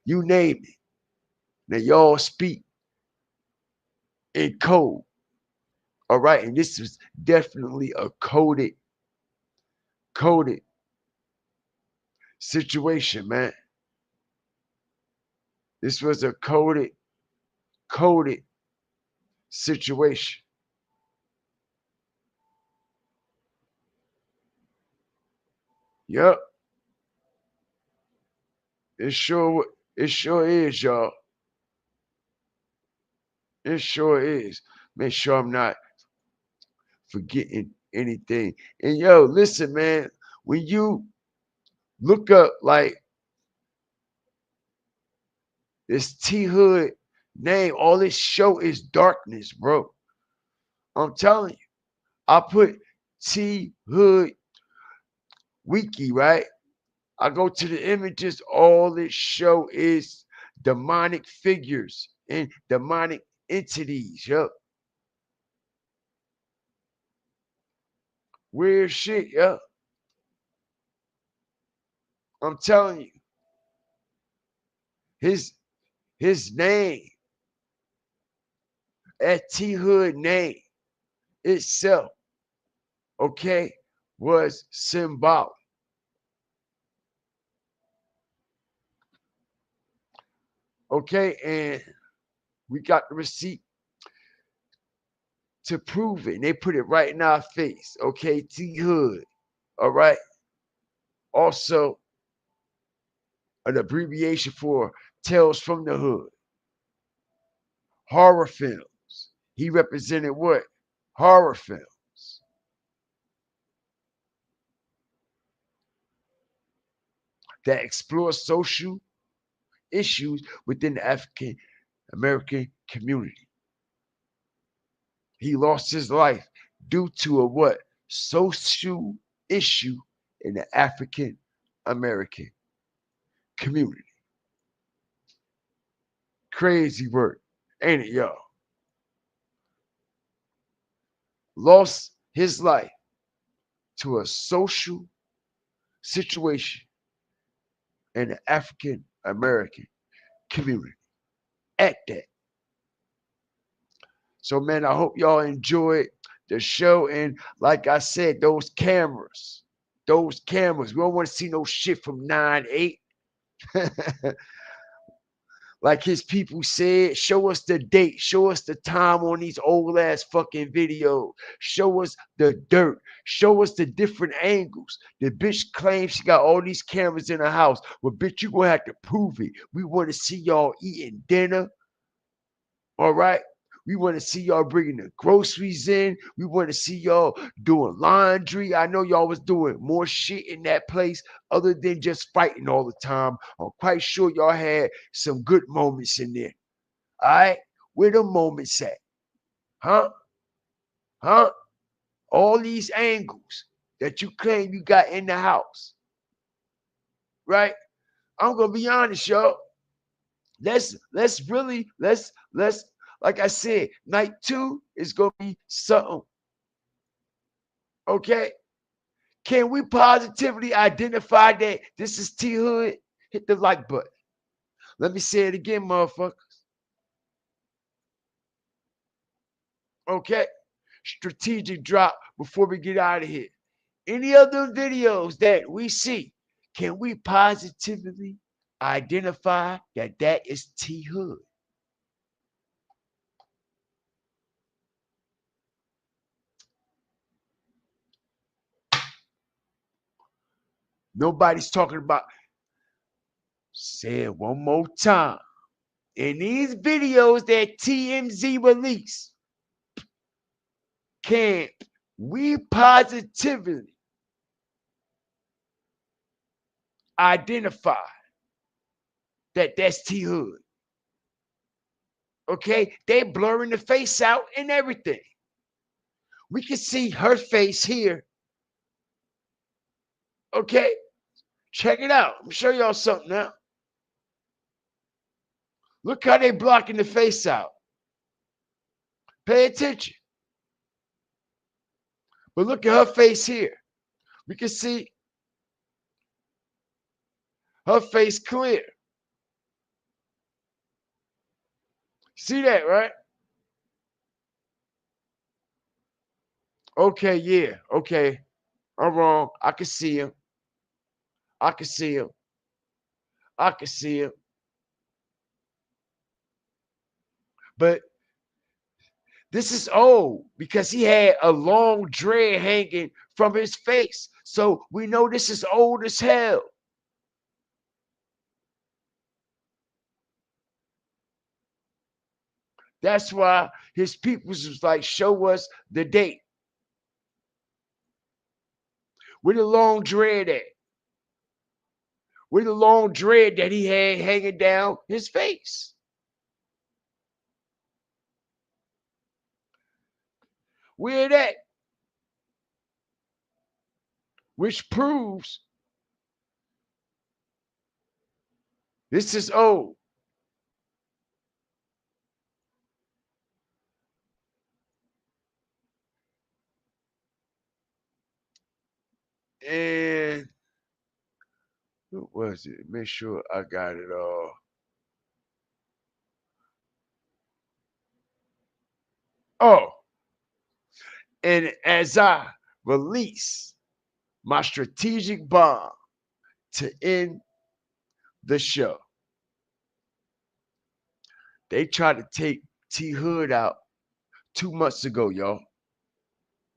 you name it. Now y'all speak in code. All right, and this was definitely a coded situation, man. This was a coded situation. Yep, it sure is, y'all. It sure is. Make sure I'm not forgetting anything. And yo, listen, man, when you look up like this T Hood name, all this show is darkness, bro. I'm telling you. I put T Hood Wiki, right? I go to the images, all this show is demonic figures and demonic entities. Yup. Weird shit, yup. I'm telling you. His name, that T Hood name itself, okay, was symbolic. Okay, and we got the receipt to prove it. And they put it right in our face. Okay, T Hood. All right. Also, an abbreviation for Tales from the Hood. Horror films. He represented what? Horror films. That explore social issues within the African American community. He lost his life due to a what? Social issue in the African American community. Crazy work, ain't it, y'all? Lost his life to a social situation in the African American community at that. So, man, I hope y'all enjoyed the show. And like I said, those cameras, we don't want to see no shit from 9/8. Like his people said, show us the date, show us the time on these old ass fucking videos, show us the dirt, show us the different angles. The bitch claims she got all these cameras in her house. Well, bitch, you gonna have to prove it. We want to see y'all eating dinner. All right. We want to see y'all bringing the groceries in. We want to see y'all doing laundry. I know y'all was doing more shit in that place other than just fighting all the time. I'm quite sure y'all had some good moments in there. All right? Where the moments at? Huh? Huh? All these angles that you claim you got in the house. Right? I'm gonna be honest, y'all. Let's like I said, night 2 is gonna be something. Okay? Can we positively identify that this is T Hood? Hit the like button. Let me say it again, motherfuckers. Okay? Strategic drop before we get out of here. Any other videos that we see, can we positively identify that that is T Hood? Nobody's talking about. Say it one more time. In these videos that TMZ release, can we positively identify that that's T Hood? Okay, they blurring the face out and everything. We can see her face here. Okay, check it out. I'm show y'all something now. Look how they blocking the face out. Pay attention. But look at her face here. We can see her face clear. See that, right? Okay, yeah. Okay. I'm wrong. I can see him. I can see him. I can see him. But this is old because he had a long dread hanging from his face. So we know this is old as hell. That's why his peoples was like, show us the date. Where the long dread at? Where the long dread that he had hanging down his face? Where that? Which proves this is old. And what was it? Make sure I got it all. Oh, and as I release my strategic bomb to end the show, they tried to take T Hood out 2 months ago, y'all.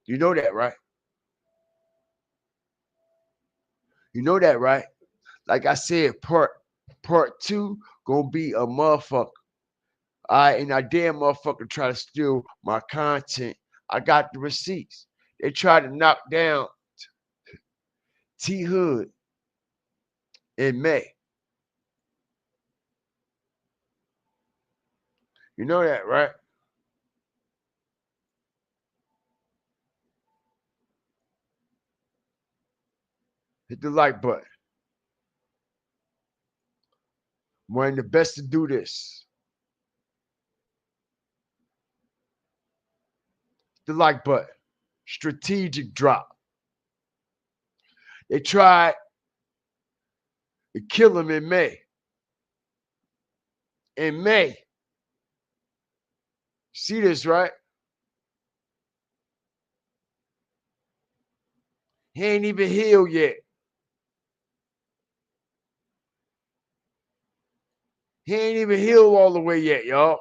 You know that, right? You know that, right? Like I said, part 2 gonna be a motherfucker. And I damn motherfucker try to steal my content. I got the receipts. They tried to knock down T Hood in May. You know that, right? Hit the like button. We're the best to do this. The like button. Strategic drop. They tried to kill him in May. In May. See this, right? He ain't even healed yet. He ain't even healed all the way yet, y'all.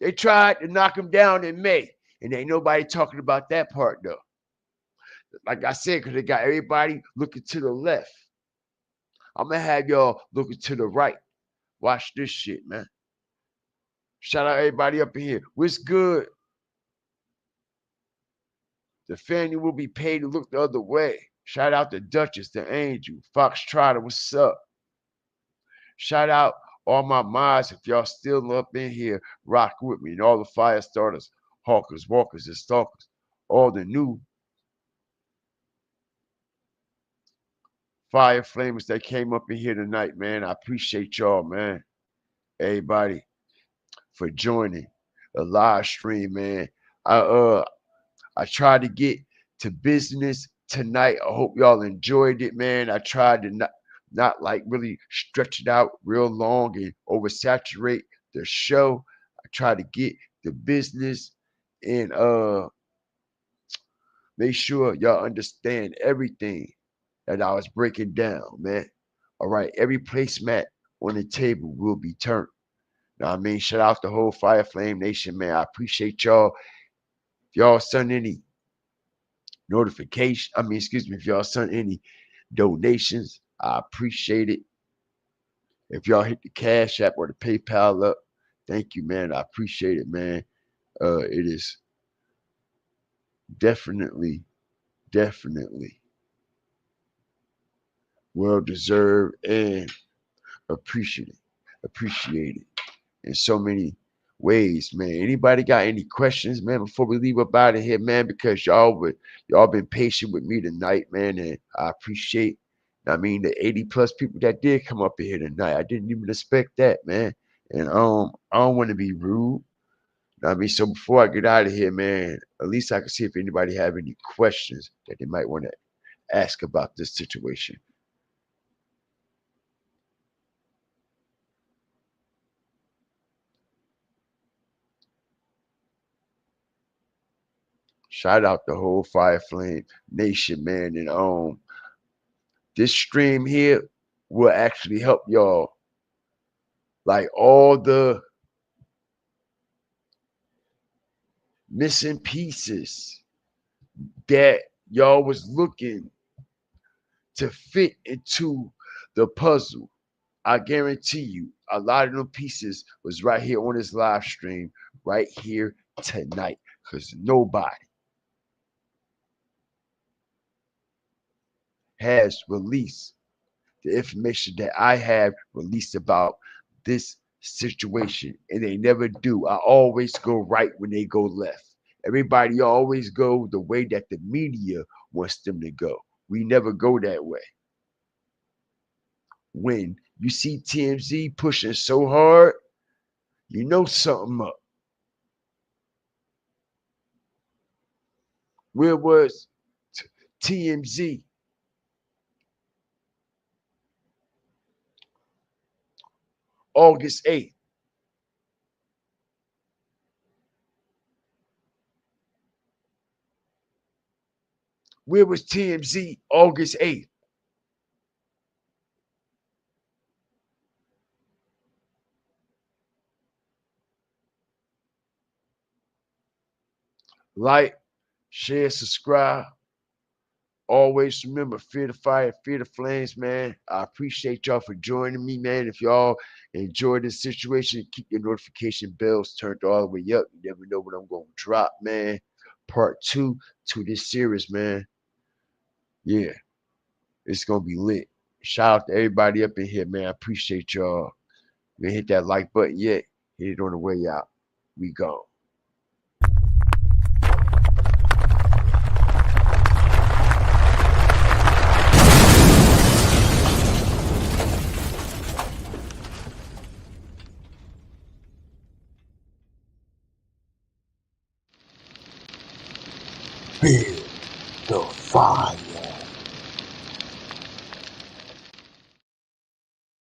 They tried to knock him down in May. And ain't nobody talking about that part, though. Like I said, because they got everybody looking to the left. I'm going to have y'all looking to the right. Watch this shit, man. Shout out everybody up in here. What's good? The family will be paid to look the other way. Shout out to Duchess, the Angel, Fox Trotter, what's up? Shout out all my mods, if y'all still up in here, rock with me. And all the fire starters, hawkers, walkers, and stalkers. All the new fire flamers that came up in here tonight, man. I appreciate y'all, man. Everybody for joining the live stream, man. I tried to get to business tonight. I hope y'all enjoyed it, man. I tried to not like really stretch it out real long and oversaturate the show. I tried to get the business and make sure y'all understand everything that I was breaking down, man. All right, every placemat on the table will be turned. Now, I mean, shout out the whole Fire Flame Nation, man. I appreciate y'all. If y'all send any notification, if y'all send any donations, I appreciate it. If y'all hit the Cash App or the PayPal up, thank you, man. I appreciate it, man. It is definitely well deserved and appreciated in so many ways, man. Anybody got any questions, man, before we leave up out of here, man? Because y'all been patient with me tonight, man, and I appreciate. I mean, the 80 plus people that did come up in here tonight, I didn't even expect that, man. And I don't want to be rude. I mean, so before I get out of here, man, at least I can see if anybody have any questions that they might want to ask about this situation. Shout out the whole Fire Flame Nation, man. And this stream here will actually help y'all. Like all the missing pieces that y'all was looking to fit into the puzzle. I guarantee you, a lot of them pieces was right here on this live stream, right here tonight. Because nobody has released the information that I have released about this situation, and they never do. I always go right when they go left. Everybody always go the way that the media wants them to go. We never go that way. When you see TMZ pushing so hard, you know something up. Where was TMZ? August 8th. Where was TMZ August 8th? Like, share, subscribe. Always remember, fear the fire, fear the flames, man. I appreciate y'all for joining me, man. If y'all enjoy this situation, keep your notification bells turned all the way up. You never know what I'm going to drop, man. Part 2 to this series, man. Yeah, it's going to be lit. Shout out to everybody up in here, man. I appreciate y'all. You ain't hit that like button yet? Hit it on the way out. We go. build the fire.